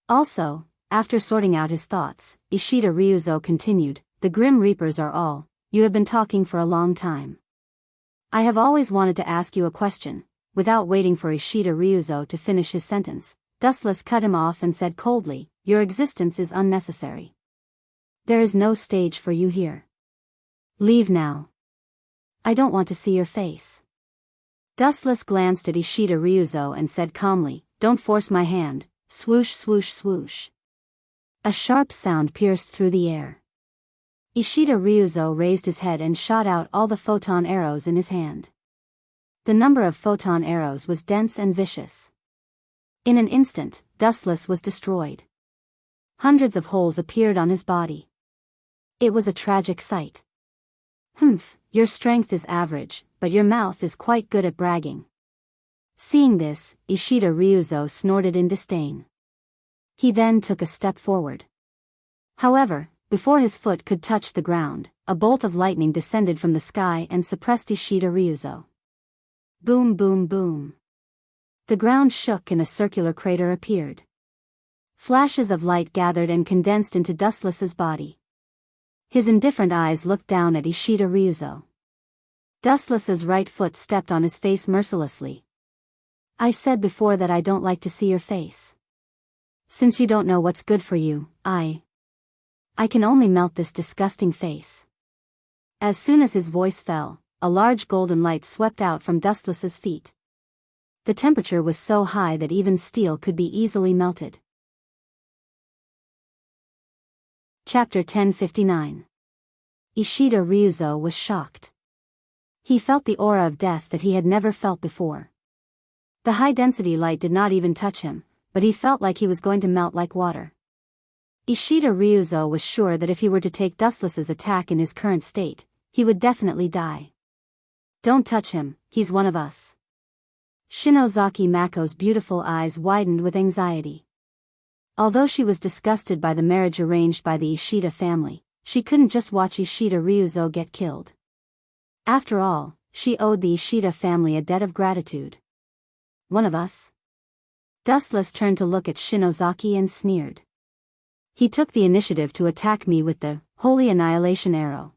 Also, after sorting out his thoughts, Ishida Ryuzo continued, the Grim Reapers are all, you have been talking for a long time. I have always wanted to ask you a question. Without waiting for Ishida Ryuzo to finish his sentence, Dustless cut him off and said coldly, your existence is unnecessary. There is no stage for you here. Leave now. I don't want to see your face. Dustless glanced at Ishida Ryuzo and said calmly, don't force my hand, swoosh swoosh swoosh. A sharp sound pierced through the air. Ishida Ryuzo raised his head and shot out all the photon arrows in his hand. The number of photon arrows was dense and vicious. In an instant, Dustless was destroyed. Hundreds of holes appeared on his body. It was a tragic sight. "Humph, your strength is average, but your mouth is quite good at bragging." Seeing this, Ishida Ryuzo snorted in disdain. He then took a step forward. However, before his foot could touch the ground, a bolt of lightning descended from the sky and suppressed Ishida Ryuzo. Boom, boom, boom. The ground shook and a circular crater appeared. Flashes of light gathered and condensed into Dustless's body. His indifferent eyes looked down at Ishida Ryuzo. Dustless's right foot stepped on his face mercilessly. "I said before that I don't like to see your face. Since you don't know what's good for you, I can only melt this disgusting face." As soon as his voice fell, a large golden light swept out from Dustless's feet. The temperature was so high that even steel could be easily melted. Chapter 1059. Ishida Ryuzo was shocked. He felt the aura of death that he had never felt before. The high-density light did not even touch him, but he felt like he was going to melt like water. Ishida Ryuzo was sure that if he were to take Dustless's attack in his current state, he would definitely die. "Don't touch him, he's one of us." Shinozaki Mako's beautiful eyes widened with anxiety. Although she was disgusted by the marriage arranged by the Ishida family, she couldn't just watch Ishida Ryuzo get killed. After all, she owed the Ishida family a debt of gratitude. "One of us?" Dustless turned to look at Shinozaki and sneered. "He took the initiative to attack me with the Holy Annihilation Arrow.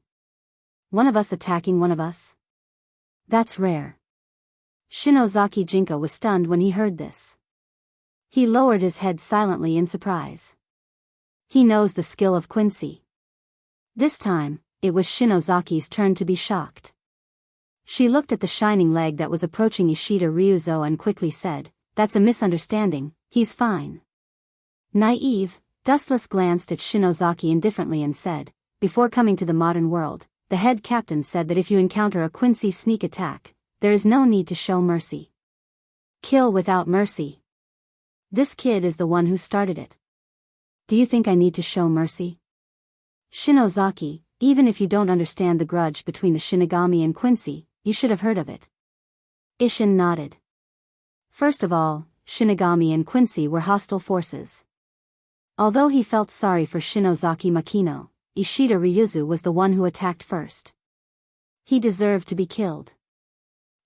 One of us attacking one of us? That's rare." Shinozaki Jinka was stunned when he heard this. He lowered his head silently in surprise. He knows the skill of Quincy. This time, it was Shinozaki's turn to be shocked. She looked at the shining leg that was approaching Ishida Ryuzo and quickly said, "That's a misunderstanding, he's fine." Naive, Dustless glanced at Shinozaki indifferently and said, "Before coming to the modern world, the head captain said that if you encounter a Quincy sneak attack, there is no need to show mercy. Kill without mercy. This kid is the one who started it. Do you think I need to show mercy?" "Shinozaki, even if you don't understand the grudge between the Shinigami and Quincy, you should have heard of it." Ishin nodded. First of all, Shinigami and Quincy were hostile forces. Although he felt sorry for Shinozaki Makino, Ishida Ryuzo was the one who attacked first. He deserved to be killed.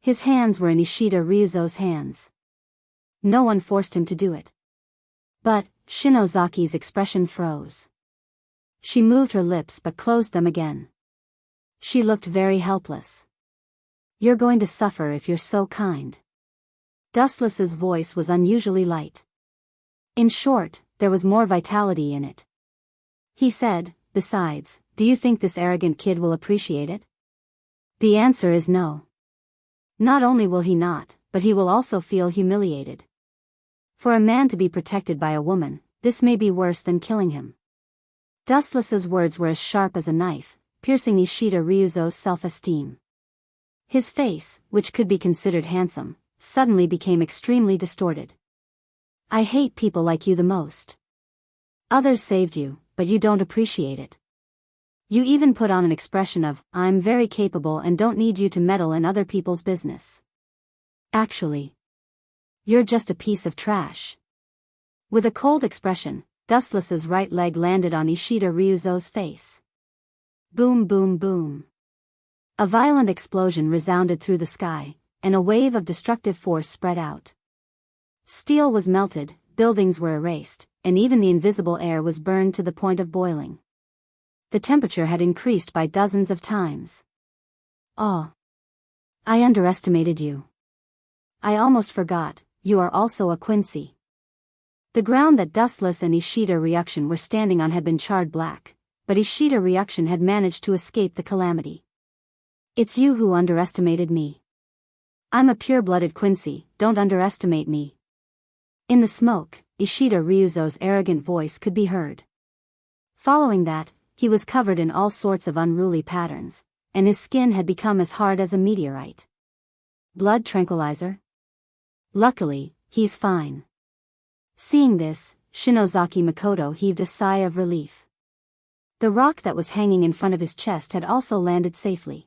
His hands were in Ishida Ryuzo's hands. No one forced him to do it. But Shinozaki's expression froze. She moved her lips but closed them again. She looked very helpless. "You're going to suffer if you're so kind." Dustless's voice was unusually light. In short, there was more vitality in it. He said, "Besides, do you think this arrogant kid will appreciate it?" The answer is no. Not only will he not, but he will also feel humiliated. For a man to be protected by a woman, this may be worse than killing him. Dustless's words were as sharp as a knife, piercing Ishida Ryuzo's self-esteem. His face, which could be considered handsome, suddenly became extremely distorted. "I hate people like you the most. Others saved you, but you don't appreciate it. You even put on an expression of, 'I'm very capable and don't need you to meddle in other people's business.' Actually, you're just a piece of trash." With a cold expression, Dustless's right leg landed on Ishida Ryuzo's face. Boom, boom, boom. A violent explosion resounded through the sky, and a wave of destructive force spread out. Steel was melted, buildings were erased, and even the invisible air was burned to the point of boiling. The temperature had increased by dozens of times. "Oh. I underestimated you. I almost forgot, you are also a Quincy." The ground that Dustless and Ishida Ryukshin were standing on had been charred black, but Ishida Ryukshin had managed to escape the calamity. "It's you who underestimated me. I'm a pure-blooded Quincy, don't underestimate me." In the smoke, Ishida Ryuzo's arrogant voice could be heard. Following that, he was covered in all sorts of unruly patterns, and his skin had become as hard as a meteorite. Blood tranquilizer? Luckily, he's fine. Seeing this, Shinozaki Makoto heaved a sigh of relief. The rock that was hanging in front of his chest had also landed safely.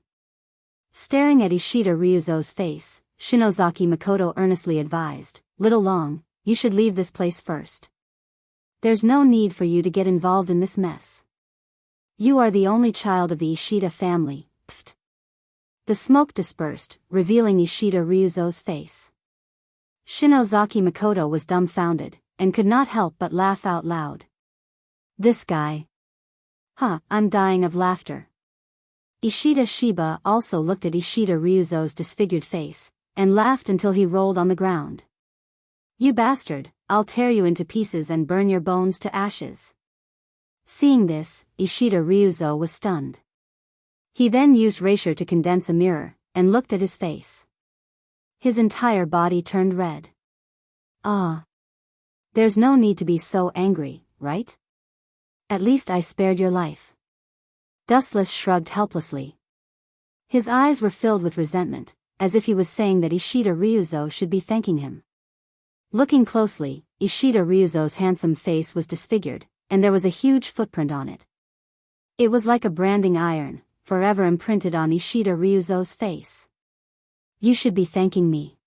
Staring at Ishida Ryuzo's face, Shinozaki Makoto earnestly advised, "Little Long, you should leave this place first. There's no need for you to get involved in this mess. You are the only child of the Ishida family." Pfft. The smoke dispersed, revealing Ishida Ryuzo's face. Shinozaki Makoto was dumbfounded, and could not help but laugh out loud. This guy. Huh, I'm dying of laughter. Ishida Shiba also looked at Ishida Ryuzo's disfigured face, and laughed until he rolled on the ground. "You bastard, I'll tear you into pieces and burn your bones to ashes." Seeing this, Ishida Ryuzo was stunned. He then used Erasure to condense a mirror, and looked at his face. His entire body turned red. Ah. There's no need to be so angry, right? At least I spared your life. Dustless shrugged helplessly. His eyes were filled with resentment, as if he was saying that Ishida Ryuzo should be thanking him. Looking closely, Ishida Ryuzo's handsome face was disfigured, and there was a huge footprint on it. It was like a branding iron, forever imprinted on Ishida Ryuzo's face. "You should be thanking me.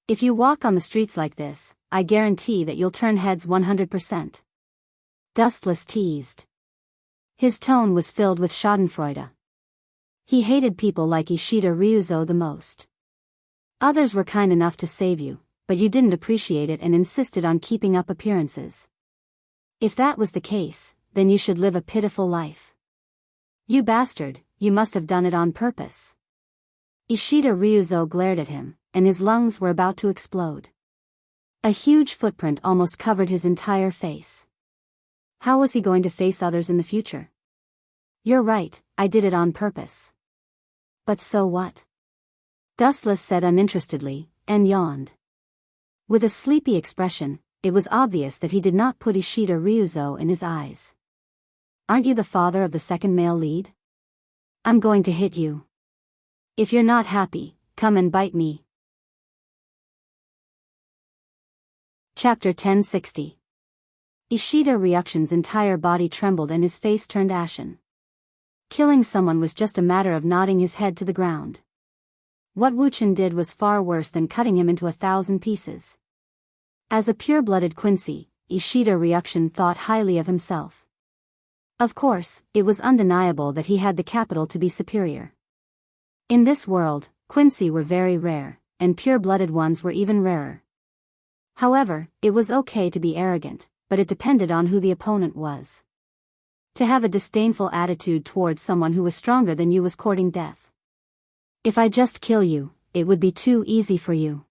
If you walk on the streets like this, I guarantee that you'll turn heads 100%. Dustless teased. His tone was filled with schadenfreude. He hated people like Ishida Ryuzo the most. Others were kind enough to save you, but you didn't appreciate it and insisted on keeping up appearances. If that was the case, then you should live a pitiful life. You bastard, you must have done it on purpose." Ishida Ryuzo glared at him, and his lungs were about to explode. A huge footprint almost covered his entire face. How was he going to face others in the future? "You're right, I did it on purpose." "But so what?" Dustless said uninterestedly, and yawned. With a sleepy expression, it was obvious that he did not put Ishida Ryuzo in his eyes. "Aren't you the father of the second male lead? I'm going to hit you. If you're not happy, come and bite me." Chapter 1060. Ishida Ryukshin's entire body trembled and his face turned ashen. Killing someone was just a matter of nodding his head to the ground. What Wuchen did was far worse than cutting him into 1,000 pieces. As a pure-blooded Quincy, Ishida Ryukshin thought highly of himself. Of course, it was undeniable that he had the capital to be superior. In this world, Quincy were very rare, and pure-blooded ones were even rarer. However, it was okay to be arrogant, but it depended on who the opponent was. To have a disdainful attitude towards someone who was stronger than you was courting death. "If I just kill you, it would be too easy for you.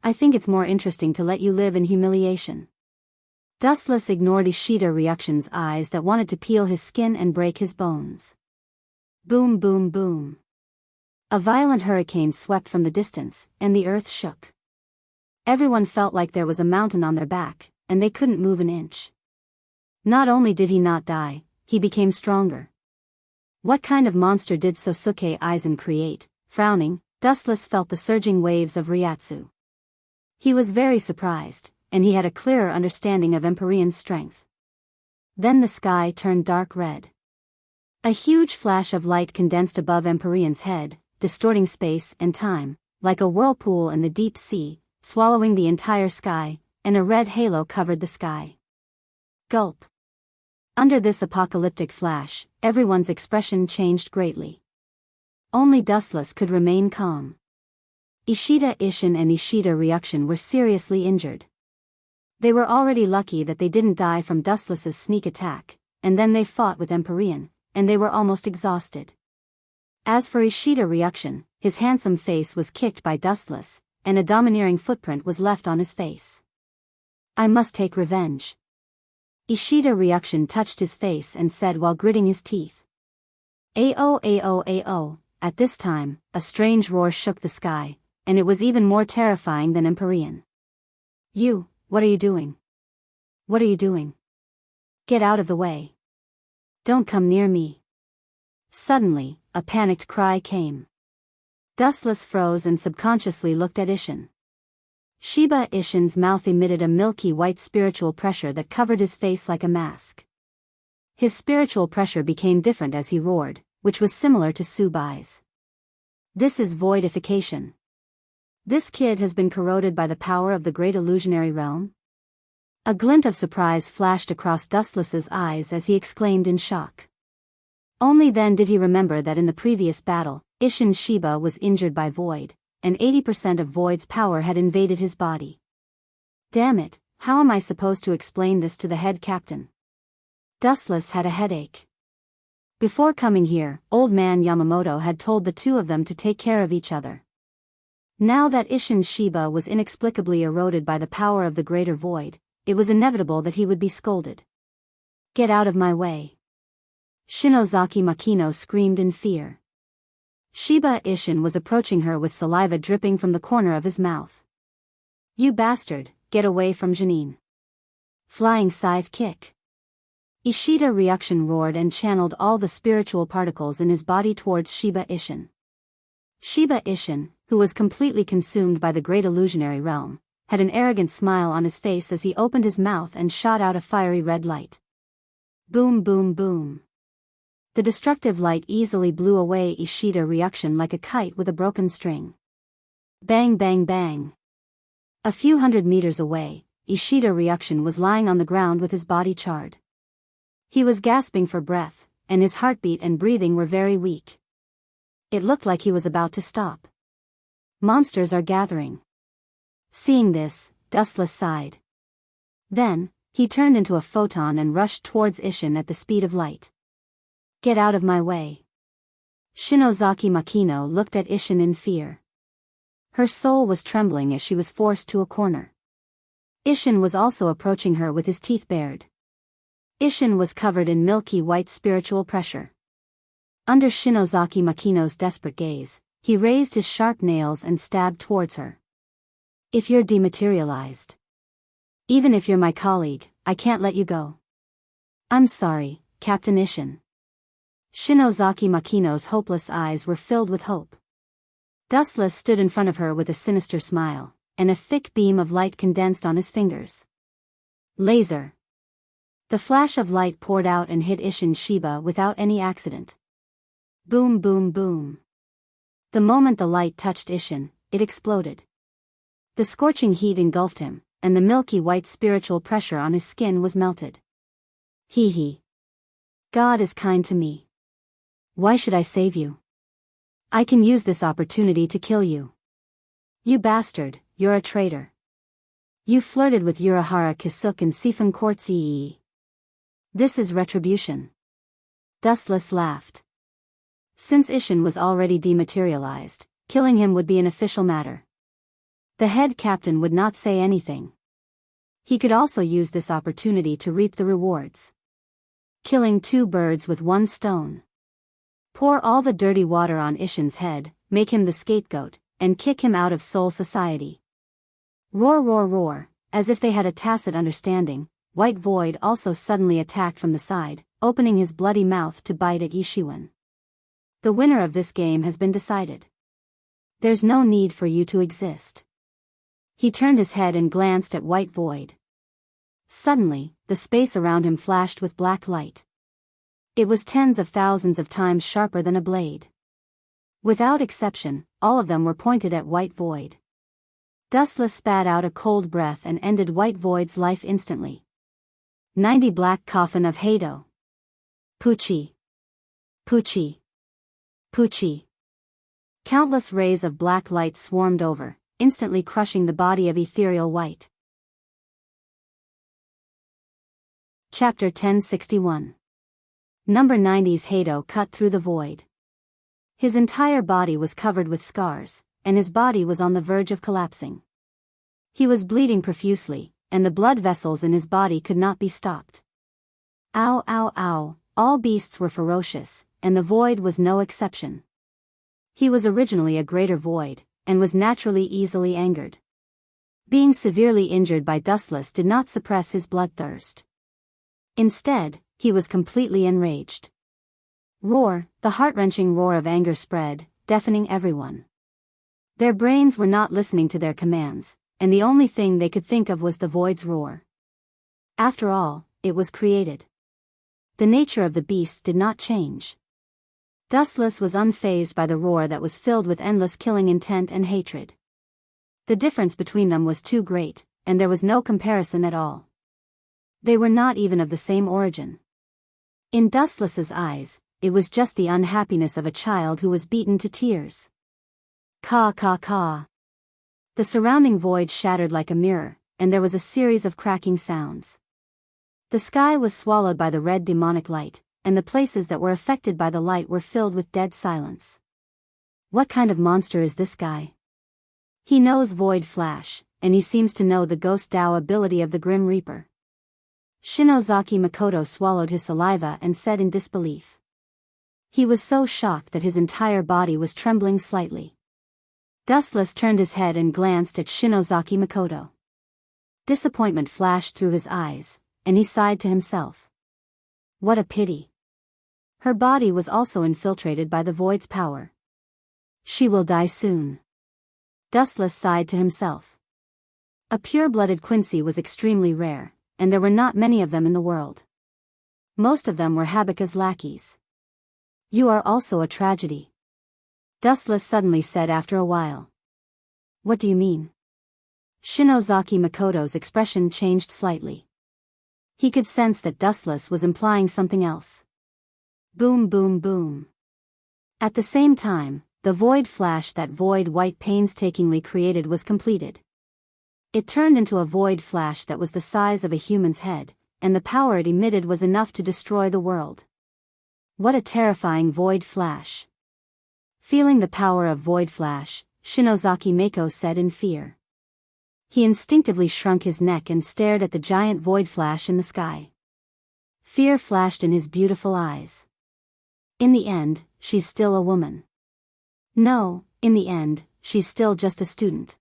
I think it's more interesting to let you live in humiliation." Dustless ignored Ishida Ryukshin's eyes that wanted to peel his skin and break his bones. Boom boom boom. A violent hurricane swept from the distance, and the earth shook. Everyone felt like there was a mountain on their back, and they couldn't move an inch. Not only did he not die, he became stronger. What kind of monster did Sosuke Aizen create? Frowning, Dustless felt the surging waves of Ryatsu. He was very surprised, and he had a clearer understanding of Empyrean's strength. Then the sky turned dark red. A huge flash of light condensed above Empyrean's head, distorting space and time, like a whirlpool in the deep sea, swallowing the entire sky, and a red halo covered the sky. Gulp. Under this apocalyptic flash, everyone's expression changed greatly. Only Dustless could remain calm. Ishida Ishin and Ishida Ryukshin were seriously injured. They were already lucky that they didn't die from Dustless's sneak attack, and then they fought with Empyrean, and they were almost exhausted. As for Ishida Ryukshin, his handsome face was kicked by Dustless, and a domineering footprint was left on his face. "I must take revenge." Ishida Ryukshin touched his face and said while gritting his teeth. "Ao ao ao." At this time, a strange roar shook the sky, and it was even more terrifying than Empyrean. "You, what are you doing? What are you doing? Get out of the way. Don't come near me." Suddenly, a panicked cry came. Dustless froze and subconsciously looked at Ishin. Shiba Ishin's mouth emitted a milky white spiritual pressure that covered his face like a mask. His spiritual pressure became different as he roared, which was similar to Subai's. This is voidification. This kid has been corroded by the power of the great illusionary realm? A glint of surprise flashed across Dustless's eyes as he exclaimed in shock. Only then did he remember that in the previous battle, Ishin Shiba was injured by Void, and 80% of Void's power had invaded his body. Damn it, how am I supposed to explain this to the head captain? Dustless had a headache. Before coming here, old man Yamamoto had told the two of them to take care of each other. Now that Ishin Shiba was inexplicably eroded by the power of the greater void, it was inevitable that he would be scolded. Get out of my way. Shinozaki Makino screamed in fear. Shiba Ishin was approaching her with saliva dripping from the corner of his mouth. You bastard, get away from Janine. Flying scythe kick. Ishida Ryukshin roared and channeled all the spiritual particles in his body towards Shiba Ishin. Shiba Ishin, who was completely consumed by the great illusionary realm, had an arrogant smile on his face as he opened his mouth and shot out a fiery red light. Boom boom boom. The destructive light easily blew away Ishida Ryukshin like a kite with a broken string. Bang bang bang. A few hundred meters away, Ishida Ryukshin was lying on the ground with his body charred. He was gasping for breath, and his heartbeat and breathing were very weak. It looked like he was about to stop. Monsters are gathering. Seeing this, Dustless sighed. Then, he turned into a photon and rushed towards Ishin at the speed of light. Get out of my way. Shinozaki Makino looked at Ishin in fear. Her soul was trembling as she was forced to a corner. Ishin was also approaching her with his teeth bared. Ishin was covered in milky white spiritual pressure. Under Shinozaki Makino's desperate gaze, he raised his sharp nails and stabbed towards her. If you're dematerialized. Even if you're my colleague, I can't let you go. I'm sorry, Captain Ishin. Shinozaki Makino's hopeless eyes were filled with hope. Dustless stood in front of her with a sinister smile, and a thick beam of light condensed on his fingers. Laser. The flash of light poured out and hit Ishin Shiba without any accident. Boom boom boom. The moment the light touched Ishin, it exploded. The scorching heat engulfed him, and the milky white spiritual pressure on his skin was melted. Hee hee. God is kind to me. Why should I save you? I can use this opportunity to kill you. You bastard, you're a traitor. You flirted with Urahara Kisuke and Siphon Quartz Ee. This is retribution. Dustless laughed. Since Ishin was already dematerialized, killing him would be an official matter. The head captain would not say anything. He could also use this opportunity to reap the rewards. Killing two birds with one stone. Pour all the dirty water on Ishin's head, make him the scapegoat, and kick him out of Soul Society. Roar roar roar, as if they had a tacit understanding, White Void also suddenly attacked from the side, opening his bloody mouth to bite at Ishiwan. The winner of this game has been decided. There's no need for you to exist. He turned his head and glanced at White Void. Suddenly, the space around him flashed with black light. It was tens of thousands of times sharper than a blade. Without exception, all of them were pointed at White Void. Dustless spat out a cold breath and ended White Void's life instantly. 90 Black Coffin of Hado. Pucci. Pucci. Pucci. Countless rays of black light swarmed over, instantly crushing the body of Ethereal White. Chapter 1061. Number 90's Hado cut through the void. His entire body was covered with scars, and his body was on the verge of collapsing. He was bleeding profusely, and the blood vessels in his body could not be stopped. Ow ow ow, all beasts were ferocious, and the void was no exception. He was originally a greater void, and was naturally easily angered. Being severely injured by Dustless did not suppress his bloodthirst. Instead, he was completely enraged. Roar, the heart-wrenching roar of anger spread, deafening everyone. Their brains were not listening to their commands, and the only thing they could think of was the void's roar. After all, it was created the nature of the beast did not change. Dustless was unfazed by the roar that was filled with endless killing intent and hatred. The difference between them was too great, and there was no comparison at all. They were not even of the same origin. In Dustless's eyes, it was just the unhappiness of a child who was beaten to tears. Caw caw caw. The surrounding void shattered like a mirror, and there was a series of cracking sounds. The sky was swallowed by the red demonic light, and the places that were affected by the light were filled with dead silence. What kind of monster is this guy? He knows Void Flash, and he seems to know the Ghost Dao ability of the Grim Reaper. Shinozaki Makoto swallowed his saliva and said in disbelief. He was so shocked that his entire body was trembling slightly. Dustless turned his head and glanced at Shinozaki Makoto. Disappointment flashed through his eyes, and he sighed to himself. What a pity. Her body was also infiltrated by the void's power. She will die soon. Dustless sighed to himself. A pure-blooded Quincy was extremely rare, and there were not many of them in the world. Most of them were Habaka's lackeys. You are also a tragedy. Dustless suddenly said after a while. What do you mean? Shinozaki Makoto's expression changed slightly. He could sense that Dustless was implying something else. Boom boom boom. At the same time, the void flash that Void White painstakingly created was completed. It turned into a void flash that was the size of a human's head, and the power it emitted was enough to destroy the world. What a terrifying void flash. Feeling the power of void flash, Shinozaki Mako said in fear. He instinctively shrunk his neck and stared at the giant void flash in the sky. Fear flashed in his beautiful eyes. In the end, she's still a woman. No, in the end, she's still just a student.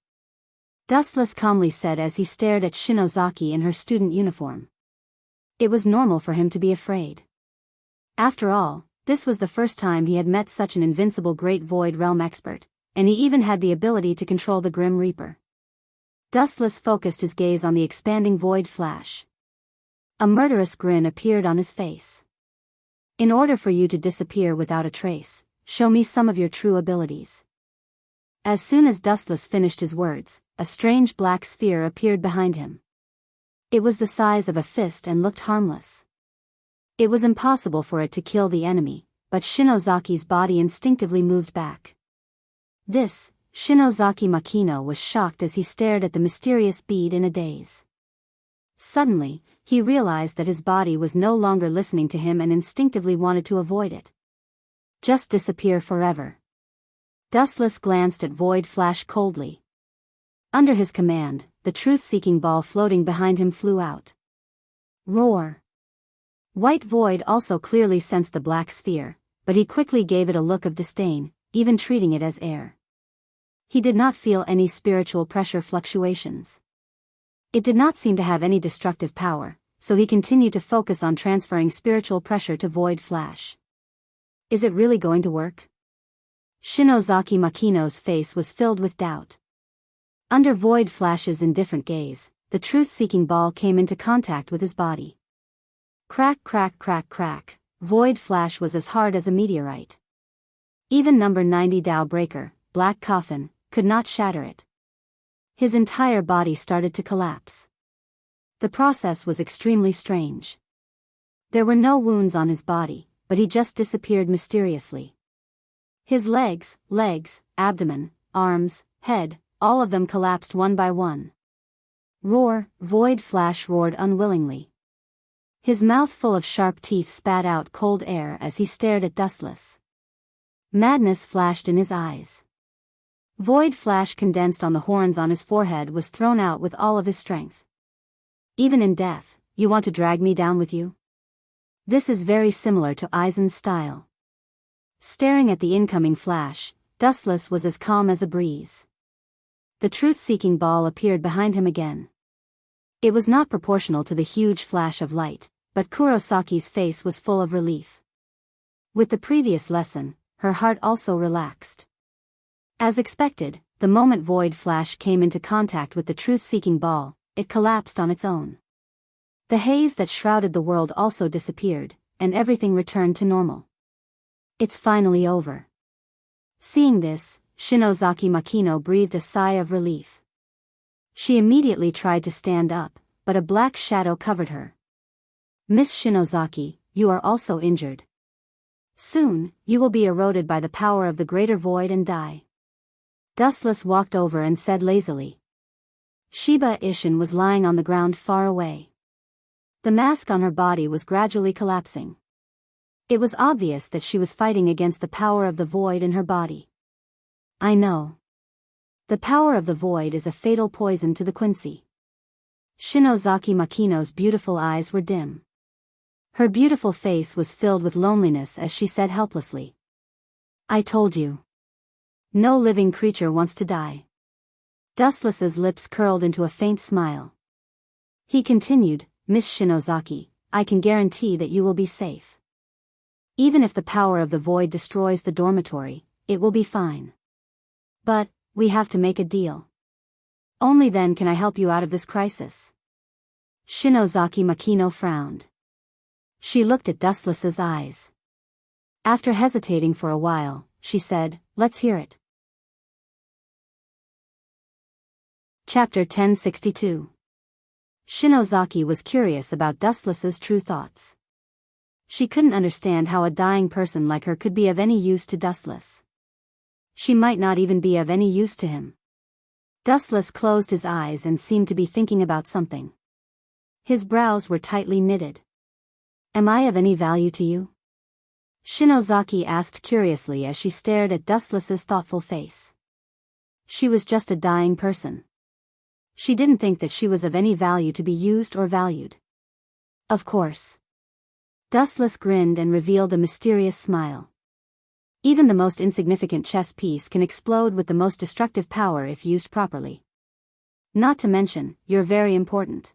Dustless calmly said as he stared at Shinozaki in her student uniform. It was normal for him to be afraid. After all, this was the first time he had met such an invincible Great Void Realm expert, and he even had the ability to control the Grim Reaper. Dustless focused his gaze on the expanding void flash. A murderous grin appeared on his face. In order for you to disappear without a trace, show me some of your true abilities. As soon as Dustless finished his words, a strange black sphere appeared behind him. It was the size of a fist and looked harmless. It was impossible for it to kill the enemy, but Shinozaki's body instinctively moved back. This, Shinozaki Makino was shocked as he stared at the mysterious bead in a daze. Suddenly, he realized that his body was no longer listening to him and instinctively wanted to avoid it. Just disappear forever. Dustless glanced at Void Flash coldly. Under his command, the truth-seeking ball floating behind him flew out. Roar. White Void also clearly sensed the black sphere, but he quickly gave it a look of disdain, even treating it as air. He did not feel any spiritual pressure fluctuations. It did not seem to have any destructive power, so he continued to focus on transferring spiritual pressure to Void Flash. Is it really going to work? Shinozaki Makino's face was filled with doubt. Under Void Flash's indifferent gaze, the truth-seeking ball came into contact with his body. Crack crack crack crack, Void Flash was as hard as a meteorite. Even number 90 Dao Breaker, Black Coffin, could not shatter it. His entire body started to collapse. The process was extremely strange. There were no wounds on his body, but he just disappeared mysteriously. His legs, abdomen, arms, head, all of them collapsed one by one. Roar, Void Flash roared unwillingly. His mouth full of sharp teeth spat out cold air as he stared at Dustless. Madness flashed in his eyes. Void Flash condensed on the horns on his forehead was thrown out with all of his strength. Even in death, you want to drag me down with you? This is very similar to Aizen's style. Staring at the incoming flash, Dustless was as calm as a breeze. The truth-seeking ball appeared behind him again. It was not proportional to the huge flash of light, but Kurosaki's face was full of relief. With the previous lesson, her heart also relaxed. As expected, the moment Void Flash came into contact with the truth-seeking ball, it collapsed on its own. The haze that shrouded the world also disappeared, and everything returned to normal. It's finally over. Seeing this, Shinozaki Makino breathed a sigh of relief. She immediately tried to stand up, but a black shadow covered her. Miss Shinozaki, you are also injured. Soon, you will be eroded by the power of the greater void and die. Dustless walked over and said lazily. Shiba Ishin was lying on the ground far away. The mask on her body was gradually collapsing. It was obvious that she was fighting against the power of the void in her body. I know. The power of the void is a fatal poison to the Quincy. Shinozaki Makino's beautiful eyes were dim. Her beautiful face was filled with loneliness as she said helplessly. I told you. No living creature wants to die. Dustless's lips curled into a faint smile. He continued, Miss Shinozaki, I can guarantee that you will be safe. Even if the power of the void destroys the dormitory, it will be fine. But, we have to make a deal. Only then can I help you out of this crisis. Shinozaki Makino frowned. She looked at Dustless's eyes. After hesitating for a while, she said, let's hear it. Chapter 1062. Shinozaki was curious about Dustless's true thoughts. She couldn't understand how a dying person like her could be of any use to Dustless. She might not even be of any use to him. Dustless closed his eyes and seemed to be thinking about something. His brows were tightly knitted. Am I of any value to you? Shinozaki asked curiously as she stared at Dustless's thoughtful face. She was just a dying person. She didn't think that she was of any value to be used or valued. Of course. Dustless grinned and revealed a mysterious smile. Even the most insignificant chess piece can explode with the most destructive power if used properly. Not to mention, you're very important.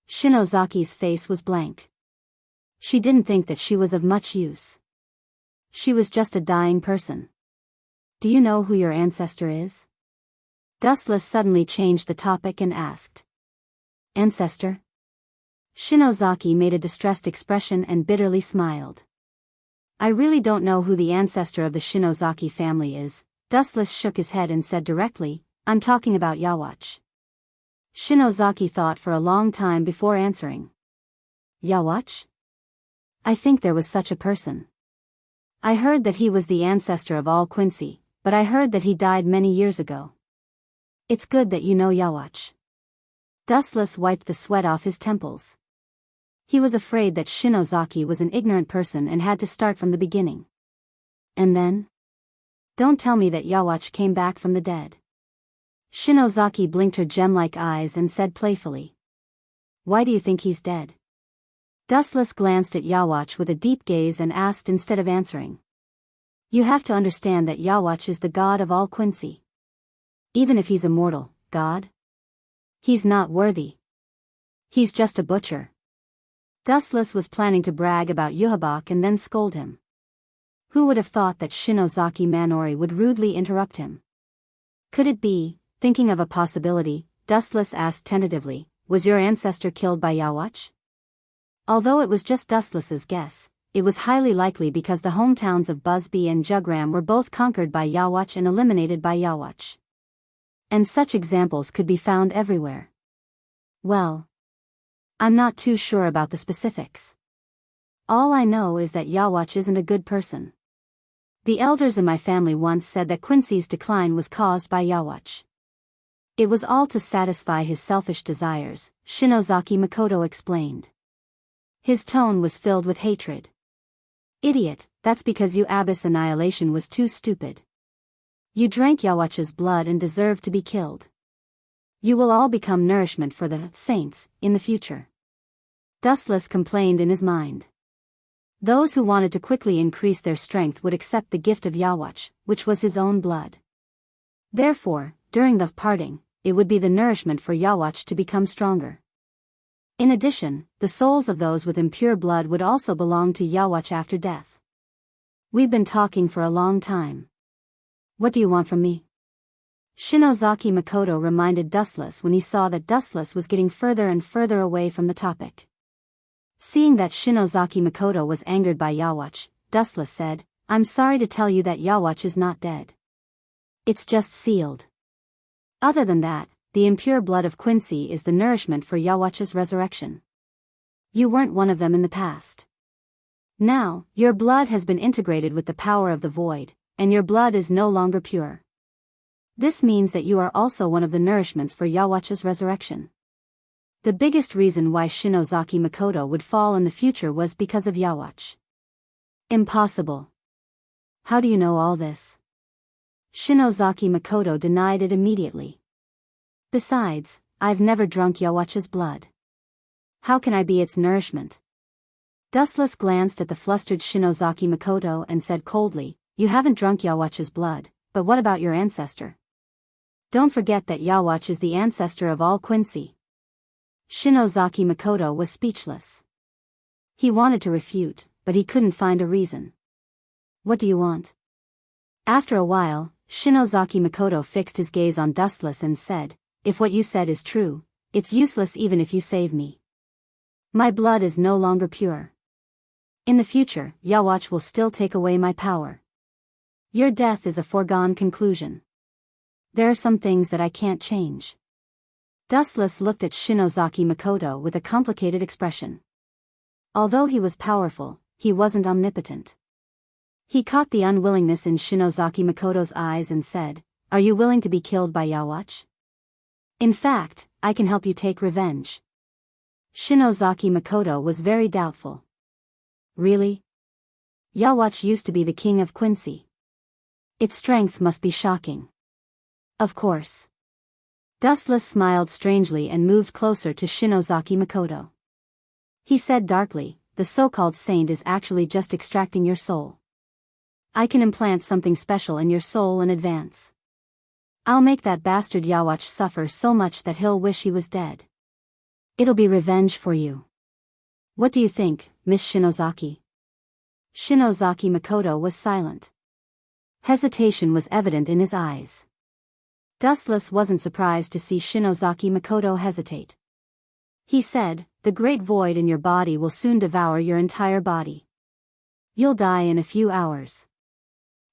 Shinozaki's face was blank. She didn't think that she was of much use. She was just a dying person. Do you know who your ancestor is? Dustless suddenly changed the topic and asked. Ancestor? Shinozaki made a distressed expression and bitterly smiled. I really don't know who the ancestor of the Shinozaki family is. Dustless shook his head and said directly, I'm talking about Yawatch. Shinozaki thought for a long time before answering. Yawatch? I think there was such a person. I heard that he was the ancestor of all Quincy, but I heard that he died many years ago. It's good that you know Yawatch. Dustless wiped the sweat off his temples. He was afraid that Shinozaki was an ignorant person and had to start from the beginning. And then? Don't tell me that Yawatch came back from the dead. Shinozaki blinked her gem-like eyes and said playfully. Why do you think he's dead? Dustless glanced at Yawatch with a deep gaze and asked instead of answering. You have to understand that Yawatch is the god of all Quincy. Even if he's a mortal god, he's not worthy. He's just a butcher. Dustless was planning to brag about Yuhabak and then scold him. Who would have thought that Shinozaki Manori would rudely interrupt him? Could it be, thinking of a possibility, Dustless asked tentatively, was your ancestor killed by Yawatch? Although it was just Dustless's guess, it was highly likely because the hometowns of Busby and Jugram were both conquered by Yawatch and eliminated by Yawatch. And such examples could be found everywhere. Well, I'm not too sure about the specifics. All I know is that Yawatch isn't a good person. The elders in my family once said that Quincy's decline was caused by Yawatch. It was all to satisfy his selfish desires, Shinozaki Makoto explained. His tone was filled with hatred. Idiot, that's because you Abyss Annihilation was too stupid. You drank Yawatch's blood and deserved to be killed. You will all become nourishment for the saints in the future. Dustless complained in his mind. Those who wanted to quickly increase their strength would accept the gift of Yawatch, which was his own blood. Therefore, during the parting, it would be the nourishment for Yawatch to become stronger. In addition, the souls of those with impure blood would also belong to Yawatch after death. We've been talking for a long time. What do you want from me? Shinozaki Makoto reminded Dustless when he saw that Dustless was getting further and further away from the topic. Seeing that Shinozaki Makoto was angered by Yawatch, Dustless said, "I'm sorry to tell you that Yawatch is not dead. It's just sealed. Other than that, the impure blood of Quincy is the nourishment for Yawatch's resurrection. You weren't one of them in the past. Now, your blood has been integrated with the power of the void, and your blood is no longer pure. This means that you are also one of the nourishments for Yawatch's resurrection." The biggest reason why Shinozaki Makoto would fall in the future was because of Yawatch. Impossible. How do you know all this? Shinozaki Makoto denied it immediately. Besides, I've never drunk Yawatch's blood. How can I be its nourishment? Dustless glanced at the flustered Shinozaki Makoto and said coldly, "You haven't drunk Yawatch's blood, but what about your ancestor? Don't forget that Yawatch is the ancestor of all Quincy." Shinozaki Makoto was speechless. He wanted to refute, but he couldn't find a reason. "What do you want?" After a while, Shinozaki Makoto fixed his gaze on Dustless and said, "If what you said is true, it's useless even if you save me. My blood is no longer pure. In the future, Yawatch will still take away my power. Your death is a foregone conclusion. There are some things that I can't change." Dustless looked at Shinozaki Makoto with a complicated expression. Although he was powerful, he wasn't omnipotent. He caught the unwillingness in Shinozaki Makoto's eyes and said, "Are you willing to be killed by Yawatch? In fact, I can help you take revenge." Shinozaki Makoto was very doubtful. "Really? Yawatch used to be the king of Quincy. Its strength must be shocking." "Of course." Dustless smiled strangely and moved closer to Shinozaki Makoto. He said darkly, "The so-called saint is actually just extracting your soul. I can implant something special in your soul in advance. I'll make that bastard Yawatch suffer so much that he'll wish he was dead. It'll be revenge for you. What do you think, Miss Shinozaki?" Shinozaki Makoto was silent. Hesitation was evident in his eyes. Dustless wasn't surprised to see Shinozaki Makoto hesitate. He said, "The great void in your body will soon devour your entire body. You'll die in a few hours.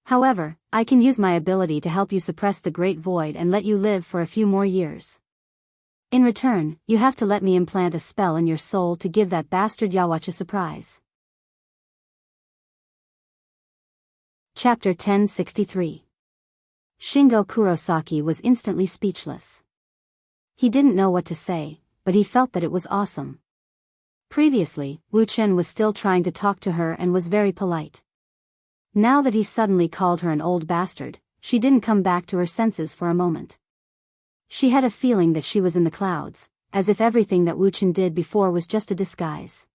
However, I can use my ability to help you suppress the great void and let you live for a few more years. In return, you have to let me implant a spell in your soul to give that bastard Yawatch a surprise." Chapter 1063. Shingo Kurosaki was instantly speechless. He didn't know what to say, but he felt that it was awesome. Previously, Wu Chen was still trying to talk to her and was very polite. Now that he suddenly called her an old bastard, she didn't come back to her senses for a moment. She had a feeling that she was in the clouds, as if everything that Wu Chen did before was just a disguise.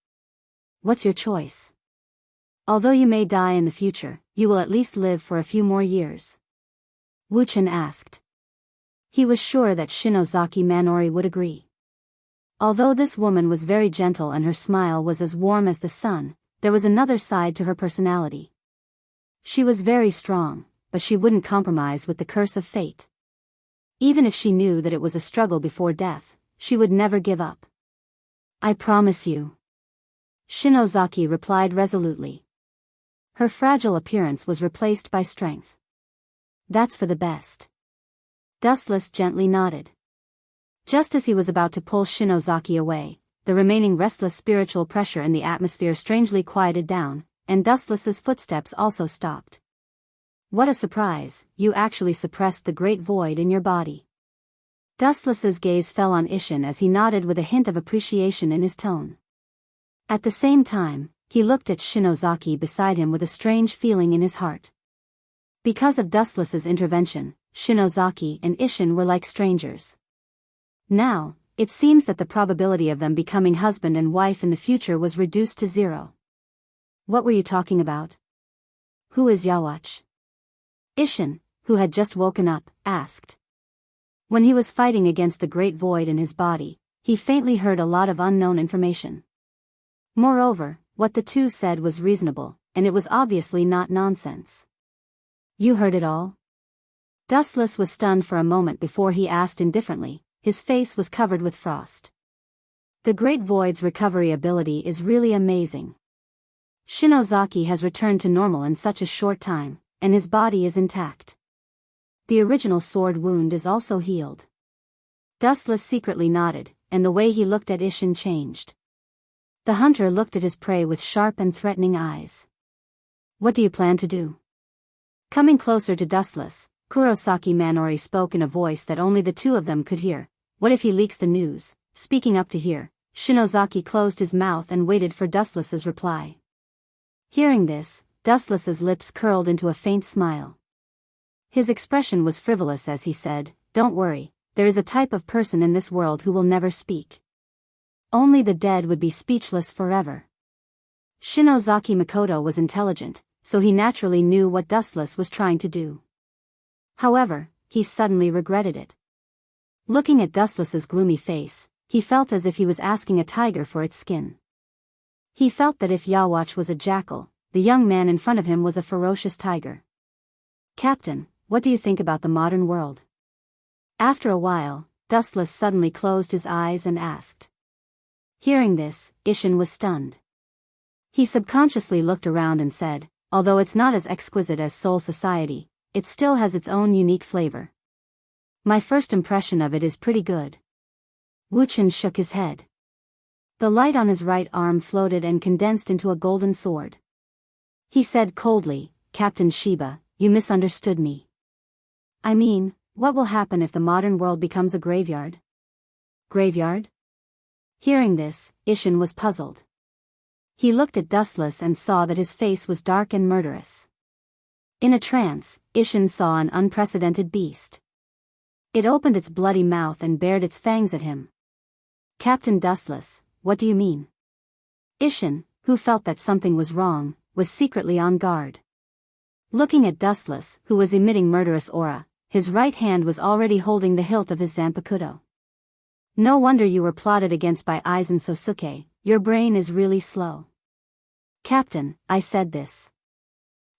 "What's your choice? Although you may die in the future, you will at least live for a few more years?" Wu Chen asked. He was sure that Shinozaki Manori would agree. Although this woman was very gentle and her smile was as warm as the sun, there was another side to her personality. She was very strong, but she wouldn't compromise with the curse of fate. Even if she knew that it was a struggle before death, she would never give up. "I promise you," Shinozaki replied resolutely. Her fragile appearance was replaced by strength. "That's for the best." Dustless gently nodded. Just as he was about to pull Shinozaki away, the remaining restless spiritual pressure in the atmosphere strangely quieted down, and Dustless's footsteps also stopped. "What a surprise, you actually suppressed the great void in your body." Dustless's gaze fell on Isshin as he nodded with a hint of appreciation in his tone. At the same time, he looked at Shinozaki beside him with a strange feeling in his heart. Because of Dustless's intervention, Shinozaki and Isshin were like strangers. Now, it seems that the probability of them becoming husband and wife in the future was reduced to 0. "What were you talking about? Who is Yawatch?" Isshin, who had just woken up, asked. When he was fighting against the great void in his body, he faintly heard a lot of unknown information. Moreover, what the two said was reasonable, and it was obviously not nonsense. "You heard it all?" Dustless was stunned for a moment before he asked indifferently. His face was covered with frost. The Great Void's recovery ability is really amazing. Shinozaki has returned to normal in such a short time, and his body is intact. The original sword wound is also healed. Dustless secretly nodded, and the way he looked at Ishin changed. The hunter looked at his prey with sharp and threatening eyes. What do you plan to do? Coming closer to Dustless, Kurosaki Manori spoke in a voice that only the two of them could hear. What if he leaks the news? Speaking up to hear, Shinozaki closed his mouth and waited for Dustless's reply. Hearing this, Dustless's lips curled into a faint smile. His expression was frivolous as he said, "Don't worry, there is a type of person in this world who will never speak. Only the dead would be speechless forever." Shinozaki Makoto was intelligent, so he naturally knew what Dustless was trying to do. However, he suddenly regretted it. Looking at Dustless's gloomy face, he felt as if he was asking a tiger for its skin. He felt that if Yawatch was a jackal, the young man in front of him was a ferocious tiger. "Captain, what do you think about the modern world?" After a while, Dustless suddenly closed his eyes and asked. Hearing this, Ishin was stunned. He subconsciously looked around and said, "Although it's not as exquisite as Soul Society, it still has its own unique flavor. My first impression of it is pretty good." Wuchen shook his head. The light on his right arm floated and condensed into a golden sword. He said coldly, "Captain Shiba, you misunderstood me. I mean, what will happen if the modern world becomes a graveyard?" Graveyard? Hearing this, Ishin was puzzled. He looked at Dustless and saw that his face was dark and murderous. In a trance, Ishin saw an unprecedented beast. It opened its bloody mouth and bared its fangs at him. "Captain Dustless, what do you mean?" Ishin, who felt that something was wrong, was secretly on guard. Looking at Dustless, who was emitting murderous aura, his right hand was already holding the hilt of his Zanpakuto. "No wonder you were plotted against by Aizen Sosuke, your brain is really slow." "Captain, I said this.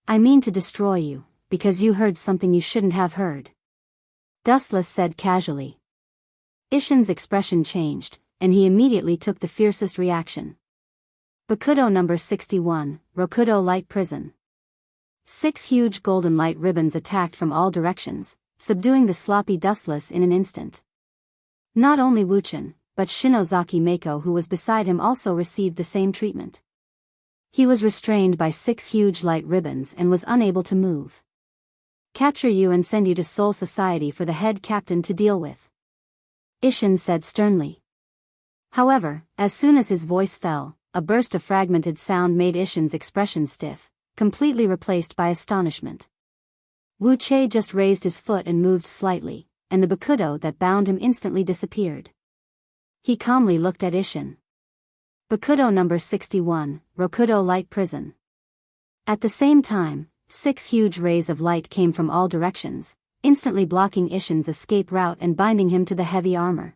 I mean to destroy you, because you heard something you shouldn't have heard," Dustless said casually. Ishin's expression changed, and he immediately took the fiercest reaction. Bakudo number 61, Rokudo Light Prison. 6 huge golden light ribbons attacked from all directions, subduing the sloppy Dustless in an instant. Not only Wuchen, but Shinozaki Mako who was beside him also received the same treatment. He was restrained by 6 huge light ribbons and was unable to move. "Capture you and send you to Soul Society for the head captain to deal with," Ishin said sternly. However, as soon as his voice fell, a burst of fragmented sound made Ishin's expression stiff, completely replaced by astonishment. Wu Che just raised his foot and moved slightly, and the Bakudo that bound him instantly disappeared. He calmly looked at Ishin. Bakudo number 61, Rokudo Light Prison. At the same time, 6 huge rays of light came from all directions, instantly blocking Ishin's escape route and binding him to the heavy armor.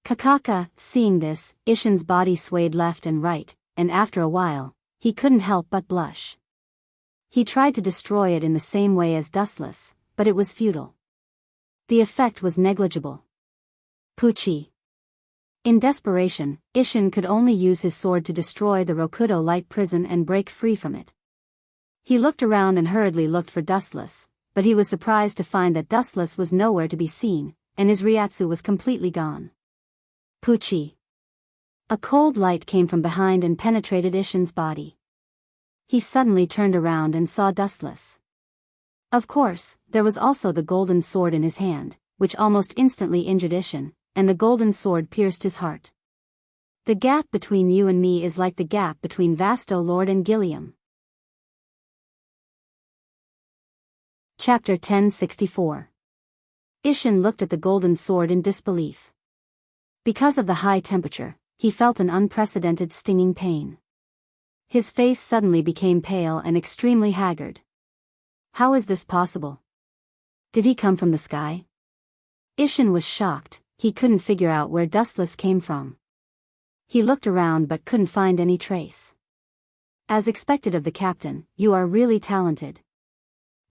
Kakaka, seeing this, Ishin's body swayed left and right, and after a while, he couldn't help but blush. He tried to destroy it in the same way as Dustless, but it was futile. The effect was negligible. Puchi. In desperation, Ishin could only use his sword to destroy the Rokudo light prison and break free from it. He looked around and hurriedly looked for Dustless, but he was surprised to find that Dustless was nowhere to be seen, and his Ryatsu was completely gone. Puchi. A cold light came from behind and penetrated Ishin's body. He suddenly turned around and saw Dustless. Of course, there was also the golden sword in his hand, which almost instantly injured Ishin, and the golden sword pierced his heart. "The gap between you and me is like the gap between Vasto Lord and Gilliam." Chapter 1064. Ishin looked at the golden sword in disbelief. Because of the high temperature, he felt an unprecedented stinging pain. His face suddenly became pale and extremely haggard. How is this possible? Did he come from the sky? Ishin was shocked, he couldn't figure out where Dustless came from. He looked around but couldn't find any trace. "As expected of the captain, you are really talented.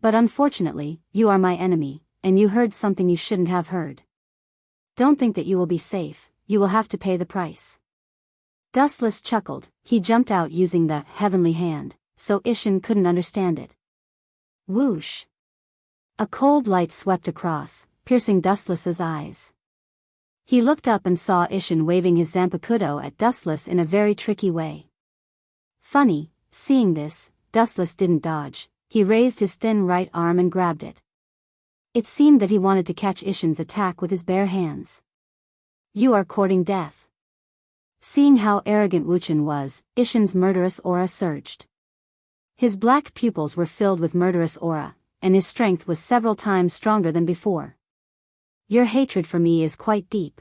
But unfortunately, you are my enemy, and you heard something you shouldn't have heard. Don't think that you will be safe, you will have to pay the price. Dustless chuckled. He jumped out using the heavenly hand, so Ishin couldn't understand it. Whoosh! A cold light swept across, piercing Dustless's eyes. He looked up and saw Ishin waving his Zanpakuto at Dustless in a very tricky way. Funny, seeing this, Dustless didn't dodge. He raised his thin right arm and grabbed it. It seemed that he wanted to catch Ishin's attack with his bare hands. You are courting death. Seeing how arrogant Wuchen was, Ishin's murderous aura surged. His black pupils were filled with murderous aura, and his strength was several times stronger than before. Your hatred for me is quite deep.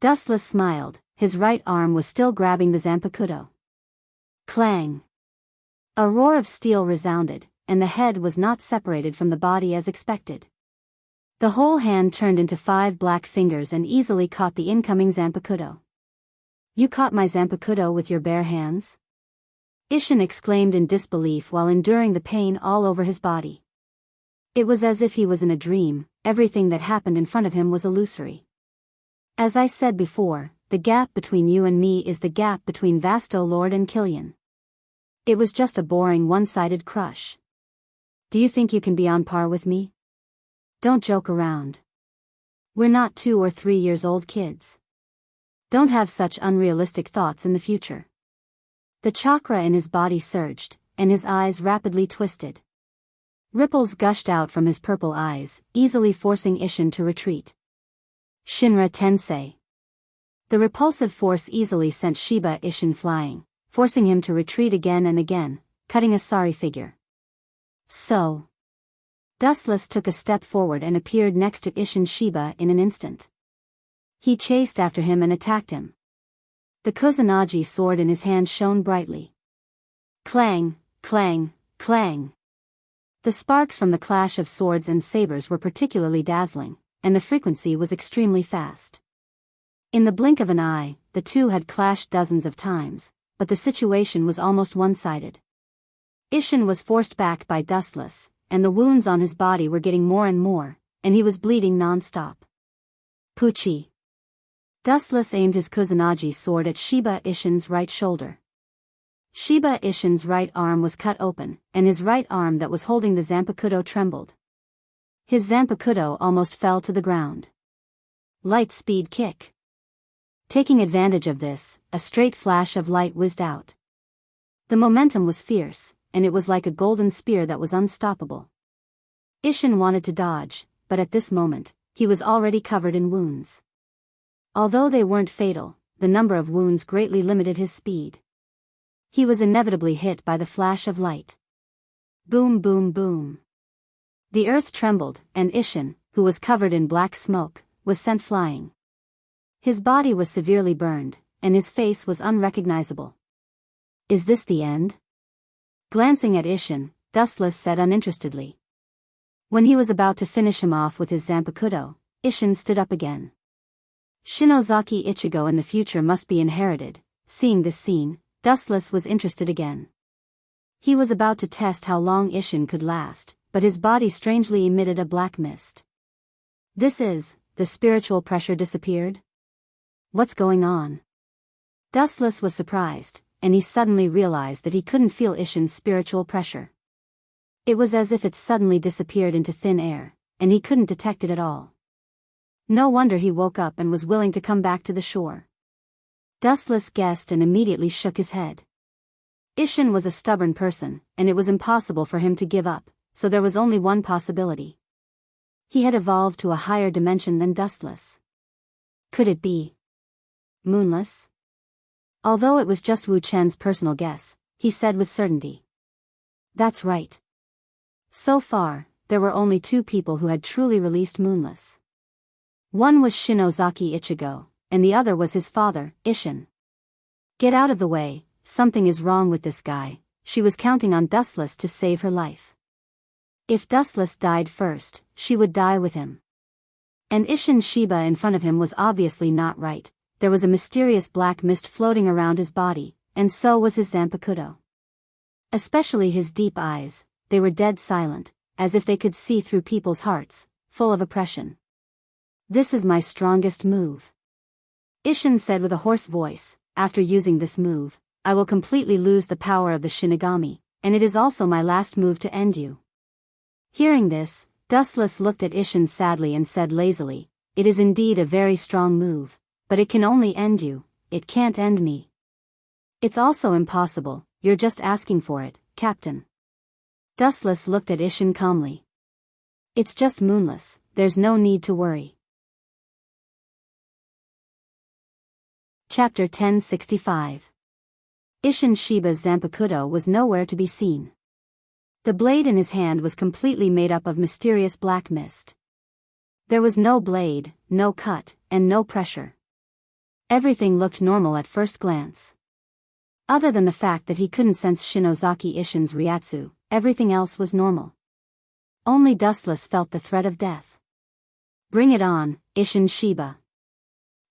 Dustless smiled. His right arm was still grabbing the Zanpakuto. Clang! A roar of steel resounded, and the head was not separated from the body as expected. The whole hand turned into 5 black fingers and easily caught the incoming Zanpakuto. You caught my Zanpakuto with your bare hands? Ishin exclaimed in disbelief while enduring the pain all over his body. It was as if he was in a dream. Everything that happened in front of him was illusory. As I said before, the gap between you and me is the gap between Vasto Lord and Killian. It was just a boring one-sided crush. Do you think you can be on par with me? Don't joke around. We're not 2 or 3 years old kids. Don't have such unrealistic thoughts in the future. The chakra in his body surged, and his eyes rapidly twisted. Ripples gushed out from his purple eyes, easily forcing Ishin to retreat. Shinra Tensei. The repulsive force easily sent Shiba Ishin flying, forcing him to retreat again and again, cutting a sorry figure. So. Dustless took a step forward and appeared next to Ishin Shiba in an instant. He chased after him and attacked him. The Kusanagi sword in his hand shone brightly. Clang, clang, clang. The sparks from the clash of swords and sabers were particularly dazzling, and the frequency was extremely fast. In the blink of an eye, the two had clashed dozens of times, but the situation was almost one-sided. Ishin was forced back by Dustless, and the wounds on his body were getting more and more, and he was bleeding non-stop. Puchi. Dustless aimed his Kusanagi sword at Shiba Ishin's right shoulder. Shiba Ishin's right arm was cut open, and his right arm that was holding the Zanpakuto trembled. His Zanpakuto almost fell to the ground. Light speed kick. Taking advantage of this, a straight flash of light whizzed out. The momentum was fierce, and it was like a golden spear that was unstoppable. Ishin wanted to dodge, but at this moment, he was already covered in wounds. Although they weren't fatal, the number of wounds greatly limited his speed. He was inevitably hit by the flash of light. Boom, boom, boom. The earth trembled, and Ishin, who was covered in black smoke, was sent flying. His body was severely burned, and his face was unrecognizable. Is this the end? Glancing at Ishin, Dustless said uninterestedly. When he was about to finish him off with his Zanpakuto, Ishin stood up again. Shinozaki Ichigo in the future must be inherited. Seeing this scene, Dustless was interested again. He was about to test how long Ishin could last, but his body strangely emitted a black mist. The spiritual pressure disappeared? What's going on? Dustless was surprised, and he suddenly realized that he couldn't feel Ishin's spiritual pressure. It was as if it suddenly disappeared into thin air, and he couldn't detect it at all. No wonder he woke up and was willing to come back to the shore. Dustless guessed and immediately shook his head. Ishin was a stubborn person, and it was impossible for him to give up, so there was only one possibility. He had evolved to a higher dimension than Dustless. Could it be Moonless? Although it was just Wu Chen's personal guess, he said with certainty. That's right. So far, there were only 2 people who had truly released Moonless. One was Shinozaki Ichigo, and the other was his father, Ishin. Get out of the way, something is wrong with this guy. She was counting on Dustless to save her life. If Dustless died first, she would die with him. And Ishin's Shiba in front of him was obviously not right. There was a mysterious black mist floating around his body, and so was his Zanpakuto. Especially his deep eyes, they were dead silent, as if they could see through people's hearts, full of oppression. This is my strongest move. Ishin said with a hoarse voice, after using this move, I will completely lose the power of the Shinigami, and it is also my last move to end you. Hearing this, Dustless looked at Ishin sadly and said lazily, it is indeed a very strong move, but it can only end you, it can't end me. It's also impossible, you're just asking for it, Captain. Dustless looked at Ishin calmly. It's just Moonless, there's no need to worry. Chapter 1065. Ishin Shiba's Zanpakuto was nowhere to be seen. The blade in his hand was completely made up of mysterious black mist. There was no blade, no cut, and no pressure. Everything looked normal at first glance. Other than the fact that he couldn't sense Shinozaki Ishin's Ryatsu, everything else was normal. Only Dustless felt the threat of death. Bring it on, Ishin Shiba.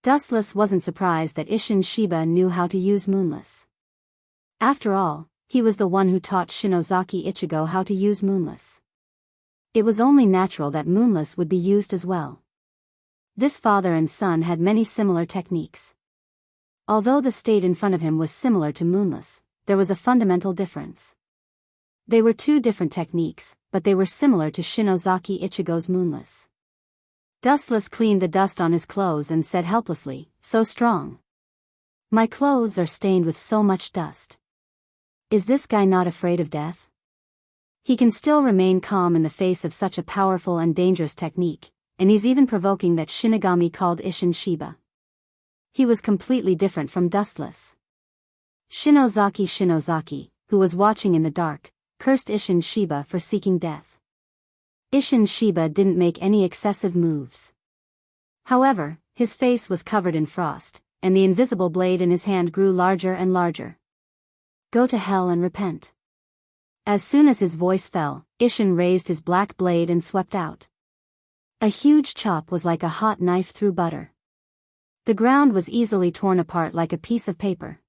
Dustless wasn't surprised that Ishin Shiba knew how to use Moonless. After all, he was the one who taught Shinozaki Ichigo how to use Moonless. It was only natural that Moonless would be used as well. This father and son had many similar techniques. Although the state in front of him was similar to Moonless, there was a fundamental difference. They were two different techniques, but they were similar to Shinozaki Ichigo's Moonless. Dustless cleaned the dust on his clothes and said helplessly, so strong. My clothes are stained with so much dust. Is this guy not afraid of death? He can still remain calm in the face of such a powerful and dangerous technique, and he's even provoking that Shinigami called Ishin Shiba. He was completely different from Dustless. Shinozaki, who was watching in the dark, cursed Ishin Shiba for seeking death. Ishin Shiba didn't make any excessive moves. However, his face was covered in frost, and the invisible blade in his hand grew larger and larger. Go to hell and repent. As soon as his voice fell, Ishin raised his black blade and swept out. A huge chop was like a hot knife through butter. The ground was easily torn apart like a piece of paper.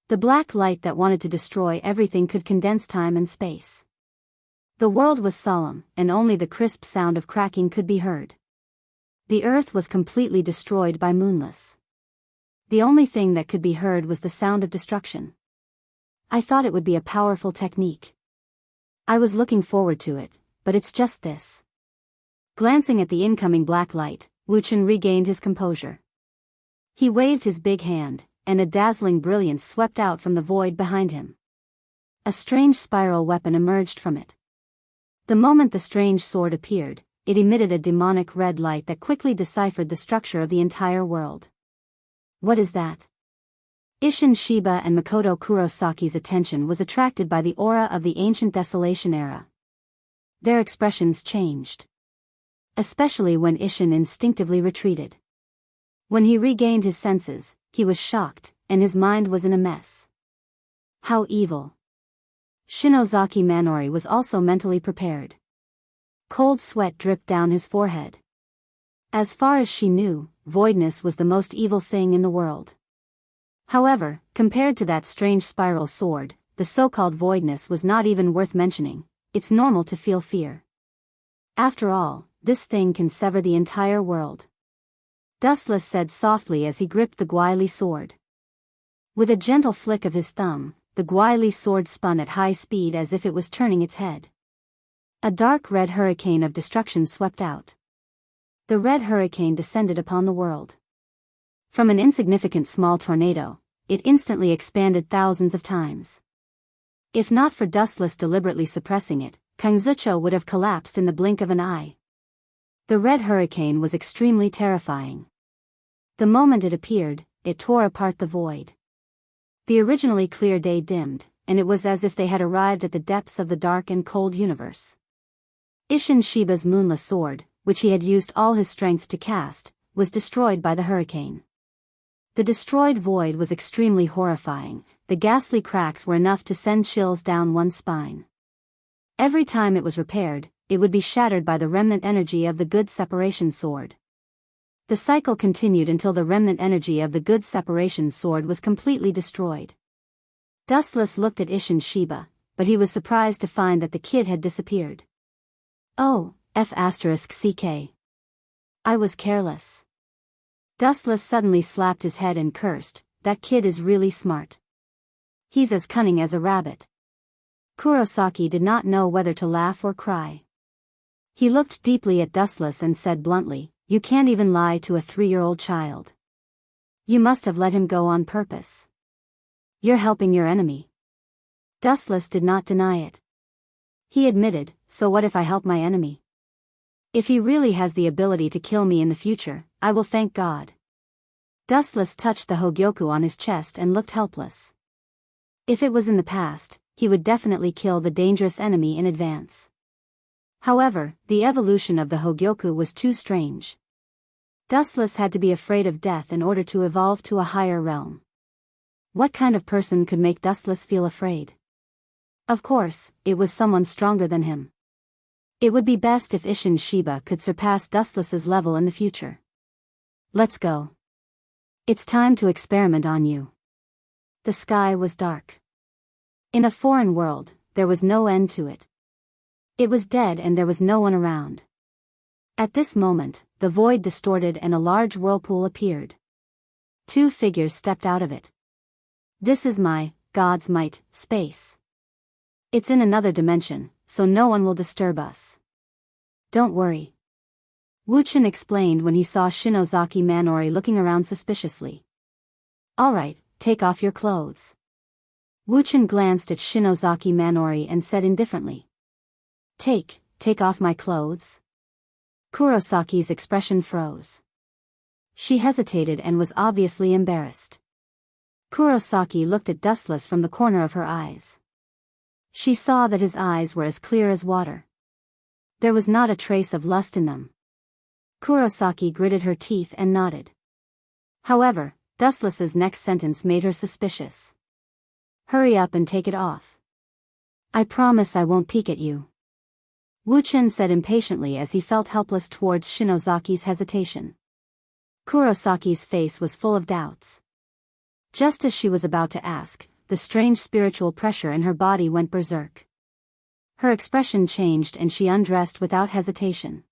The black light that wanted to destroy everything could condense time and space. The world was solemn, and only the crisp sound of cracking could be heard. The earth was completely destroyed by Moonless. The only thing that could be heard was the sound of destruction. I thought it would be a powerful technique. I was looking forward to it, but it's just this. Glancing at the incoming black light, Wuchen regained his composure. He waved his big hand, and a dazzling brilliance swept out from the void behind him. A strange spiral weapon emerged from it. The moment the strange sword appeared, it emitted a demonic red light that quickly deciphered the structure of the entire world. What is that? Ishin Shiba and Makoto Kurosaki's attention was attracted by the aura of the ancient desolation era. Their expressions changed. Especially when Ishin instinctively retreated. When he regained his senses, he was shocked, and his mind was in a mess. How evil. Shinozaki Manori was also mentally prepared. Cold sweat dripped down his forehead. As far as she knew, voidness was the most evil thing in the world. However, compared to that strange spiral sword, the so-called voidness was not even worth mentioning. It's normal to feel fear. After all, this thing can sever the entire world. Dustless said softly as he gripped the Guile sword. With a gentle flick of his thumb, the Guile sword spun at high speed as if it was turning its head. A dark red hurricane of destruction swept out. The red hurricane descended upon the world. From an insignificant small tornado, it instantly expanded thousands of times. If not for Dustless deliberately suppressing it, Kangzucho would have collapsed in the blink of an eye. The red hurricane was extremely terrifying. The moment it appeared, it tore apart the void. The originally clear day dimmed, and it was as if they had arrived at the depths of the dark and cold universe. Ishin Shiba's moonless sword, which he had used all his strength to cast, was destroyed by the hurricane. The destroyed void was extremely horrifying. The ghastly cracks were enough to send chills down one's spine. Every time it was repaired, it would be shattered by the remnant energy of the good separation sword. The cycle continued until the remnant energy of the good separation sword was completely destroyed. Dustless looked at Ishin Shiba, but he was surprised to find that the kid had disappeared. Oh, F***ck. I was careless. Dustless suddenly slapped his head and cursed, "That kid is really smart. He's as cunning as a rabbit." Kurosaki did not know whether to laugh or cry. He looked deeply at Dustless and said bluntly, "You can't even lie to a 3-year-old child. You must have let him go on purpose. You're helping your enemy." Dustless did not deny it. He admitted, "So what if I help my enemy? If he really has the ability to kill me in the future, I will thank God." Dustless touched the Hogyoku on his chest and looked helpless. If it was in the past, he would definitely kill the dangerous enemy in advance. However, the evolution of the Hogyoku was too strange. Dustless had to be afraid of death in order to evolve to a higher realm. What kind of person could make Dustless feel afraid? Of course, it was someone stronger than him. It would be best if Isshin Shiba could surpass Dustless's level in the future. "Let's go. It's time to experiment on you." The sky was dark. In a foreign world, there was no end to it. It was dead and there was no one around. At this moment, the void distorted and a large whirlpool appeared. 2 figures stepped out of it. "This is my, God's might, space. It's in another dimension, so no one will disturb us. Don't worry." Wuchen explained when he saw Shinozaki Manori looking around suspiciously. "Alright, take off your clothes." Wuchen glanced at Shinozaki Manori and said indifferently. Take off my clothes?" Kurosaki's expression froze. She hesitated and was obviously embarrassed. Kurosaki looked at Dustless from the corner of her eyes. She saw that his eyes were as clear as water. There was not a trace of lust in them. Kurosaki gritted her teeth and nodded. However, Dustless's next sentence made her suspicious. "Hurry up and take it off. I promise I won't peek at you," Wuchen said impatiently as he felt helpless towards Shinozaki's hesitation. Kurosaki's face was full of doubts. Just as she was about to ask, the strange spiritual pressure in her body went berserk. Her expression changed and she undressed without hesitation.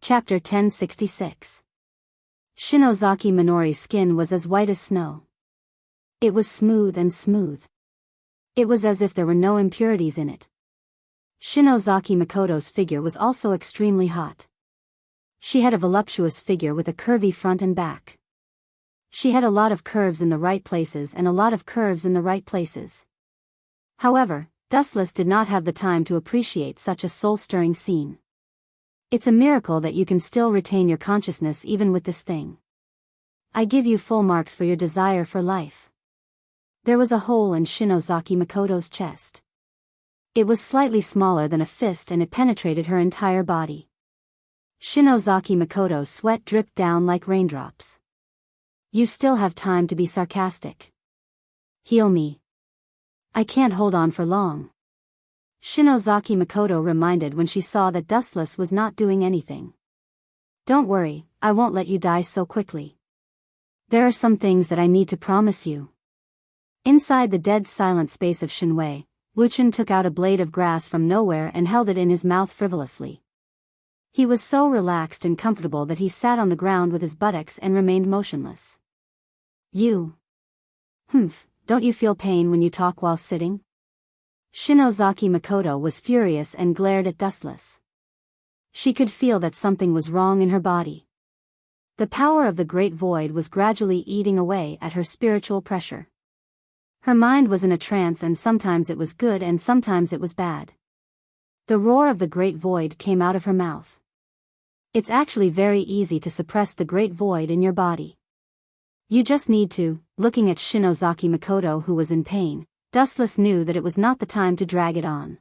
Chapter 1066. Shinozaki Minori's skin was as white as snow. It was smooth and smooth. It was as if there were no impurities in it. Shinozaki Makoto's figure was also extremely hot. She had a voluptuous figure with a curvy front and back. She had a lot of curves in the right places and a lot of curves in the right places. However, Dustless did not have the time to appreciate such a soul-stirring scene. It's a miracle that you can still retain your consciousness even with this thing. I give you full marks for your desire for life. There was a hole in Shinozaki Makoto's chest. It was slightly smaller than a fist and it penetrated her entire body. Shinozaki Makoto's sweat dripped down like raindrops. "You still have time to be sarcastic. Heal me. I can't hold on for long," Shinozaki Makoto reminded when she saw that Dustless was not doing anything. "Don't worry, I won't let you die so quickly. There are some things that I need to promise you." Inside the dead silent space of Shinwei, Wuchen took out a blade of grass from nowhere and held it in his mouth frivolously. He was so relaxed and comfortable that he sat on the ground with his buttocks and remained motionless. "You. Don't you feel pain when you talk while sitting?" Shinozaki Makoto was furious and glared at Dustless. She could feel that something was wrong in her body. The power of the Great Void was gradually eating away at her spiritual pressure. Her mind was in a trance and sometimes it was good and sometimes it was bad. The roar of the Great Void came out of her mouth. It's actually very easy to suppress the Great Void in your body. You just need to. Looking at Shinozaki Makoto, who was in pain, Dustless knew that it was not the time to drag it on.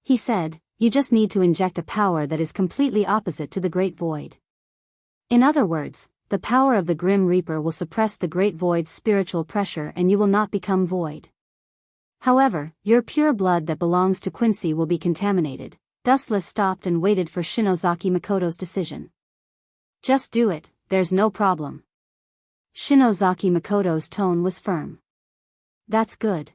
He said, "You just need to inject a power that is completely opposite to the Great Void. In other words, the power of the Grim Reaper will suppress the Great Void's spiritual pressure and you will not become void. However, your pure blood that belongs to Quincy will be contaminated." Dustless stopped and waited for Shinozaki Makoto's decision. "Just do it, there's no problem." Shinozaki Makoto's tone was firm. "That's good."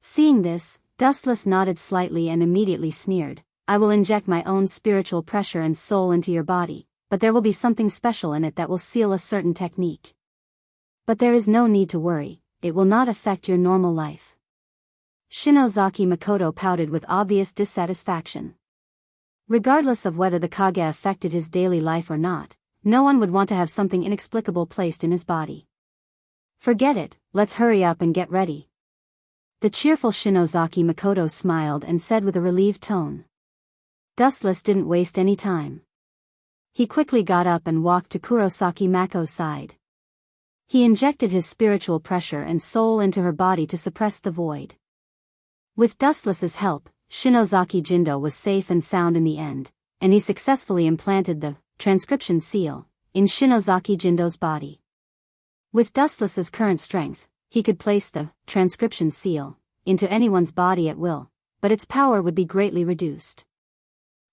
Seeing this, Dustless nodded slightly and immediately sneered, I will inject my own spiritual pressure and soul into your body, but there will be something special in it that will seal a certain technique. But there is no need to worry, it will not affect your normal life." Shinozaki Makoto pouted with obvious dissatisfaction. Regardless of whether the kage affected his daily life or not, no one would want to have something inexplicable placed in his body. "Forget it, let's hurry up and get ready." The cheerful Shinozaki Makoto smiled and said with a relieved tone. Dustless didn't waste any time. He quickly got up and walked to Kurosaki Mako's side. He injected his spiritual pressure and soul into her body to suppress the void. With Dustless's help, Shinozaki Jindo was safe and sound in the end, and he successfully implanted the transcription seal in Shinozaki Jindo's body. With Dustless's current strength, he could place the transcription seal into anyone's body at will, but its power would be greatly reduced.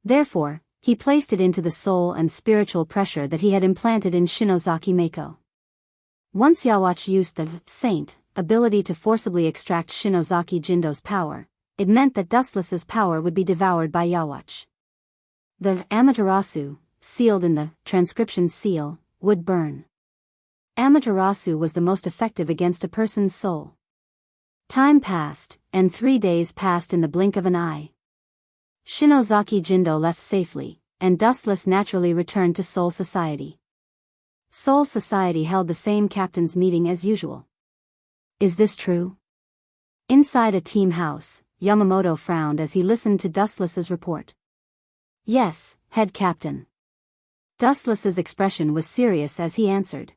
Therefore, he placed it into the soul and spiritual pressure that he had implanted in Shinozaki Mako. Once Yawatch used the saint ability to forcibly extract Shinozaki Jindo's power, it meant that Dustless's power would be devoured by Yawatch. The Amaterasu, sealed in the transcription seal, would burn. Amaterasu was the most effective against a person's soul. Time passed, and 3 days passed in the blink of an eye. Shinozaki Jindo left safely, and Dustless naturally returned to Soul Society. Soul Society held the same captain's meeting as usual. Is this true? Inside a team house, Yamamoto frowned as he listened to Dustless's report. Yes, head captain. Dustless's expression was serious as he answered.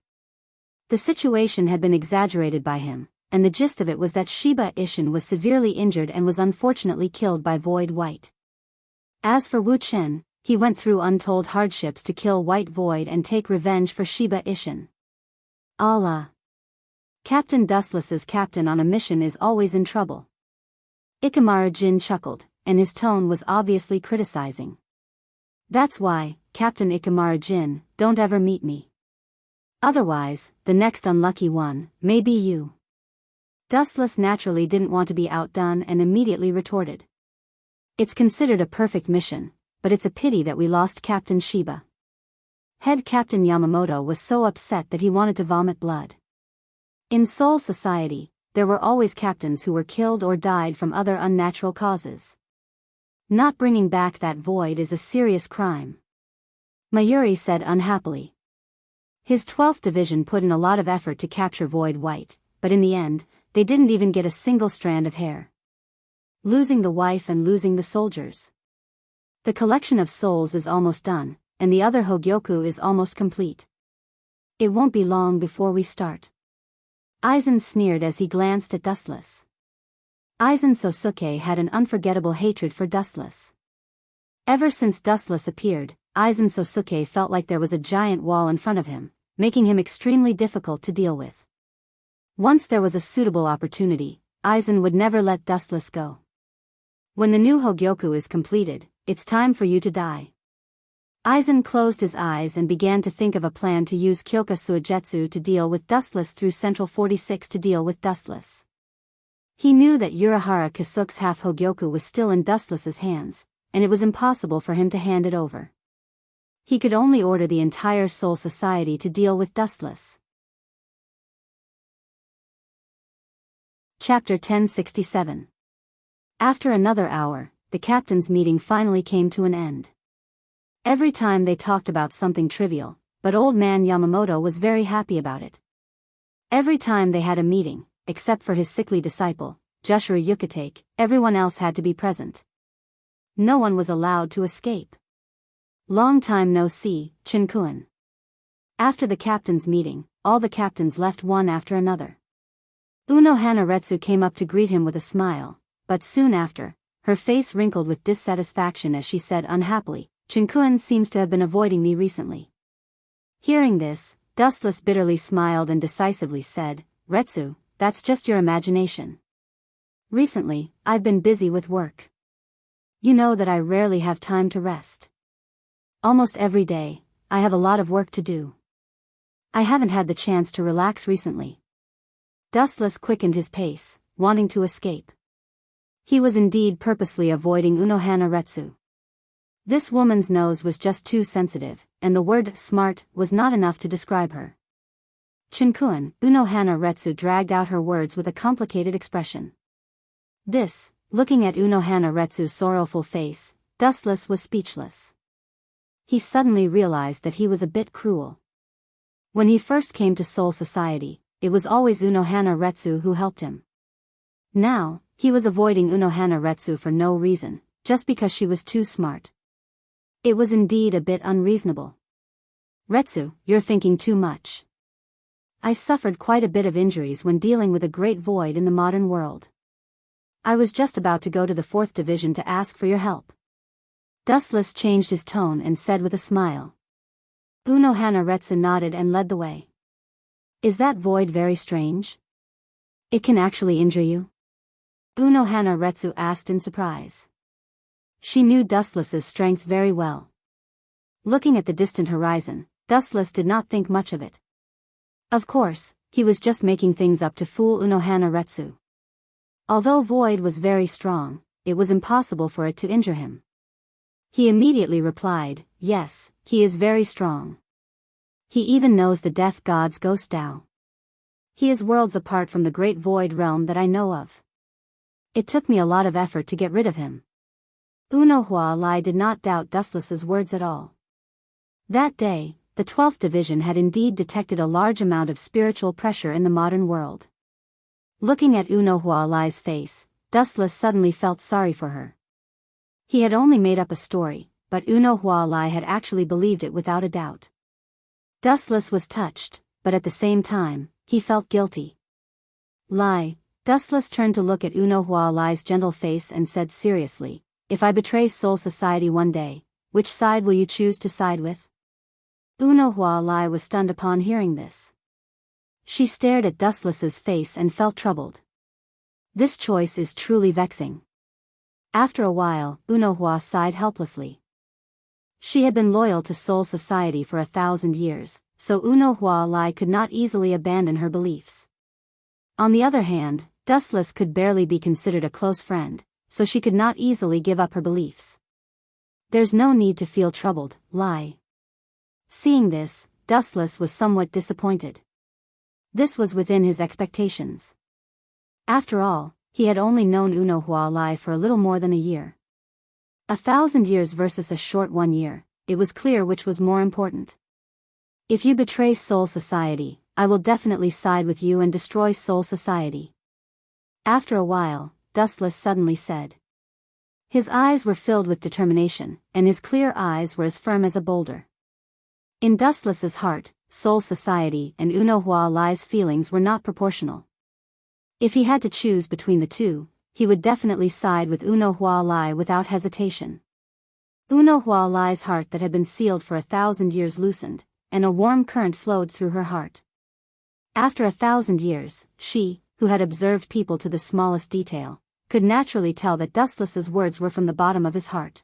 The situation had been exaggerated by him, and the gist of it was that Shiba Ishin was severely injured and was unfortunately killed by Void White. As for Wu Chen, he went through untold hardships to kill White Void and take revenge for Shiba Ishin. Allah. Captain Dustless's captain on a mission is always in trouble. Ikemara Jin chuckled, and his tone was obviously criticizing. That's why, Captain Ikemara Jin, don't ever meet me. Otherwise, the next unlucky one may be you. Dustless naturally didn't want to be outdone and immediately retorted. It's considered a perfect mission, but it's a pity that we lost Captain Shiba. Head Captain Yamamoto was so upset that he wanted to vomit blood. In Soul Society, there were always captains who were killed or died from other unnatural causes. Not bringing back that void is a serious crime. Mayuri said unhappily. His 12th Division put in a lot of effort to capture Void White, but in the end, they didn't even get a single strand of hair. Losing the wife and losing the soldiers. The collection of souls is almost done, and the other Hogyoku is almost complete. It won't be long before we start. Aizen sneered as he glanced at Dustless. Aizen Sosuke had an unforgettable hatred for Dustless. Ever since Dustless appeared, Aizen Sosuke felt like there was a giant wall in front of him, making him extremely difficult to deal with. Once there was a suitable opportunity, Aizen would never let Dustless go. When the new Hogyoku is completed, it's time for you to die. Aizen closed his eyes and began to think of a plan to use Kyoka Suigetsu to deal with Dustless through Central 46 to deal with Dustless. He knew that Urahara Kasuke's half Hogyoku was still in Dustless's hands, and it was impossible for him to hand it over. He could only order the entire Soul Society to deal with Dustless. Chapter 1067. After another hour, the captain's meeting finally came to an end. Every time they talked about something trivial, but old man Yamamoto was very happy about it. Every time they had a meeting, except for his sickly disciple, Jushiro Yukitake, everyone else had to be present. No one was allowed to escape. Long time no see, Chinkuen. After the captain's meeting, all the captains left one after another. Uno Hanaretsu came up to greet him with a smile, but soon after, her face wrinkled with dissatisfaction as she said unhappily, Chinkuen seems to have been avoiding me recently. Hearing this, Dustless bitterly smiled and decisively said, Retsu, that's just your imagination. Recently, I've been busy with work. You know that I rarely have time to rest. Almost every day, I have a lot of work to do. I haven't had the chance to relax recently. Dustless quickened his pace, wanting to escape. He was indeed purposely avoiding Unohana Retsu. This woman's nose was just too sensitive, and the word smart was not enough to describe her. Chinkuen, Unohana Retsu dragged out her words with a complicated expression. Looking at Unohana Retsu's sorrowful face, Dustless was speechless. He suddenly realized that he was a bit cruel. When he first came to Soul Society, it was always Unohana Retsu who helped him. Now, he was avoiding Unohana Retsu for no reason, just because she was too smart. It was indeed a bit unreasonable. Retsu, you're thinking too much. I suffered quite a bit of injuries when dealing with a great void in the modern world. I was just about to go to the 4th Division to ask for your help. Dustless changed his tone and said with a smile. Unohana Retsu nodded and led the way. Is that void very strange? It can actually injure you? Unohana Retsu asked in surprise. She knew Dustless's strength very well. Looking at the distant horizon, Dustless did not think much of it. Of course, he was just making things up to fool Unohana Retsu. Although void was very strong, it was impossible for it to injure him. He immediately replied, yes, he is very strong. He even knows the death god's ghost Tao. He is worlds apart from the great void realm that I know of. It took me a lot of effort to get rid of him. Unohua Lai did not doubt Dustless's words at all. That day, the 12th Division had indeed detected a large amount of spiritual pressure in the modern world. Looking at Unohua Lai's face, Dustless suddenly felt sorry for her. He had only made up a story, but Unohua Lai had actually believed it without a doubt. Dustless was touched, but at the same time, he felt guilty. Lai, Dustless turned to look at Unohua Lai's gentle face and said seriously, if I betray Soul Society one day, which side will you choose to side with? Unohua Lai was stunned upon hearing this. She stared at Dustless's face and felt troubled. This choice is truly vexing. After a while, Unohua sighed helplessly. She had been loyal to Soul Society for 1,000 years, so Unohua Lai could not easily abandon her beliefs. On the other hand, Dustless could barely be considered a close friend, so she could not easily give up her beliefs. There's no need to feel troubled, Lai. Seeing this, Dustless was somewhat disappointed. This was within his expectations. After all, he had only known Unohua Lai for a little more than a year. 1,000 years versus a short 1 year, it was clear which was more important. If you betray Soul Society, I will definitely side with you and destroy Soul Society. After a while, Dustless suddenly said. His eyes were filled with determination, and his clear eyes were as firm as a boulder. In Dustless's heart, Soul Society and Unohua Lai's feelings were not proportional. If he had to choose between the two, he would definitely side with Unohua Lai without hesitation. Unohua Lai's heart that had been sealed for 1,000 years loosened, and a warm current flowed through her heart. After 1,000 years, she, who had observed people to the smallest detail, could naturally tell that Dustless's words were from the bottom of his heart.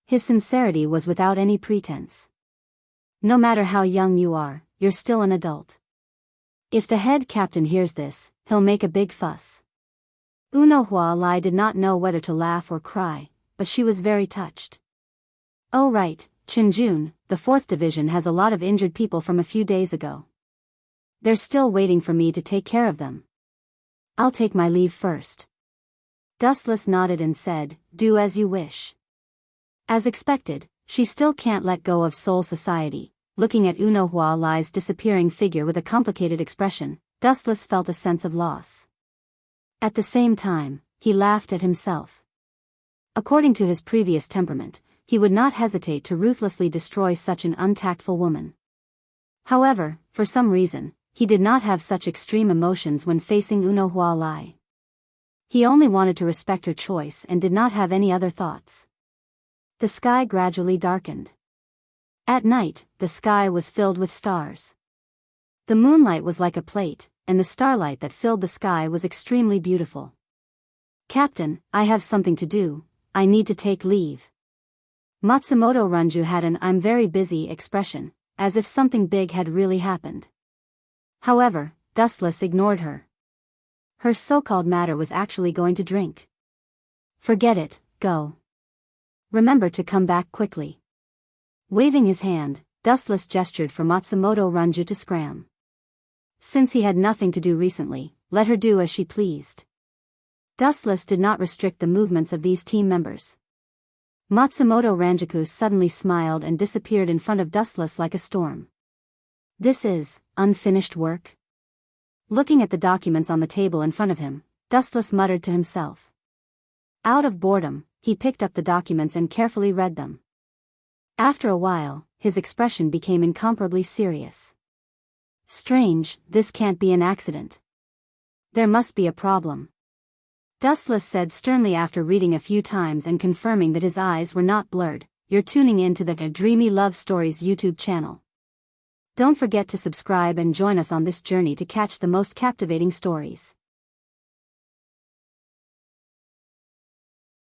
His sincerity was without any pretense. No matter how young you are, you're still an adult. If the head captain hears this, he'll make a big fuss. Unohua Lai did not know whether to laugh or cry, but she was very touched. Oh right, Chinjun, the 4th Division has a lot of injured people from a few days ago. They're still waiting for me to take care of them. I'll take my leave first. Dustless nodded and said, do as you wish. As expected, she still can't let go of Soul Society. Looking at Unohua Lai's disappearing figure with a complicated expression, Dustless felt a sense of loss. At the same time, he laughed at himself. According to his previous temperament, he would not hesitate to ruthlessly destroy such an untactful woman. However, for some reason, he did not have such extreme emotions when facing Unohua Lai. He only wanted to respect her choice and did not have any other thoughts. The sky gradually darkened. At night, the sky was filled with stars. The moonlight was like a plate, and the starlight that filled the sky was extremely beautiful. Captain, I have something to do, I need to take leave. Matsumoto Runju had an I'm very busy expression, as if something big had really happened. However, Dustless ignored her. Her so-called matter was actually going to drink. Forget it, go. Remember to come back quickly. Waving his hand, Dustless gestured for Matsumoto Ranju to scram. Since he had nothing to do recently, let her do as she pleased. Dustless did not restrict the movements of these team members. Matsumoto Ranjaku suddenly smiled and disappeared in front of Dustless like a storm. This is unfinished work? Looking at the documents on the table in front of him, Dustless muttered to himself. Out of boredom, he picked up the documents and carefully read them. After a while, his expression became incomparably serious. Strange, this can't be an accident. There must be a problem. Dustless said sternly after reading a few times and confirming that his eyes were not blurred. You're tuning in to the Dreamy Love Stories YouTube channel. Don't forget to subscribe and join us on this journey to catch the most captivating stories.